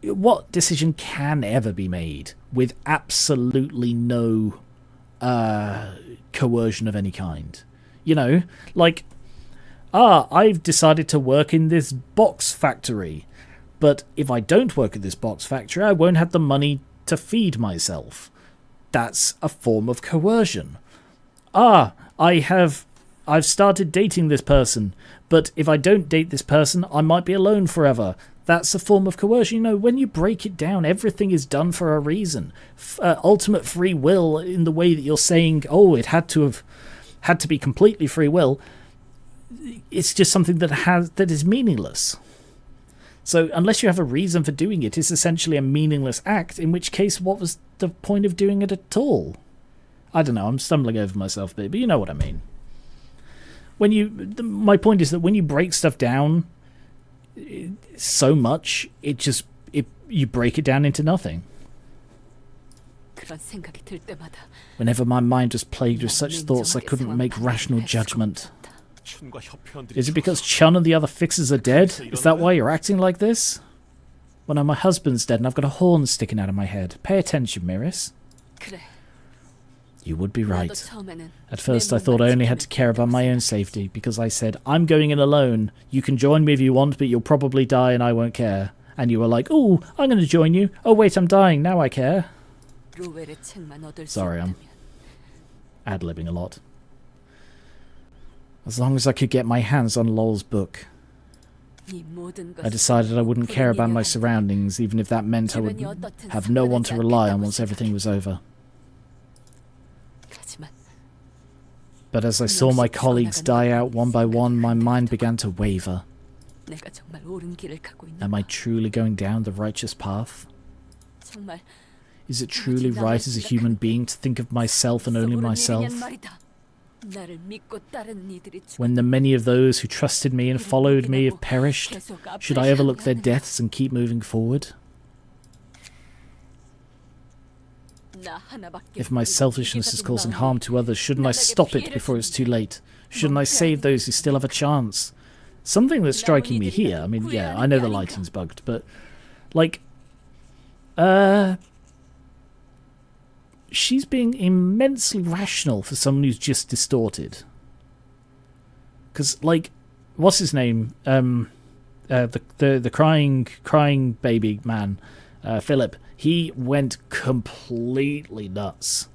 What decision can ever be made with absolutely no coercion of any kind? You know, like, I've decided to work in this box factory, but if I don't work at this box factory, I won't have the money to feed myself. That's a form of coercion. I've started dating this person, but if I don't date this person, I might be alone forever. That's a form of coercion. You know, when you break it down, everything is done for a reason. Ultimate free will, in the way that you're saying, oh, it had to be completely free will, it's just something that is meaningless. So unless you have a reason for doing it, it's essentially a meaningless act, in which case, what was the point of doing it at all? I don't know, I'm stumbling over myself a bit, but you know what I mean. My point is that when you break stuff down so much, you break it down into nothing. Whenever my mind was plagued with such thoughts, I couldn't make rational judgment. Is it because Chun and the other fixers are dead? Is that why you're acting like this? Well, no, my husband's dead and I've got a horn sticking out of my head. Pay attention, Miris. You would be right. At first I thought I only had to care about my own safety, because I said, I'm going in alone. You can join me if you want, but you'll probably die and I won't care. And you were like, oh, I'm going to join you. Oh wait, I'm dying. Now I care. Sorry, I'm ad-libbing a lot. As long as I could get my hands on Lowell's book. I decided I wouldn't care about my surroundings, even if that meant I would have no one to rely on once everything was over. But as I saw my colleagues die out one by one, my mind began to waver. Am I truly going down the righteous path? Is it truly right as a human being to think of myself and only myself? When the many of those who trusted me and followed me have perished, should I overlook their deaths and keep moving forward? If my selfishness is causing harm to others, shouldn't I stop it before it's too late? Shouldn't I save those who still have a chance? Something that's striking me here, I mean, yeah, I know the lighting's bugged, but, like, she's being immensely rational for someone who's just distorted. Because, like, what's his name? The crying baby man, Philip. He went completely nuts.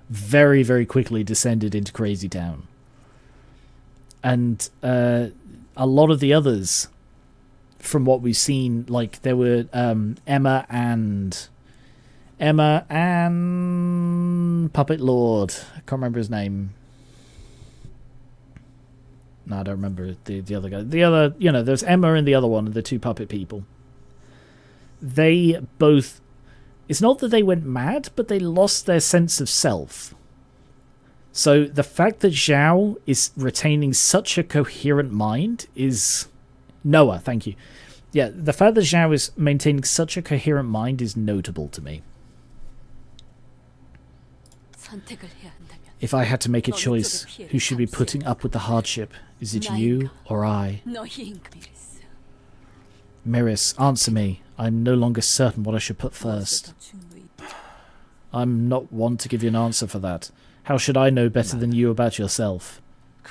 Very, very quickly descended into Crazy Town. And a lot of the others, from what we've seen, like there were Emma and Emma and Puppet Lord. I can't remember his name. No, I don't remember the other guy. The other, there's Emma and the other one, the two puppet people. They both... It's not that they went mad, but they lost their sense of self. So the fact that Zhao is retaining such a coherent mind is... Noah, thank you. Yeah, the fact that Zhao is maintaining such a coherent mind is notable to me. If I had to make a choice, who should be putting up with the hardship? Is it you or I? Miris, answer me. I'm no longer certain what I should put first. I'm not one to give you an answer for that. How should I know better than you about yourself?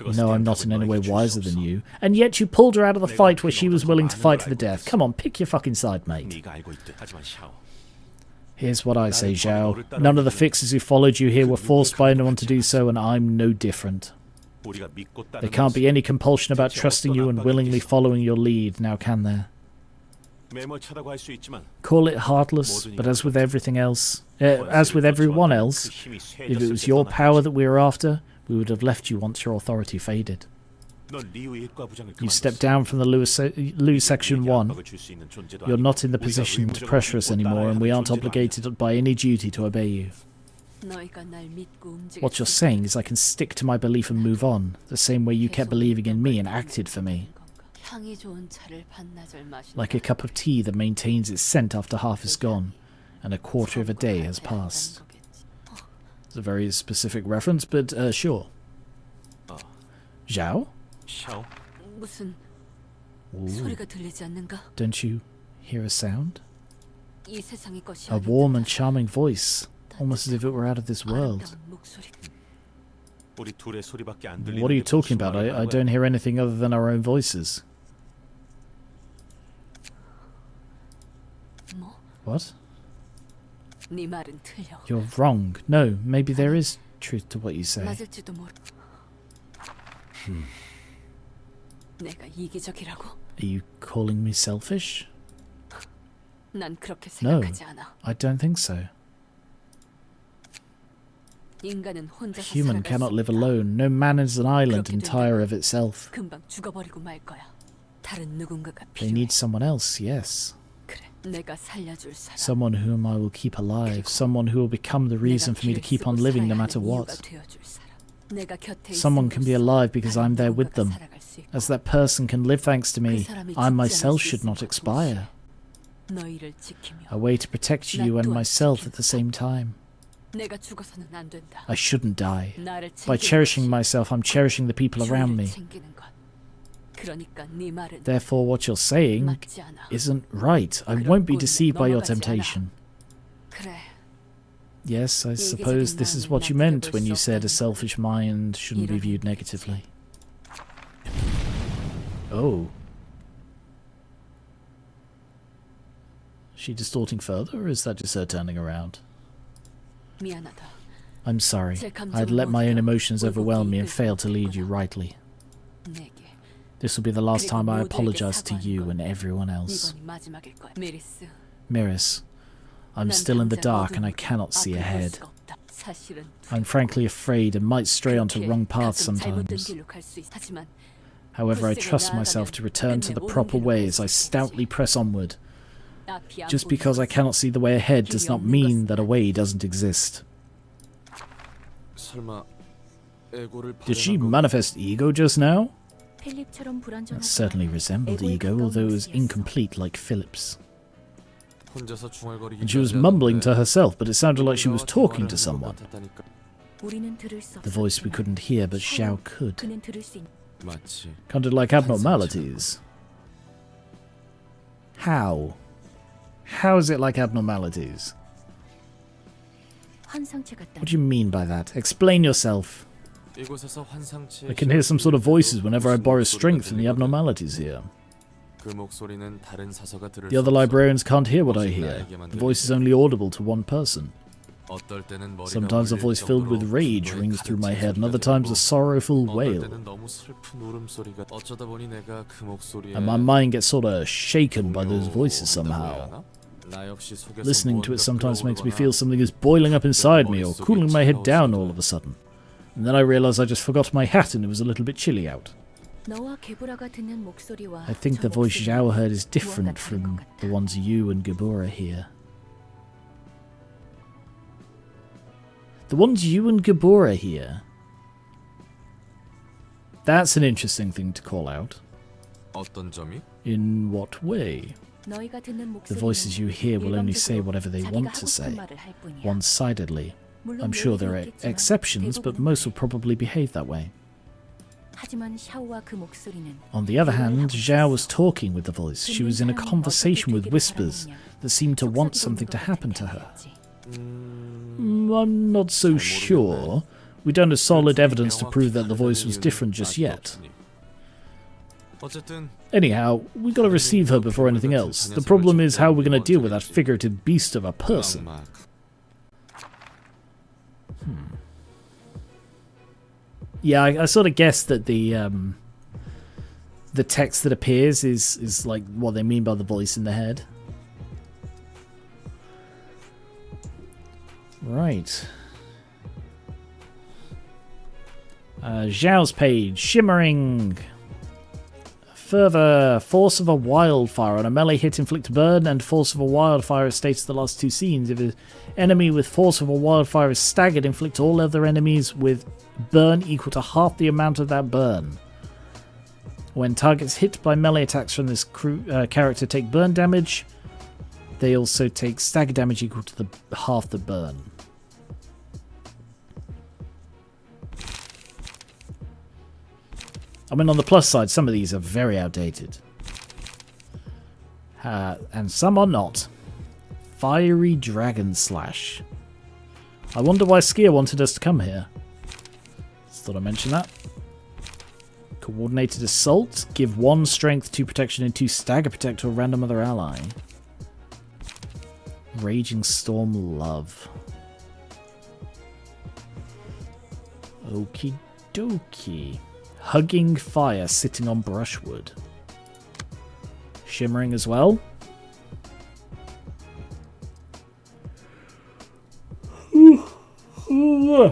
You know I'm not in any way wiser than you. And yet you pulled her out of the fight where she was willing to fight to the death. Come on, pick your fucking side, mate. Here's what I say, Zhao. None of the fixers who followed you here were forced by anyone to do so, and I'm no different. There can't be any compulsion about trusting you and willingly following your lead, now can there? Call it heartless, but as with everything else, as with everyone else, if it was your power that we were after, we would have left you once your authority faded. You stepped down from the Lu Section 1. You're not in the position to pressure us anymore, and we aren't obligated by any duty to obey you. What you're saying is I can stick to my belief and move on, the same way you kept believing in me and acted for me. Like a cup of tea that maintains its scent after half is gone, and a quarter of a day has passed. It's a very specific reference, but sure. Zhao? Ooh. Don't you hear a sound? A warm and charming voice, almost as if it were out of this world. What are you talking about? I don't hear anything other than our own voices. What? You're wrong. No, maybe there is truth to what you say. Are you calling me selfish? No, I don't think so. A human cannot live alone. No man is an island entire of itself. They need someone else, yes. Someone whom I will keep alive. Someone who will become the reason for me to keep on living no matter what. Someone can be alive because I'm there with them. As that person can live thanks to me, I myself should not expire. A way to protect you and myself at the same time. I shouldn't die. By cherishing myself, I'm cherishing the people around me. Therefore, what you're saying isn't right. I won't be deceived by your temptation. Yes, I suppose this is what you meant when you said a selfish mind shouldn't be viewed negatively. Oh. Is she distorting further, or is that just her turning around? I'm sorry. I'd let my own emotions overwhelm me and failed to lead you rightly. This will be the last time I apologize to you and everyone else. Miris, I'm still in the dark and I cannot see ahead. I'm frankly afraid and might stray onto wrong paths sometimes. However, I trust myself to return to the proper way as I stoutly press onward. Just because I cannot see the way ahead does not mean that a way doesn't exist. Did she manifest ego just now? That certainly resembled ego, although it was incomplete like Philip's. And she was mumbling to herself, but it sounded like she was talking to someone. The voice we couldn't hear, but Xiao could. Counted like abnormalities. How? How is it like abnormalities? What do you mean by that? Explain yourself. I can hear some sort of voices whenever I borrow strength from the abnormalities here. The other librarians can't hear what I hear. The voice is only audible to one person. Sometimes a voice filled with rage rings through my head, and other times a sorrowful wail. And my mind gets sort of shaken by those voices somehow. Listening to it sometimes makes me feel something is boiling up inside me or cooling my head down all of a sudden. And then I realise I just forgot my hat and it was a little bit chilly out. I think the voice Zhao heard is different from the ones you and Gabora hear. The ones you and Gabora hear? That's an interesting thing to call out. In what way? The voices you hear will only say whatever they want to say, one-sidedly. I'm sure there are exceptions, but most will probably behave that way. On the other hand, Zhao was talking with the voice. She was in a conversation with whispers that seemed to want something to happen to her. I'm not so sure. We don't have solid evidence to prove that the voice was different just yet. Anyhow, we gotta receive her before anything else. The problem is how we're gonna deal with that figurative beast of a person. Yeah, I sort of guessed that the text that appears is like what they mean by the voice in the head. Right. Zhao's page. Shimmering. Further, force of a wildfire. On a melee hit, inflict burn, and force of a wildfire as stated in the last two scenes. If an enemy with force of a wildfire is staggered, inflict all other enemies with burn equal to half the amount of that burn. When targets hit by melee attacks from this character take burn damage, they also take stagger damage equal to half the burn. I mean, on the plus side, some of these are very outdated. And some are not. Fiery Dragon Slash. I wonder why Skier wanted us to come here. Just thought I'd mention that. Coordinated Assault. Give 1 strength, 2 protection, and 2 stagger protect to a random other ally. Raging Storm Love. Okie dokie. Hugging Fire, sitting on brushwood. Shimmering as well.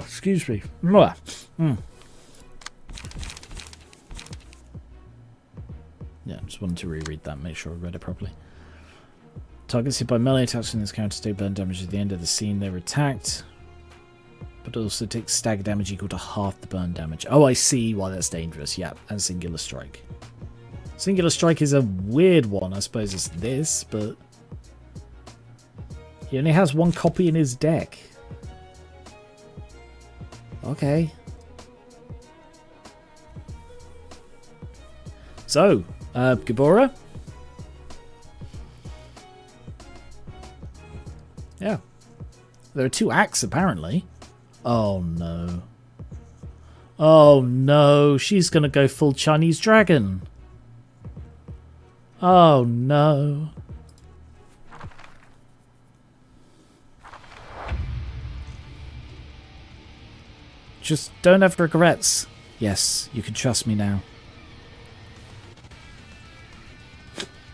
Excuse me. Yeah, just wanted to reread that, make sure I read it properly. Targets hit by melee attacks in this counter take burn damage at the end of the scene they were attacked. But also takes stagger damage equal to half the burn damage. Oh, I see why that's dangerous. Yeah, and Singular Strike. Singular Strike is a weird one. I suppose it's this, but he only has 1 copy in his deck. Okay. So, Gabora? Yeah. There are 2 acts, apparently. Oh no. Oh no, she's gonna go full Chinese dragon. Oh no. Just don't have regrets. Yes, you can trust me now.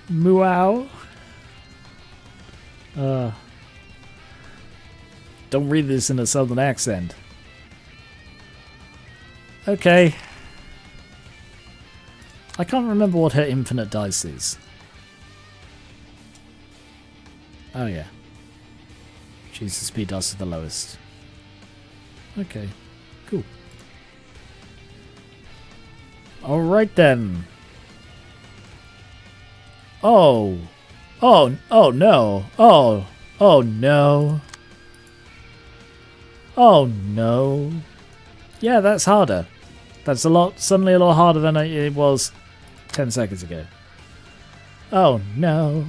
Meow. Don't read this in a southern accent. Okay. I can't remember what her infinite dice is. Oh yeah. She's the speed dice at the lowest. Okay. Cool. Alright then. Oh. Oh no. Oh no. Oh no. Yeah, that's harder. That's suddenly a lot harder than it was 10 seconds ago. Oh no.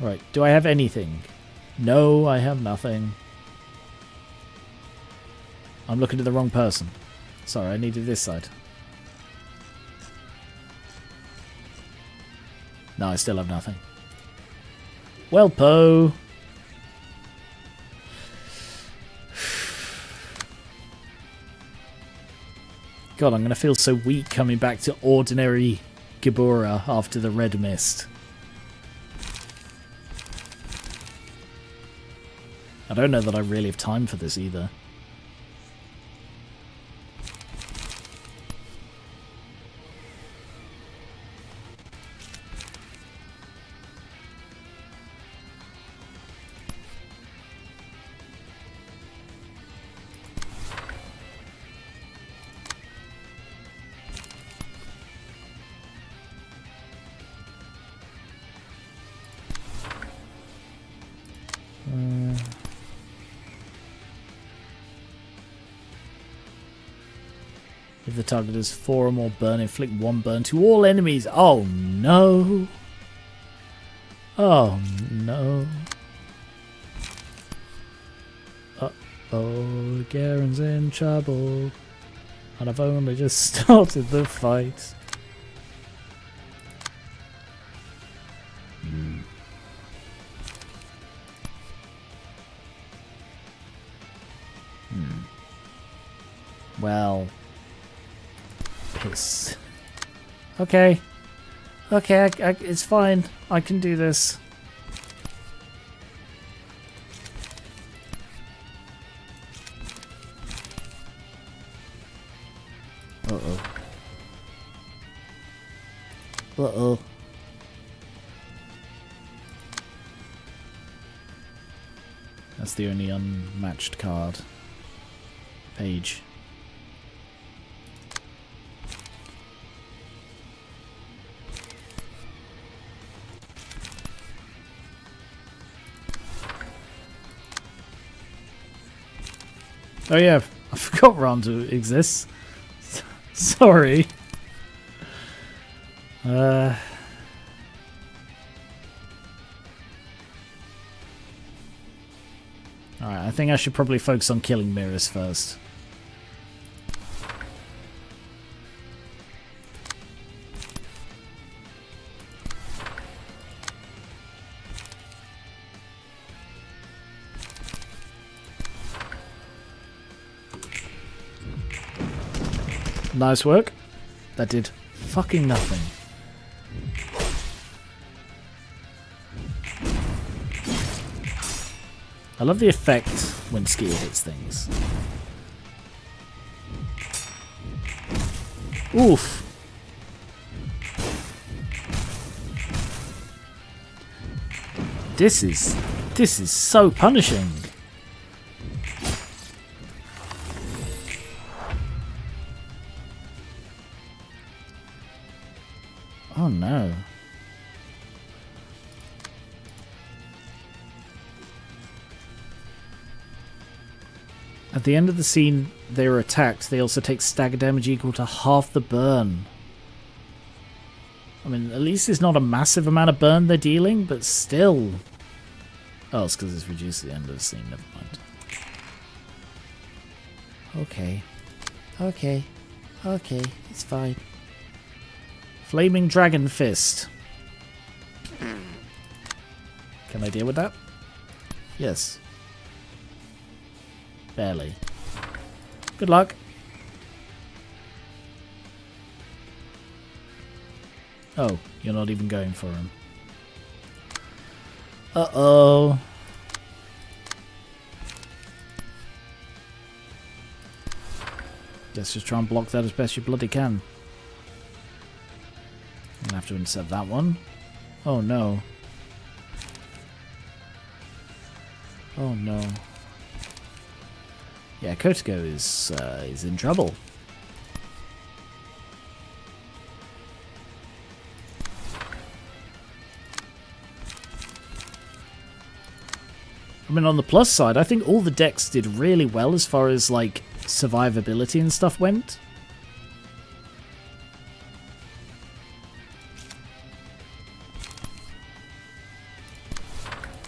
Right, do I have anything? No, I have nothing. I'm looking at the wrong person. Sorry, I needed this side. No, I still have nothing. Well, Poe. God, I'm going to feel so weak coming back to ordinary Gabora after the red mist. I don't know that I really have time for this either. If the target has 4 or more burn, inflict 1 burn to all enemies. Oh no! Oh no! Uh-oh, Garen's in trouble. And I've only just started the fight. Well... piss. Okay. Okay, it's fine. I can do this. Uh-oh. Uh-oh. That's the only unmatched card. Page. Oh yeah, I forgot Ronda exists. Sorry. Alright, I think I should probably focus on killing mirrors first. Nice work. That did fucking nothing. I love the effect when Skier hits things. Oof. This is so punishing. Oh no. At the end of the scene they are attacked, they also take stagger damage equal to half the burn. I mean, at least it's not a massive amount of burn they're dealing, but still. Oh, it's because it's reduced at the end of the scene, never mind. Okay. Okay. Okay, it's fine. Flaming Dragon Fist. Can I deal with that? Yes. Barely. Good luck. Oh, you're not even going for him. Uh-oh. Let's just try and block that as best you bloody can. I'm gonna have to insert that one. Oh no. Oh no. Yeah, Kotoko is in trouble. I mean, on the plus side, I think all the decks did really well as far as, like, survivability and stuff went.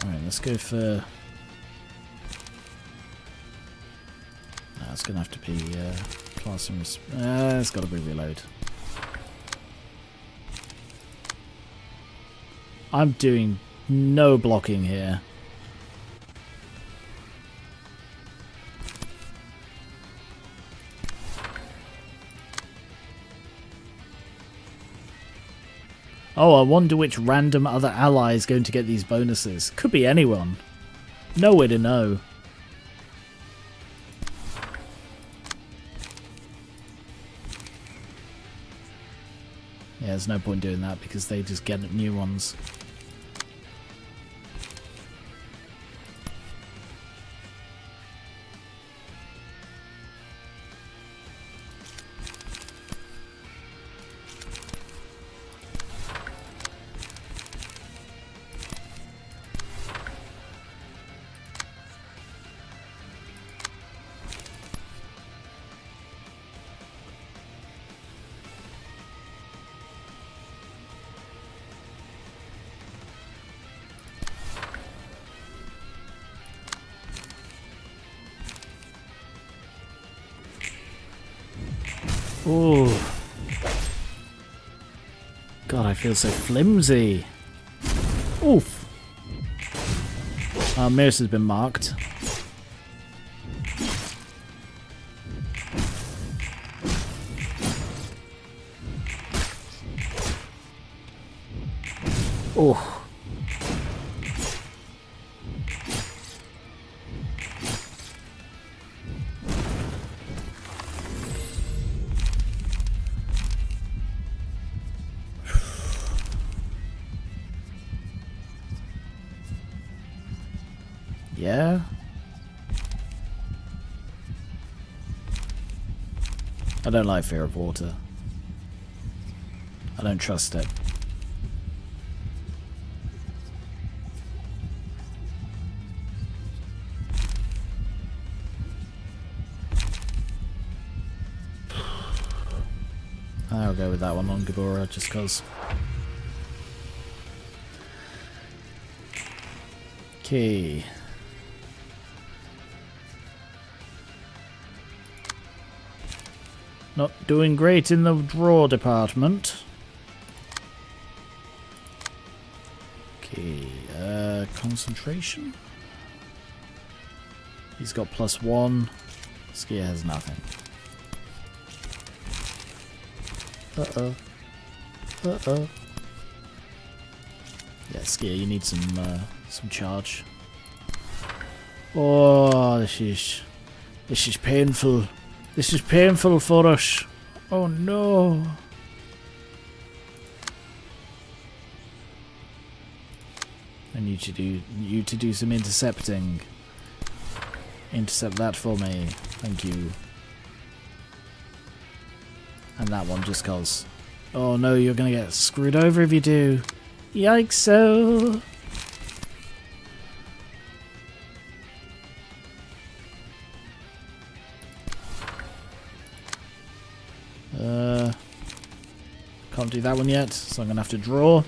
Alright, let's go for... No, it's going to have to be class and... it's got to be reload. I'm doing no blocking here. Oh, I wonder which random other ally is going to get these bonuses. Could be anyone. No way to know. there's no point doing that because they just get new ones. Ooh. God, I feel so flimsy. Oof. Mirrors has been marked. Oh. Yeah. I don't like fear of water. I don't trust it. I'll go with that one on Gabora just cause. Okay. Not doing great in the draw department. Okay, concentration. He's got +1. Skier has nothing. Uh-oh. Uh-oh. Yeah, Skier, you need some charge. Oh, this is painful. This is painful for us. Oh no. I need you to do some intercepting. Intercept that for me. Thank you. And that one just cause. Oh no, you're gonna get screwed over if you do. Yikes so. Can't do that one yet, so I'm gonna have to draw.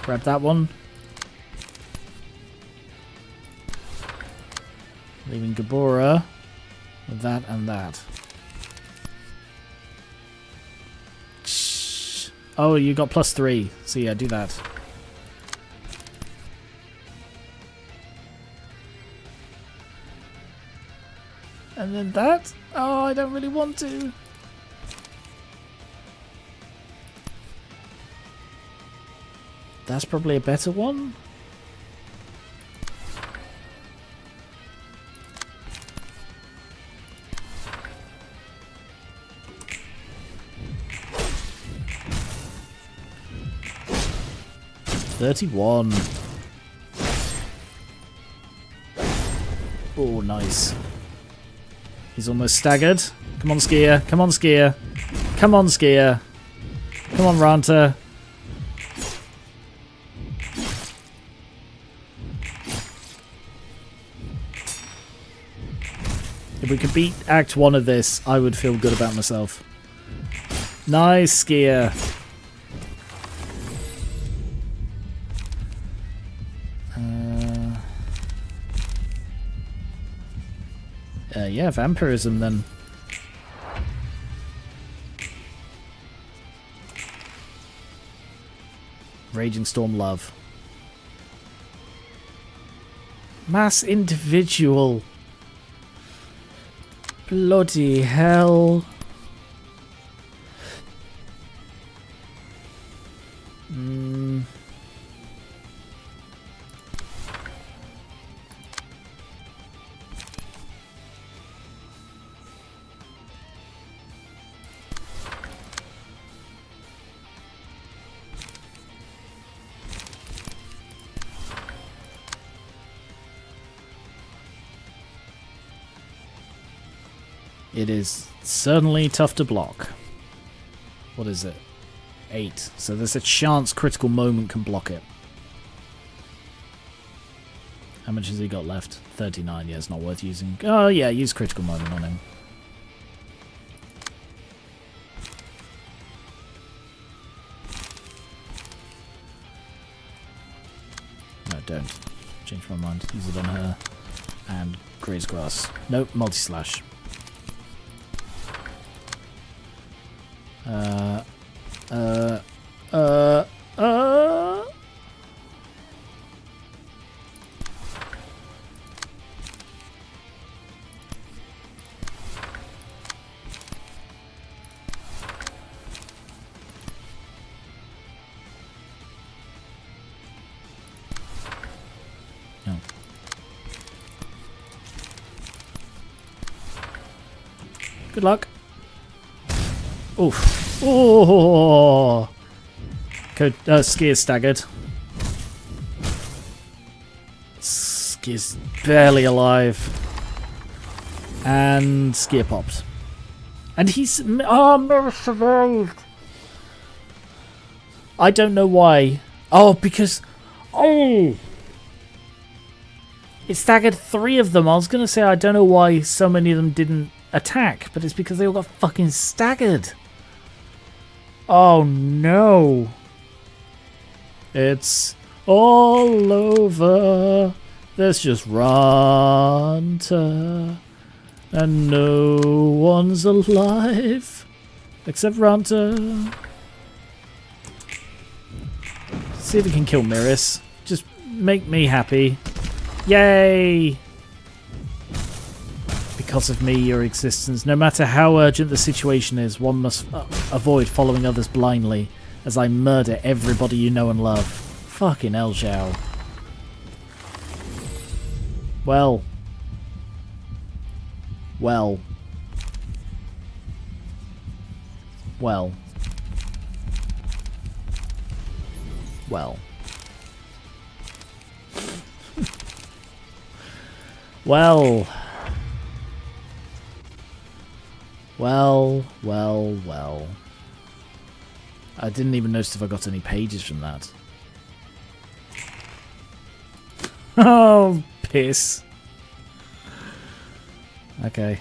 Grab that one. Leaving Gabora with that and that. Oh, you got +3. So yeah, do that. And then that? Oh, I don't really want to. That's probably a better one. $31. Oh, nice. He's almost staggered. Come on, Skier. Come on, Skier. Come on, Skier. Come on, Ranter. If we could beat Act 1 of this, I would feel good about myself. Nice, Skier. Yeah, vampirism then. Raging Storm Love. Mass Individual. Bloody hell. It is certainly tough to block. What is it? 8. So there's a chance critical moment can block it. How much has he got left? 39. Yeah, it's not worth using. Oh, yeah, use critical moment on him. No, don't. Change my mind. Use it on her. And graze grass. Nope, multi-slash. Good luck. Oof. Oh. Ski is staggered. Ski's barely alive. And Ski popped. And he's... Oh, Mirror survived. I don't know why. Oh, because... Oh! It staggered 3 of them. I was going to say I don't know why so many of them didn't attack, but it's because they all got fucking staggered. Oh no. It's all over. There's just Ranta. And no one's alive. Except Ranta. See if we can kill Miris. Just make me happy. Yay! Because of me, your existence. No matter how urgent the situation is, one must avoid following others blindly, as I murder everybody you know and love. Fucking El Zhao. Well. Well. Well. Well. Well. Well, well, well. I didn't even notice if I got any pages from that. Oh, piss. Okay.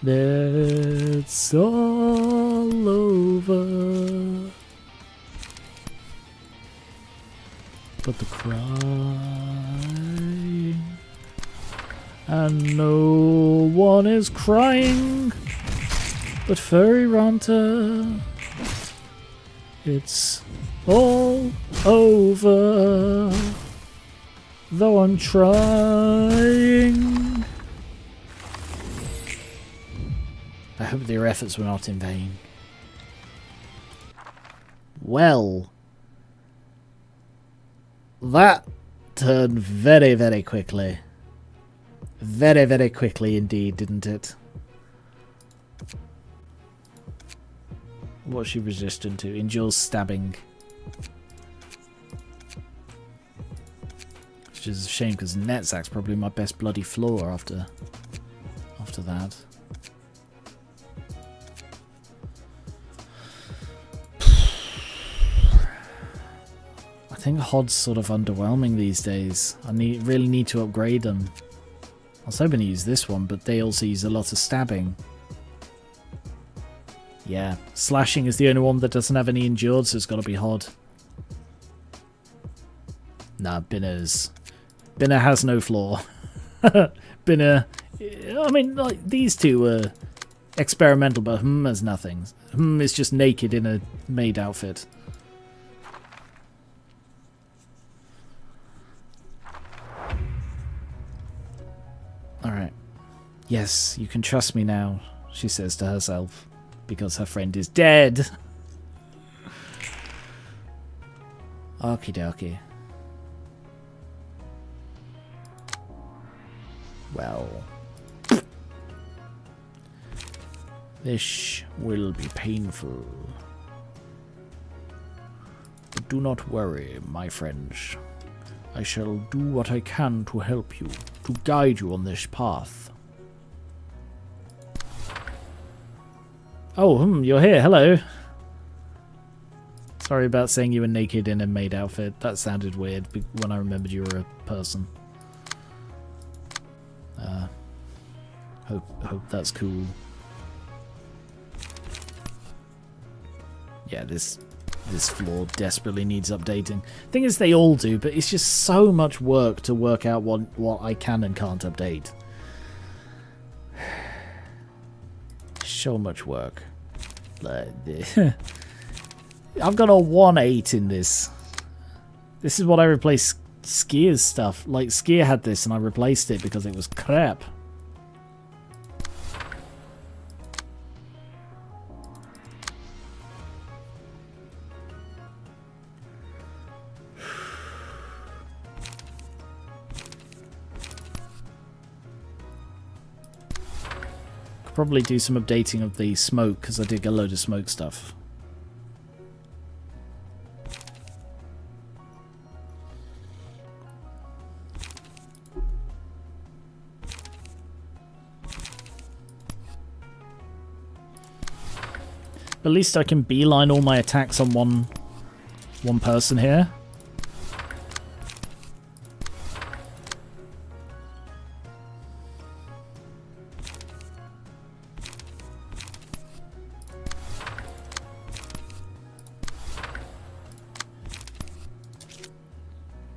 It's all over. But the crying... And no one is crying but Furry Ranta. It's all over, though I'm trying. I hope their efforts were not in vain. Well, that turned very, very quickly. Very, very quickly indeed, didn't it? What's she resistant to? Endures stabbing. Which is a shame because Netzak's probably my best bloody floor after that. I think HOD's sort of underwhelming these days. I really need to upgrade them. I was hoping to use this one, but they also use a lot of stabbing. Yeah, slashing is the only one that doesn't have any endured, so it's got to be HOD. Nah, Binner has no flaw. Binner, I mean, like, these two are experimental, but has nothing. Is just naked in a maid outfit. Alright. Yes, you can trust me now, she says to herself, because her friend is dead. Okie dokie. Well. This will be painful. But do not worry, my friends. I shall do what I can to help you. to guide you on this path. Oh, you're here. Hello. Sorry about saying you were naked in a maid outfit. That sounded weird when I remembered you were a person. Hope that's cool. Yeah, this floor desperately needs updating. Thing is, they all do, but it's just so much work to work out what I can and can't update. So much work. I've got a 1.8 in this. This is what I replaced Skier's stuff. Like, Skier had this and I replaced it because it was crap. Probably do some updating of the smoke because I did get a load of smoke stuff. At least I can beeline all my attacks on one person here.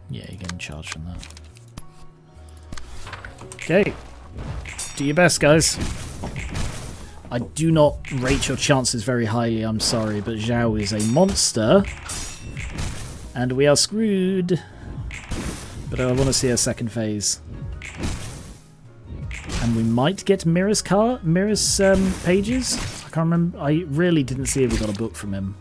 Yeah, you're getting charged from that. Okay. Do your best, guys. I do not rate your chances very highly, I'm sorry, but Zhao is a monster. And we are screwed. But I want to see a second phase. And we might get Mirror's pages. I can't remember. I really didn't see if we got a book from him.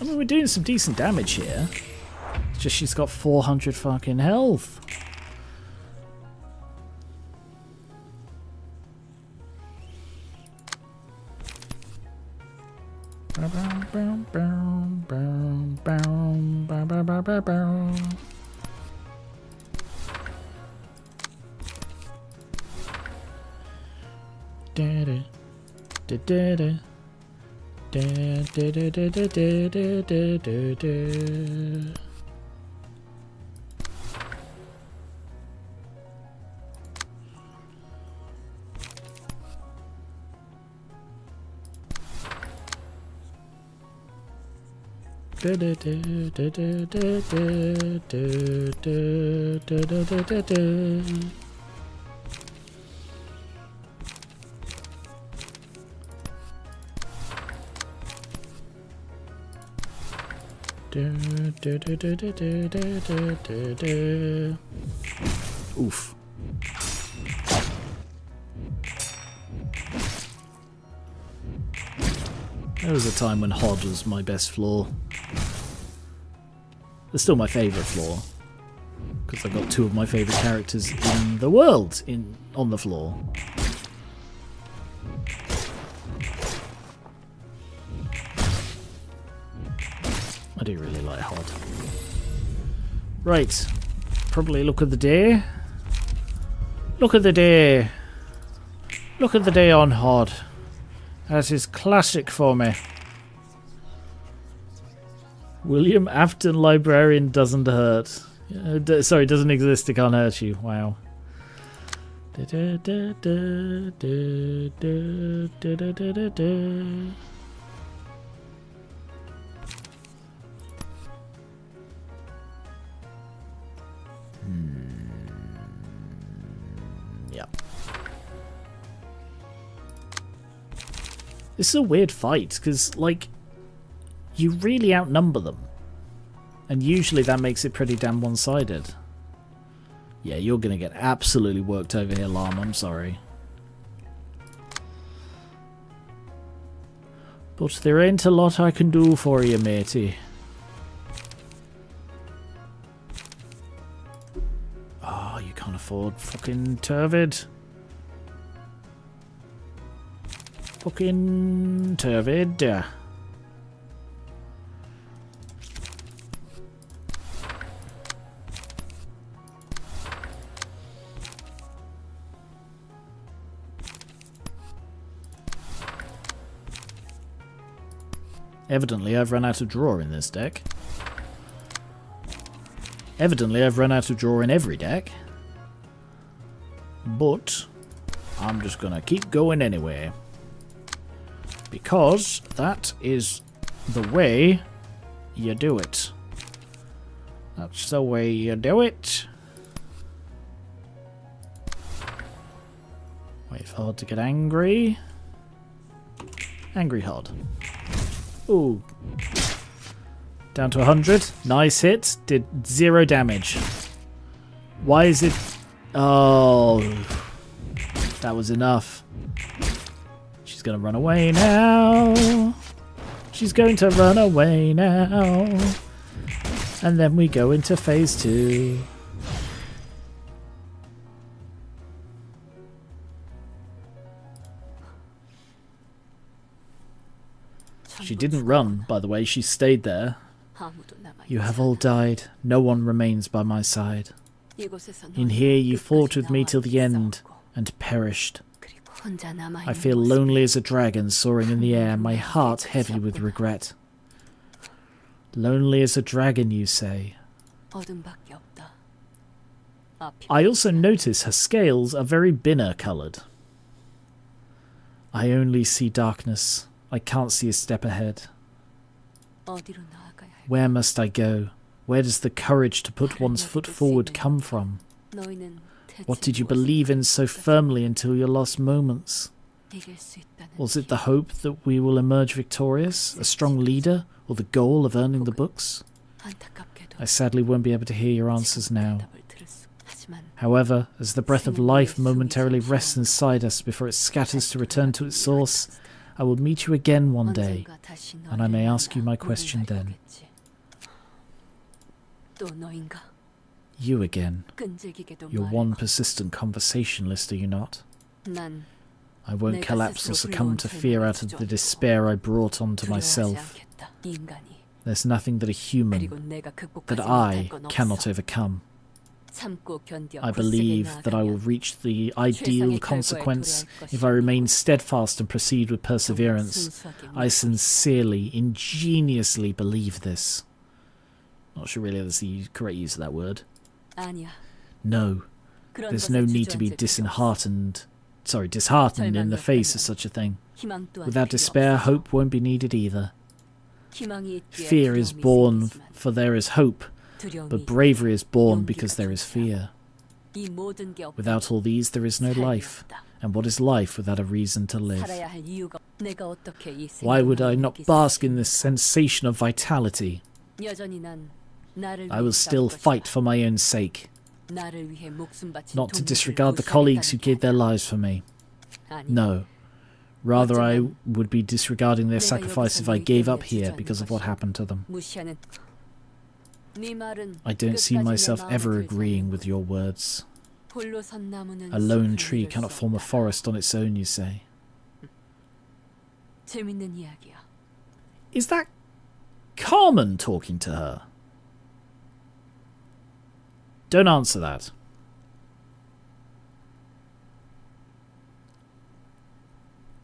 I mean, we're doing some decent damage here. It's just she's got 400 fucking health. Oof. There was a time when Hod was my best floor. It's still my favourite floor, because I've got two of my favourite characters in the world on the floor. I do really like Hod. Right, probably look at the day. Look at the day. Look at the day on Hod. That is classic for me. William Afton Librarian doesn't hurt. Sorry, doesn't exist, it can't hurt you. Wow. Yeah. This is a weird fight, because, like, you really outnumber them. And usually that makes it pretty damn one-sided. Yeah, you're going to get absolutely worked over here, Lam. I'm sorry. But there ain't a lot I can do for you, matey. Oh, you can't afford fucking Turvid. Fucking Turvid. Evidently, I've run out of draw in this deck. Evidently, I've run out of draw in every deck. But I'm just gonna keep going anyway. Because that is the way you do it. That's the way you do it. Wait for Hod to get angry. Angry Hod. Ooh. Down to 100. Nice hit. Did 0 damage. Why is it... Oh. That was enough. She's going to run away now. She's going to run away now. And then we go into phase 2. She didn't run, by the way. She stayed there. You have all died. No one remains by my side. In here you fought with me till the end and perished. I feel lonely as a dragon soaring in the air, my heart heavy with regret. Lonely as a dragon, you say. I also notice her scales are very binner coloured. I only see darkness. I can't see a step ahead. Where must I go? Where does the courage to put one's foot forward come from? What did you believe in so firmly until your last moments? Was it the hope that we will emerge victorious, a strong leader, or the goal of earning the books? I sadly won't be able to hear your answers now. However, as the breath of life momentarily rests inside us before it scatters to return to its source, I will meet you again one day, and I may ask you my question then. You again. You're one persistent conversationalist, are you not? I won't collapse or succumb to fear out of the despair I brought onto myself. There's nothing that a human, that I, cannot overcome. I believe that I will reach the ideal consequence if I remain steadfast and proceed with perseverance. I sincerely, ingeniously believe this. Not sure really that's the correct use of that word. No, there's no need to be disheartened in the face of such a thing. Without despair, hope won't be needed either. Fear is born, for there is hope, but bravery is born because there is fear. Without all these, there is no life. And what is life without a reason to live? Why would I not bask in this sensation of vitality? I will still fight for my own sake, not to disregard the colleagues who gave their lives for me. No, rather I would be disregarding their sacrifice if I gave up here because of what happened to them. I don't see myself ever agreeing with your words. A lone tree cannot form a forest on its own, you say. Is that Carmen talking to her? Don't answer that.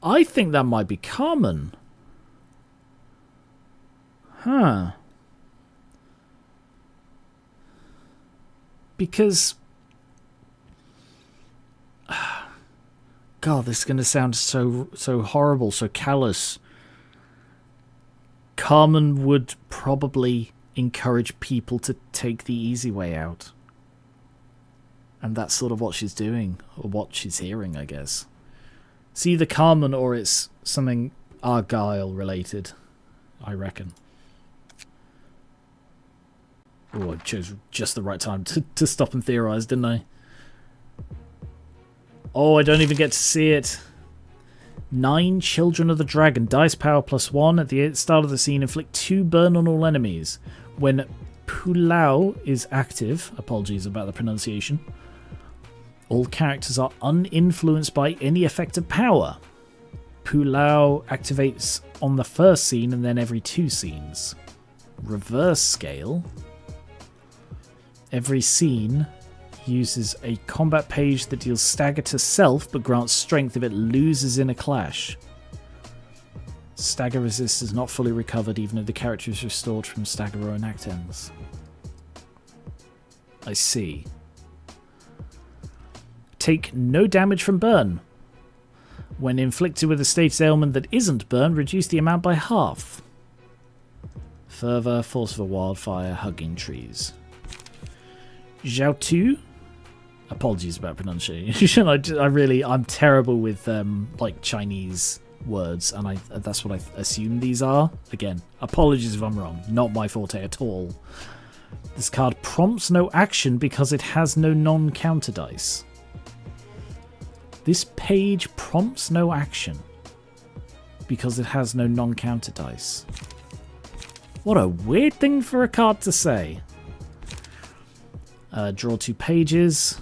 I think that might be Carmen. Huh. Because... God, this is going to sound so horrible, so callous. Carmen would probably encourage people to take the easy way out. And that's sort of what she's doing, or what she's hearing, I guess. It's either Carmen or it's something Argyle related, I reckon. Oh, I chose just the right time to stop and theorise, didn't I? Oh, I don't even get to see it. 9 Children of the Dragon. Dice power +1. At the start of the scene, inflict 2 burn on all enemies. When Pulau is active, apologies about the pronunciation, all characters are uninfluenced by any effective power. Pulau activates on the first scene and then every 2 scenes. Reverse scale. Every scene uses a combat page that deals stagger to self but grants strength if it loses in a clash. Stagger resist is not fully recovered even if the character is restored from stagger or enact ends. I see. Take no damage from burn. When inflicted with a status ailment that isn't burn, reduce the amount by half. Further, force of a wildfire, hugging trees. Zhao Tu? Apologies about pronunciation. I'm terrible with like Chinese words, and that's what I assume these are. Again, apologies if I'm wrong. Not my forte at all. This card prompts no action because it has no non-counter dice. This page prompts no action because it has no non-counter dice. What a weird thing for a card to say. Draw 2 pages.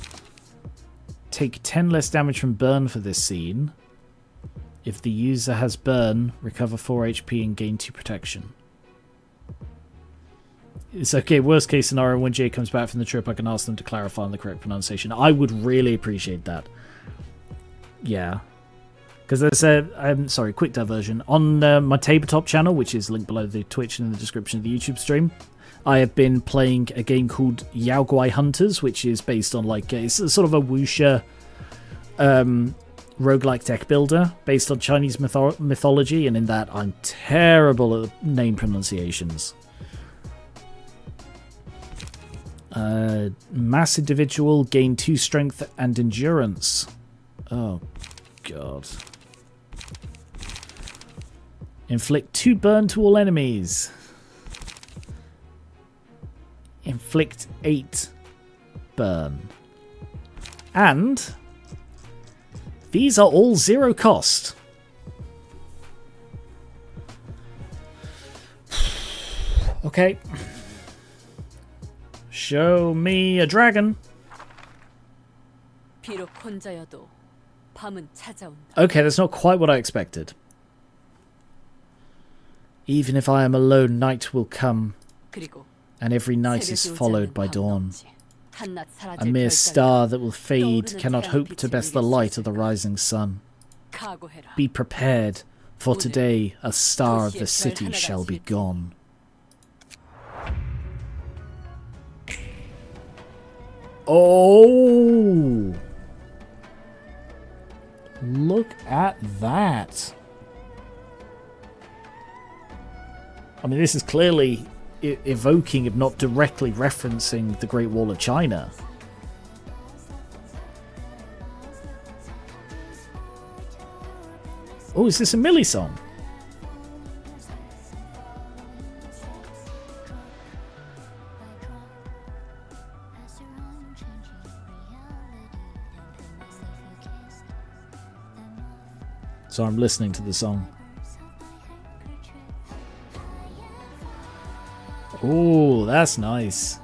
Take 10 less damage from burn for this scene. If the user has burn, recover 4 HP and gain 2 protection. It's okay, worst case scenario, when Jay comes back from the trip, I can ask them to clarify on the correct pronunciation. I would really appreciate that. Yeah. Because there's a, quick diversion. On my tabletop channel, which is linked below the Twitch and in the description of the YouTube stream, I have been playing a game called Yao Guai Hunters, which is based on it's sort of a wuxia roguelike deck builder based on Chinese mythology, and in that I'm terrible at name pronunciations. Mass individual, gain 2 strength and endurance. Oh, God. Inflict 2 burn to all enemies. Inflict 8 burn. And these are all 0 cost. Okay. Show me a dragon. Okay, that's not quite what I expected. Even if I am alone, night will come, and every night is followed by dawn. A mere star that will fade cannot hope to best the light of the rising sun. Be prepared, for today a star of the city shall be gone. Oh! Look at that. I mean, this is clearly evoking, if not directly referencing, the Great Wall of China. Oh, is this a Millie song? So I'm listening to the song. Oh, that's nice.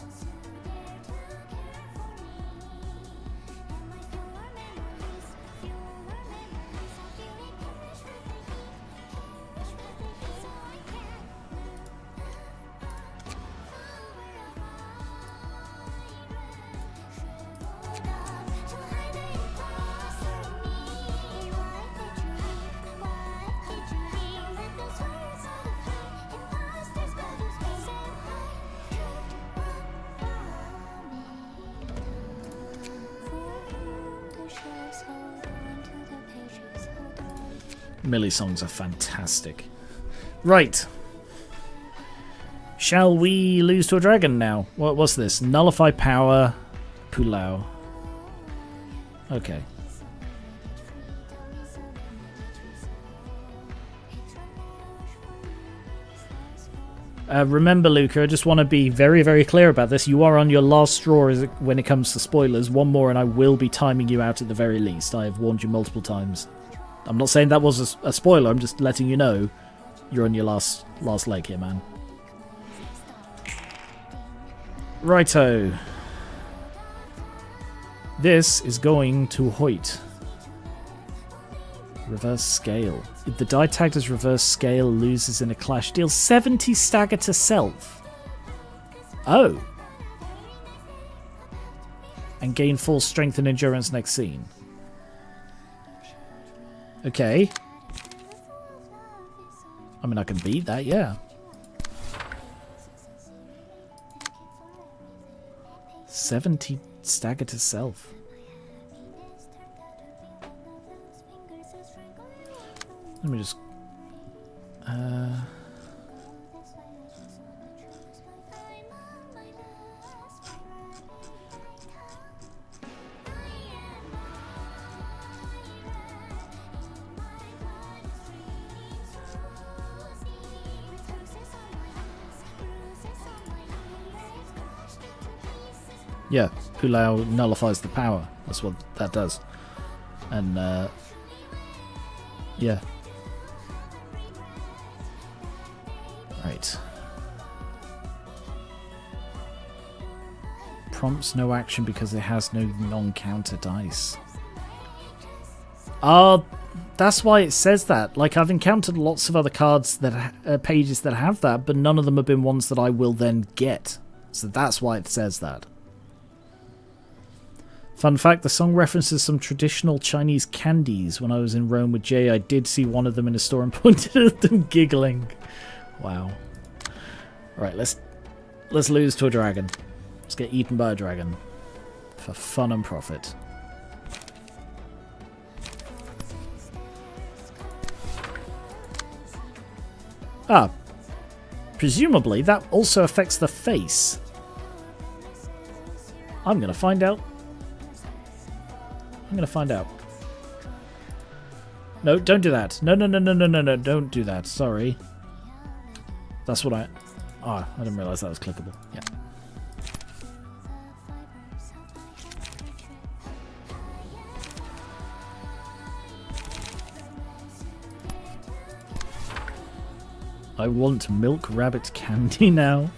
Millie songs are fantastic. Right. Shall we lose to a dragon now? What's this? Nullify power. Pulau. Okay. Remember, Luca, I just want to be very, very clear about this. You are on your last straw when it comes to spoilers. One more and I will be timing you out at the very least. I have warned you multiple times. I'm not saying that was a spoiler, I'm just letting you know you're on your last leg here, man. Righto. This is going to Hoyt. Reverse scale. If the die tagged as reverse scale loses in a clash, deal 70 stagger to self. Oh. And gain full strength and endurance next scene. I mean, I can beat that, yeah. 70 stagger to self. Let me just... Yeah, Hulao nullifies the power. That's what that does. And, yeah. Right. Prompts no action because it has no non-counter dice. That's why it says that. Like, I've encountered lots of other cards that pages that have that, but none of them have been ones that I will then get. So that's why it says that. Fun fact, the song references some traditional Chinese candies. When I was in Rome with Jay, I did see one of them in a store and pointed at them giggling. Wow. Right, let's lose to a dragon. Let's get eaten by a dragon. For fun and profit. Ah. Presumably, that also affects the face. I'm gonna find out. I'm gonna find out. No, don't do that. No, don't do that. Sorry. That's what I didn't realise that was clickable. Yeah. I want milk rabbit candy now.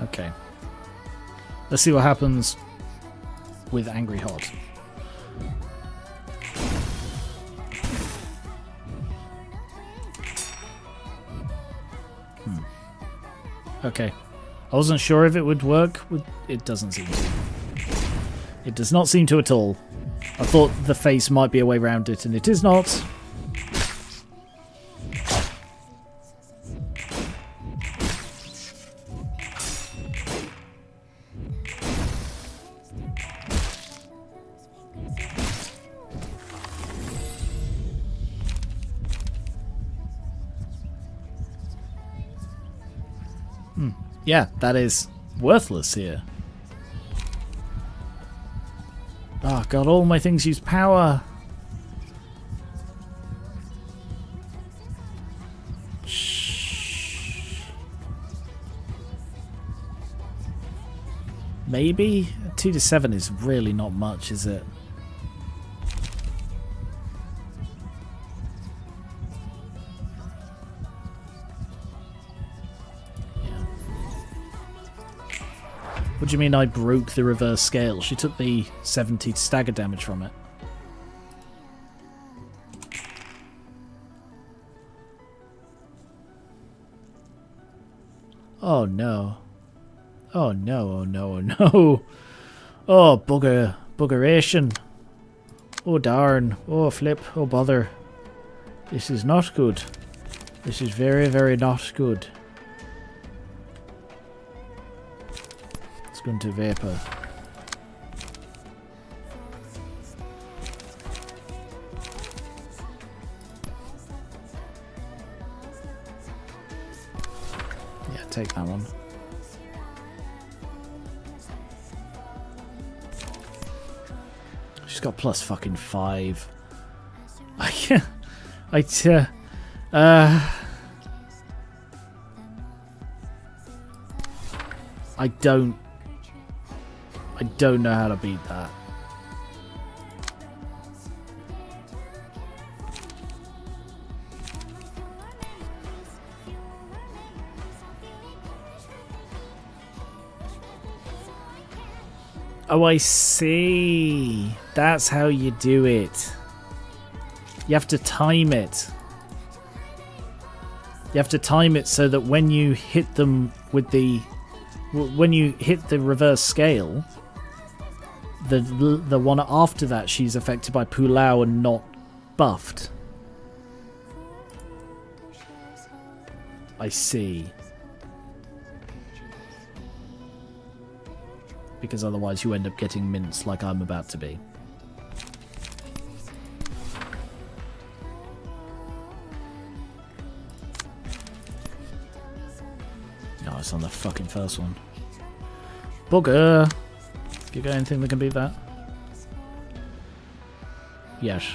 Okay. Let's see what happens with Angry Hot. Okay. I wasn't sure if it would work. It doesn't seem to. It does not seem to at all. I thought the face might be a way around it, and it is not. Yeah, that is worthless here. Oh god, all my things use power. Shh. Maybe? 2 to 7 is really not much, is it? What do you mean I broke the reverse scale? She took the 70 stagger damage from it. Oh no. Oh no, oh no, oh no. Oh, buggeration. Oh darn. Oh flip. Oh bother. This is not good. This is very, very not good. Let's go into Vapor. Yeah, take that one. She's got plus fucking 5. I can't. I don't know how to beat that. Oh, I see. That's how you do it. You have to time it. You have to time it so that when you hit them with the... When you hit the reverse scale, the one after that, she's affected by Pulau and not buffed. I see. Because otherwise you end up getting minced like I'm about to be. Oh, it's on the fucking first one. Bugger! Have you got anything that can beat that? Yes.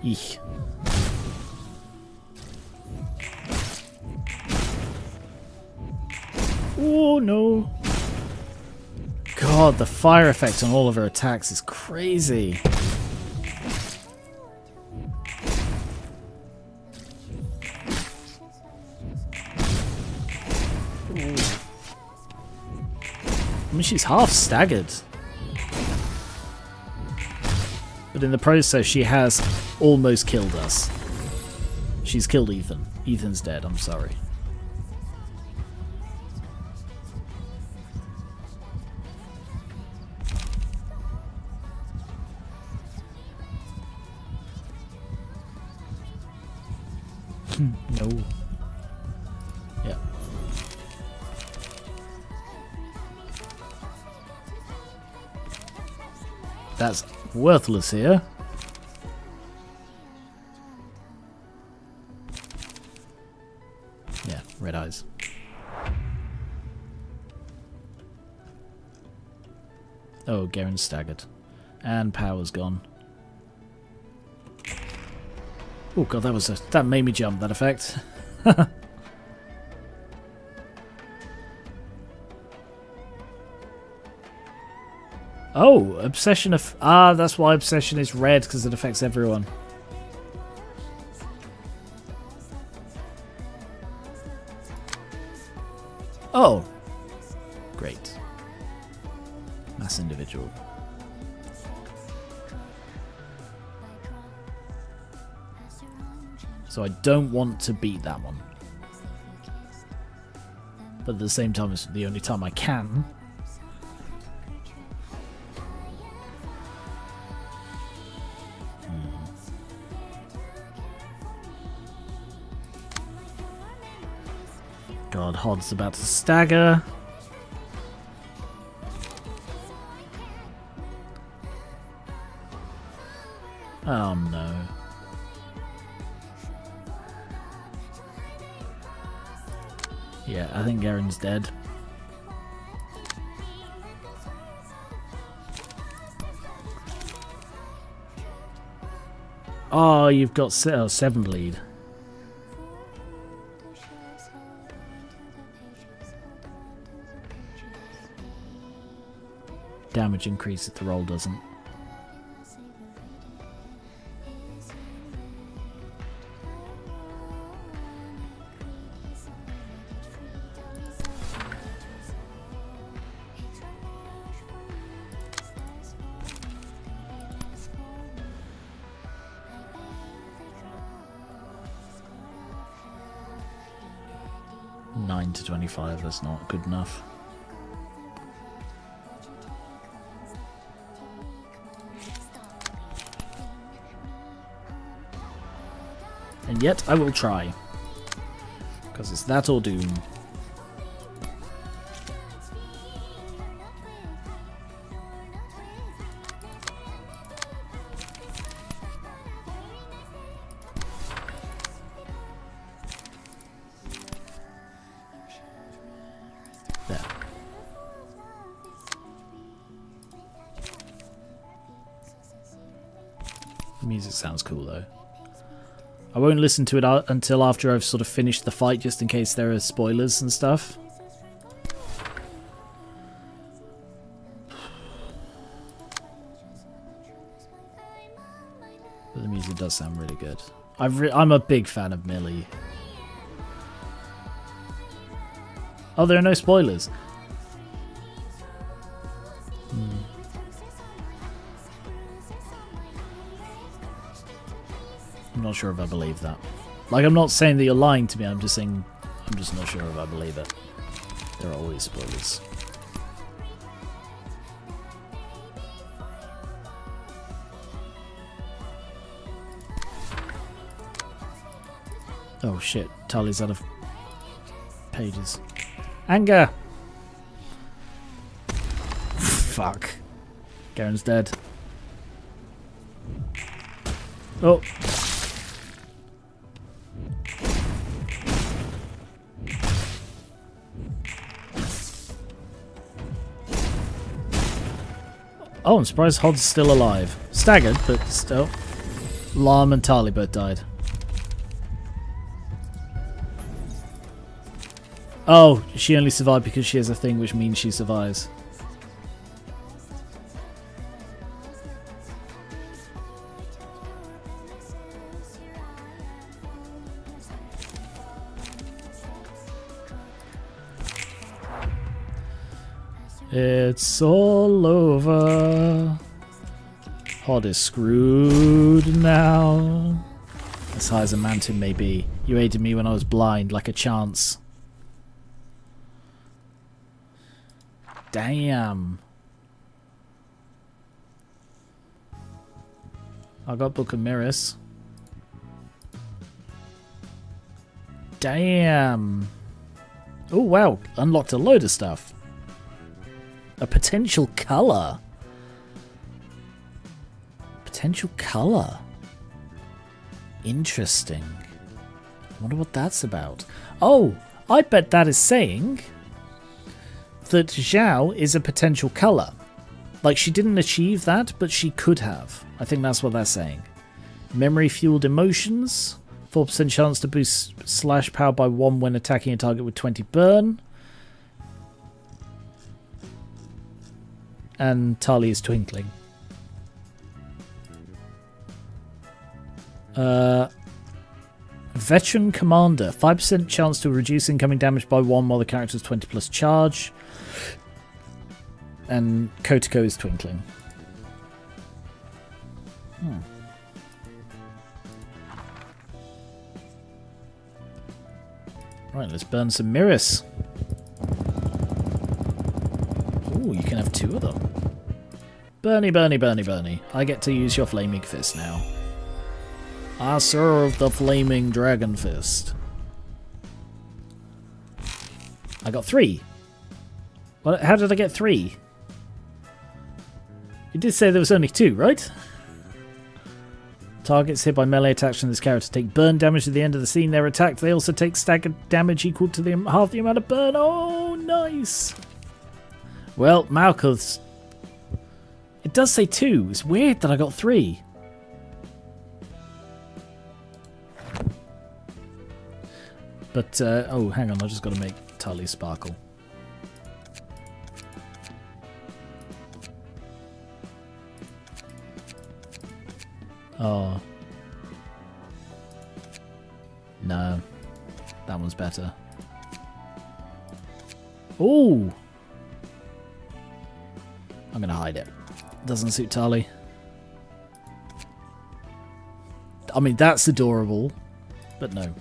Eek. Oh no. God, the fire effect on all of her attacks is crazy. Ooh. I mean, she's half staggered. But in the process, she has almost killed us. She's killed Ethan. Ethan's dead, I'm sorry. No. Yeah. That's worthless here. Yeah, red eyes. Oh, Garen's staggered. And power's gone. Oh god, that made me jump, that effect. Oh, obsession of... Ah, that's why obsession is red, because it affects everyone. Oh. Great. Mass individual. So I don't want to beat that one. But at the same time, it's the only time I can. God, Hod's about to stagger. Oh no. Yeah, I think Garen's dead. Oh, you've got 7 bleed. Damage increase if the roll doesn't. 9 to 25, that's not good enough. And yet I will try. Because it's that or doom. There. The music sounds cool though. I won't listen to it until after I've sort of finished the fight, just in case there are spoilers and stuff. But the music does sound really good. I'm a big fan of Millie. Oh, there are no spoilers. I'm not sure if I believe that. Like, I'm not saying that you're lying to me, I'm just saying I'm just not sure if I believe it. There are always spoilers. Oh shit, Tali's out of pages. Anger! Fuck. Garen's dead. Oh. Oh, I'm surprised Hod's still alive. Staggered, but still. Lam and Tali both died. Oh, she only survived because she has a thing which means she survives. It's all over. Hod is screwed now. As high as a mountain may be, you aided me when I was blind, like a chance. Damn. I got Book of Mirrors. Damn. Oh wow, unlocked a load of stuff. A potential colour. Potential colour. Interesting. I wonder what that's about. Oh, I bet that is saying that Zhao is a potential colour. Like, she didn't achieve that, but she could have. I think that's what they're saying. Memory-fueled emotions. 4% chance to boost slash power by 1 when attacking a target with 20 burn. And Tali is twinkling. Veteran Commander. 5% chance to reduce incoming damage by 1 while the character is 20 plus charge. And Kotoko is twinkling. Right, let's burn some mirrors. Ooh, you can have 2 of them. Bernie, Bernie, Bernie, Bernie. I get to use your flaming fist now. I serve the flaming dragon fist. I got 3. What? How did I get 3? You did say there was only 2, right? Targets hit by melee attacks from this character take burn damage at the end of the scene they're attacked. They also take staggered damage equal to half the amount of burn. Oh, nice. Well, Malkuth's... It does say 2. It's weird that I got 3. But, oh, hang on. I just got to make Tali sparkle. Oh. No. That one's better. Ooh! I'm going to hide it. Doesn't suit Tali. I mean, that's adorable. But no.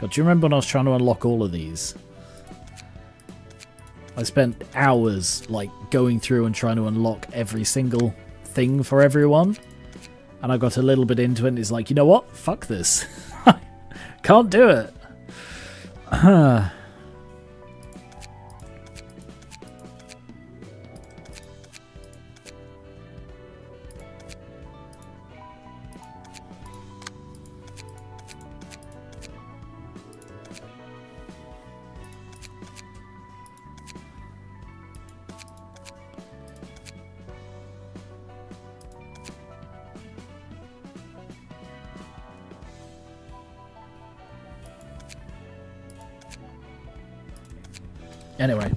God, do you remember when I was trying to unlock all of these? I spent hours, like, going through and trying to unlock every single thing for everyone. And I got a little bit into it and it's like, you know what? Fuck this. Can't do it. Anyway.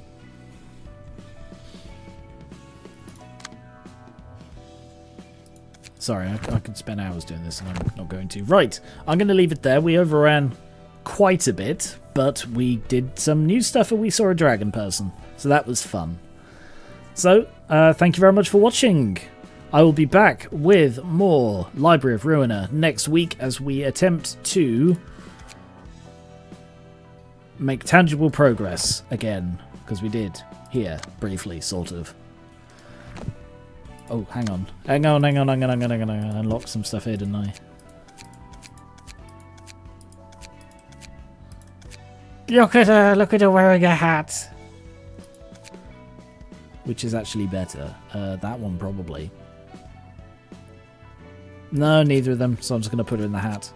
Sorry, I could spend hours doing this and I'm not going to. Right, I'm going to leave it there. We overran quite a bit, but we did some new stuff and we saw a dragon person. So that was fun. So, thank you very much for watching. I will be back with more Library of Ruina next week as we attempt to make tangible progress again, because we did here briefly, sort of. Oh, hang on. I unlocked some stuff here, didn't I? Look at her wearing a hat. Which is actually better. That one probably. No, neither of them, so I'm just going to put her in the hat.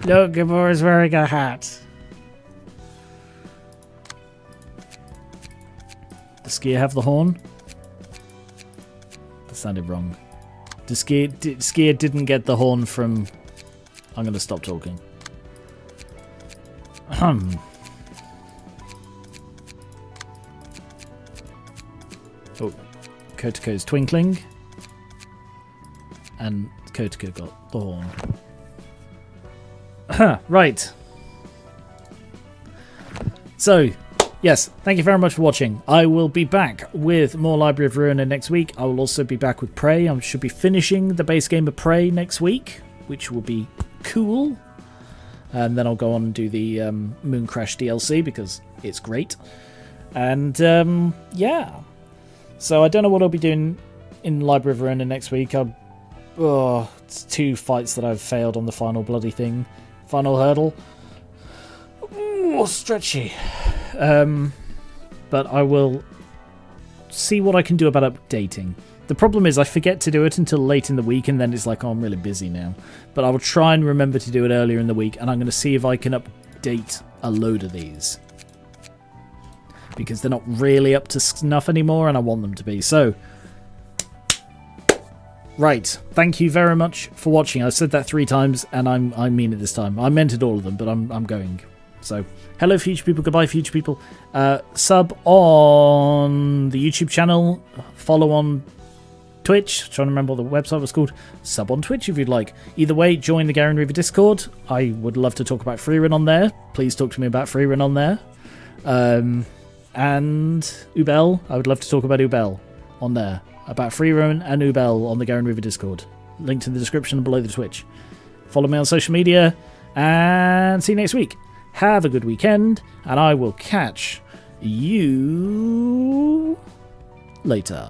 Look, Gabora's wearing a hat. Does Skier have the horn? That sounded wrong. Skier didn't get the horn from... I'm going to stop talking. Oh, Kotako's twinkling. And Kotako got the horn. Right. So... yes, thank you very much for watching. I will be back with more Library of Ruina next week. I will also be back with Prey. I should be finishing the base game of Prey next week, which will be cool. And then I'll go on and do the Moon Crash DLC because it's great. And yeah. So I don't know what I'll be doing in Library of Ruina next week. It's 2 fights that I've failed on the final bloody thing. Final hurdle. Ooh, stretchy. But I will see what I can do about updating. The problem is I forget to do it until late in the week and then it's like, oh, I'm really busy now. But I will try and remember to do it earlier in the week and I'm going to see if I can update a load of these. Because they're not really up to snuff anymore and I want them to be. So, right. Thank you very much for watching. I've said that 3 times and I mean it this time. I meant it all of them, but I'm going. So, hello future people, goodbye future people. Sub on the YouTube channel, follow on Twitch, trying to remember what the website was called. Sub on Twitch if you'd like. Either way, join the Garen Reaver Discord. I would love to talk about Freerun on there. Please talk to me about Freerun on there. And Ubel, I would love to talk about Ubel on there. About Freerun and Ubel on the Garen Reaver Discord. Linked in the description below the Twitch. Follow me on social media and see you next week. Have a good weekend, and I will catch you later.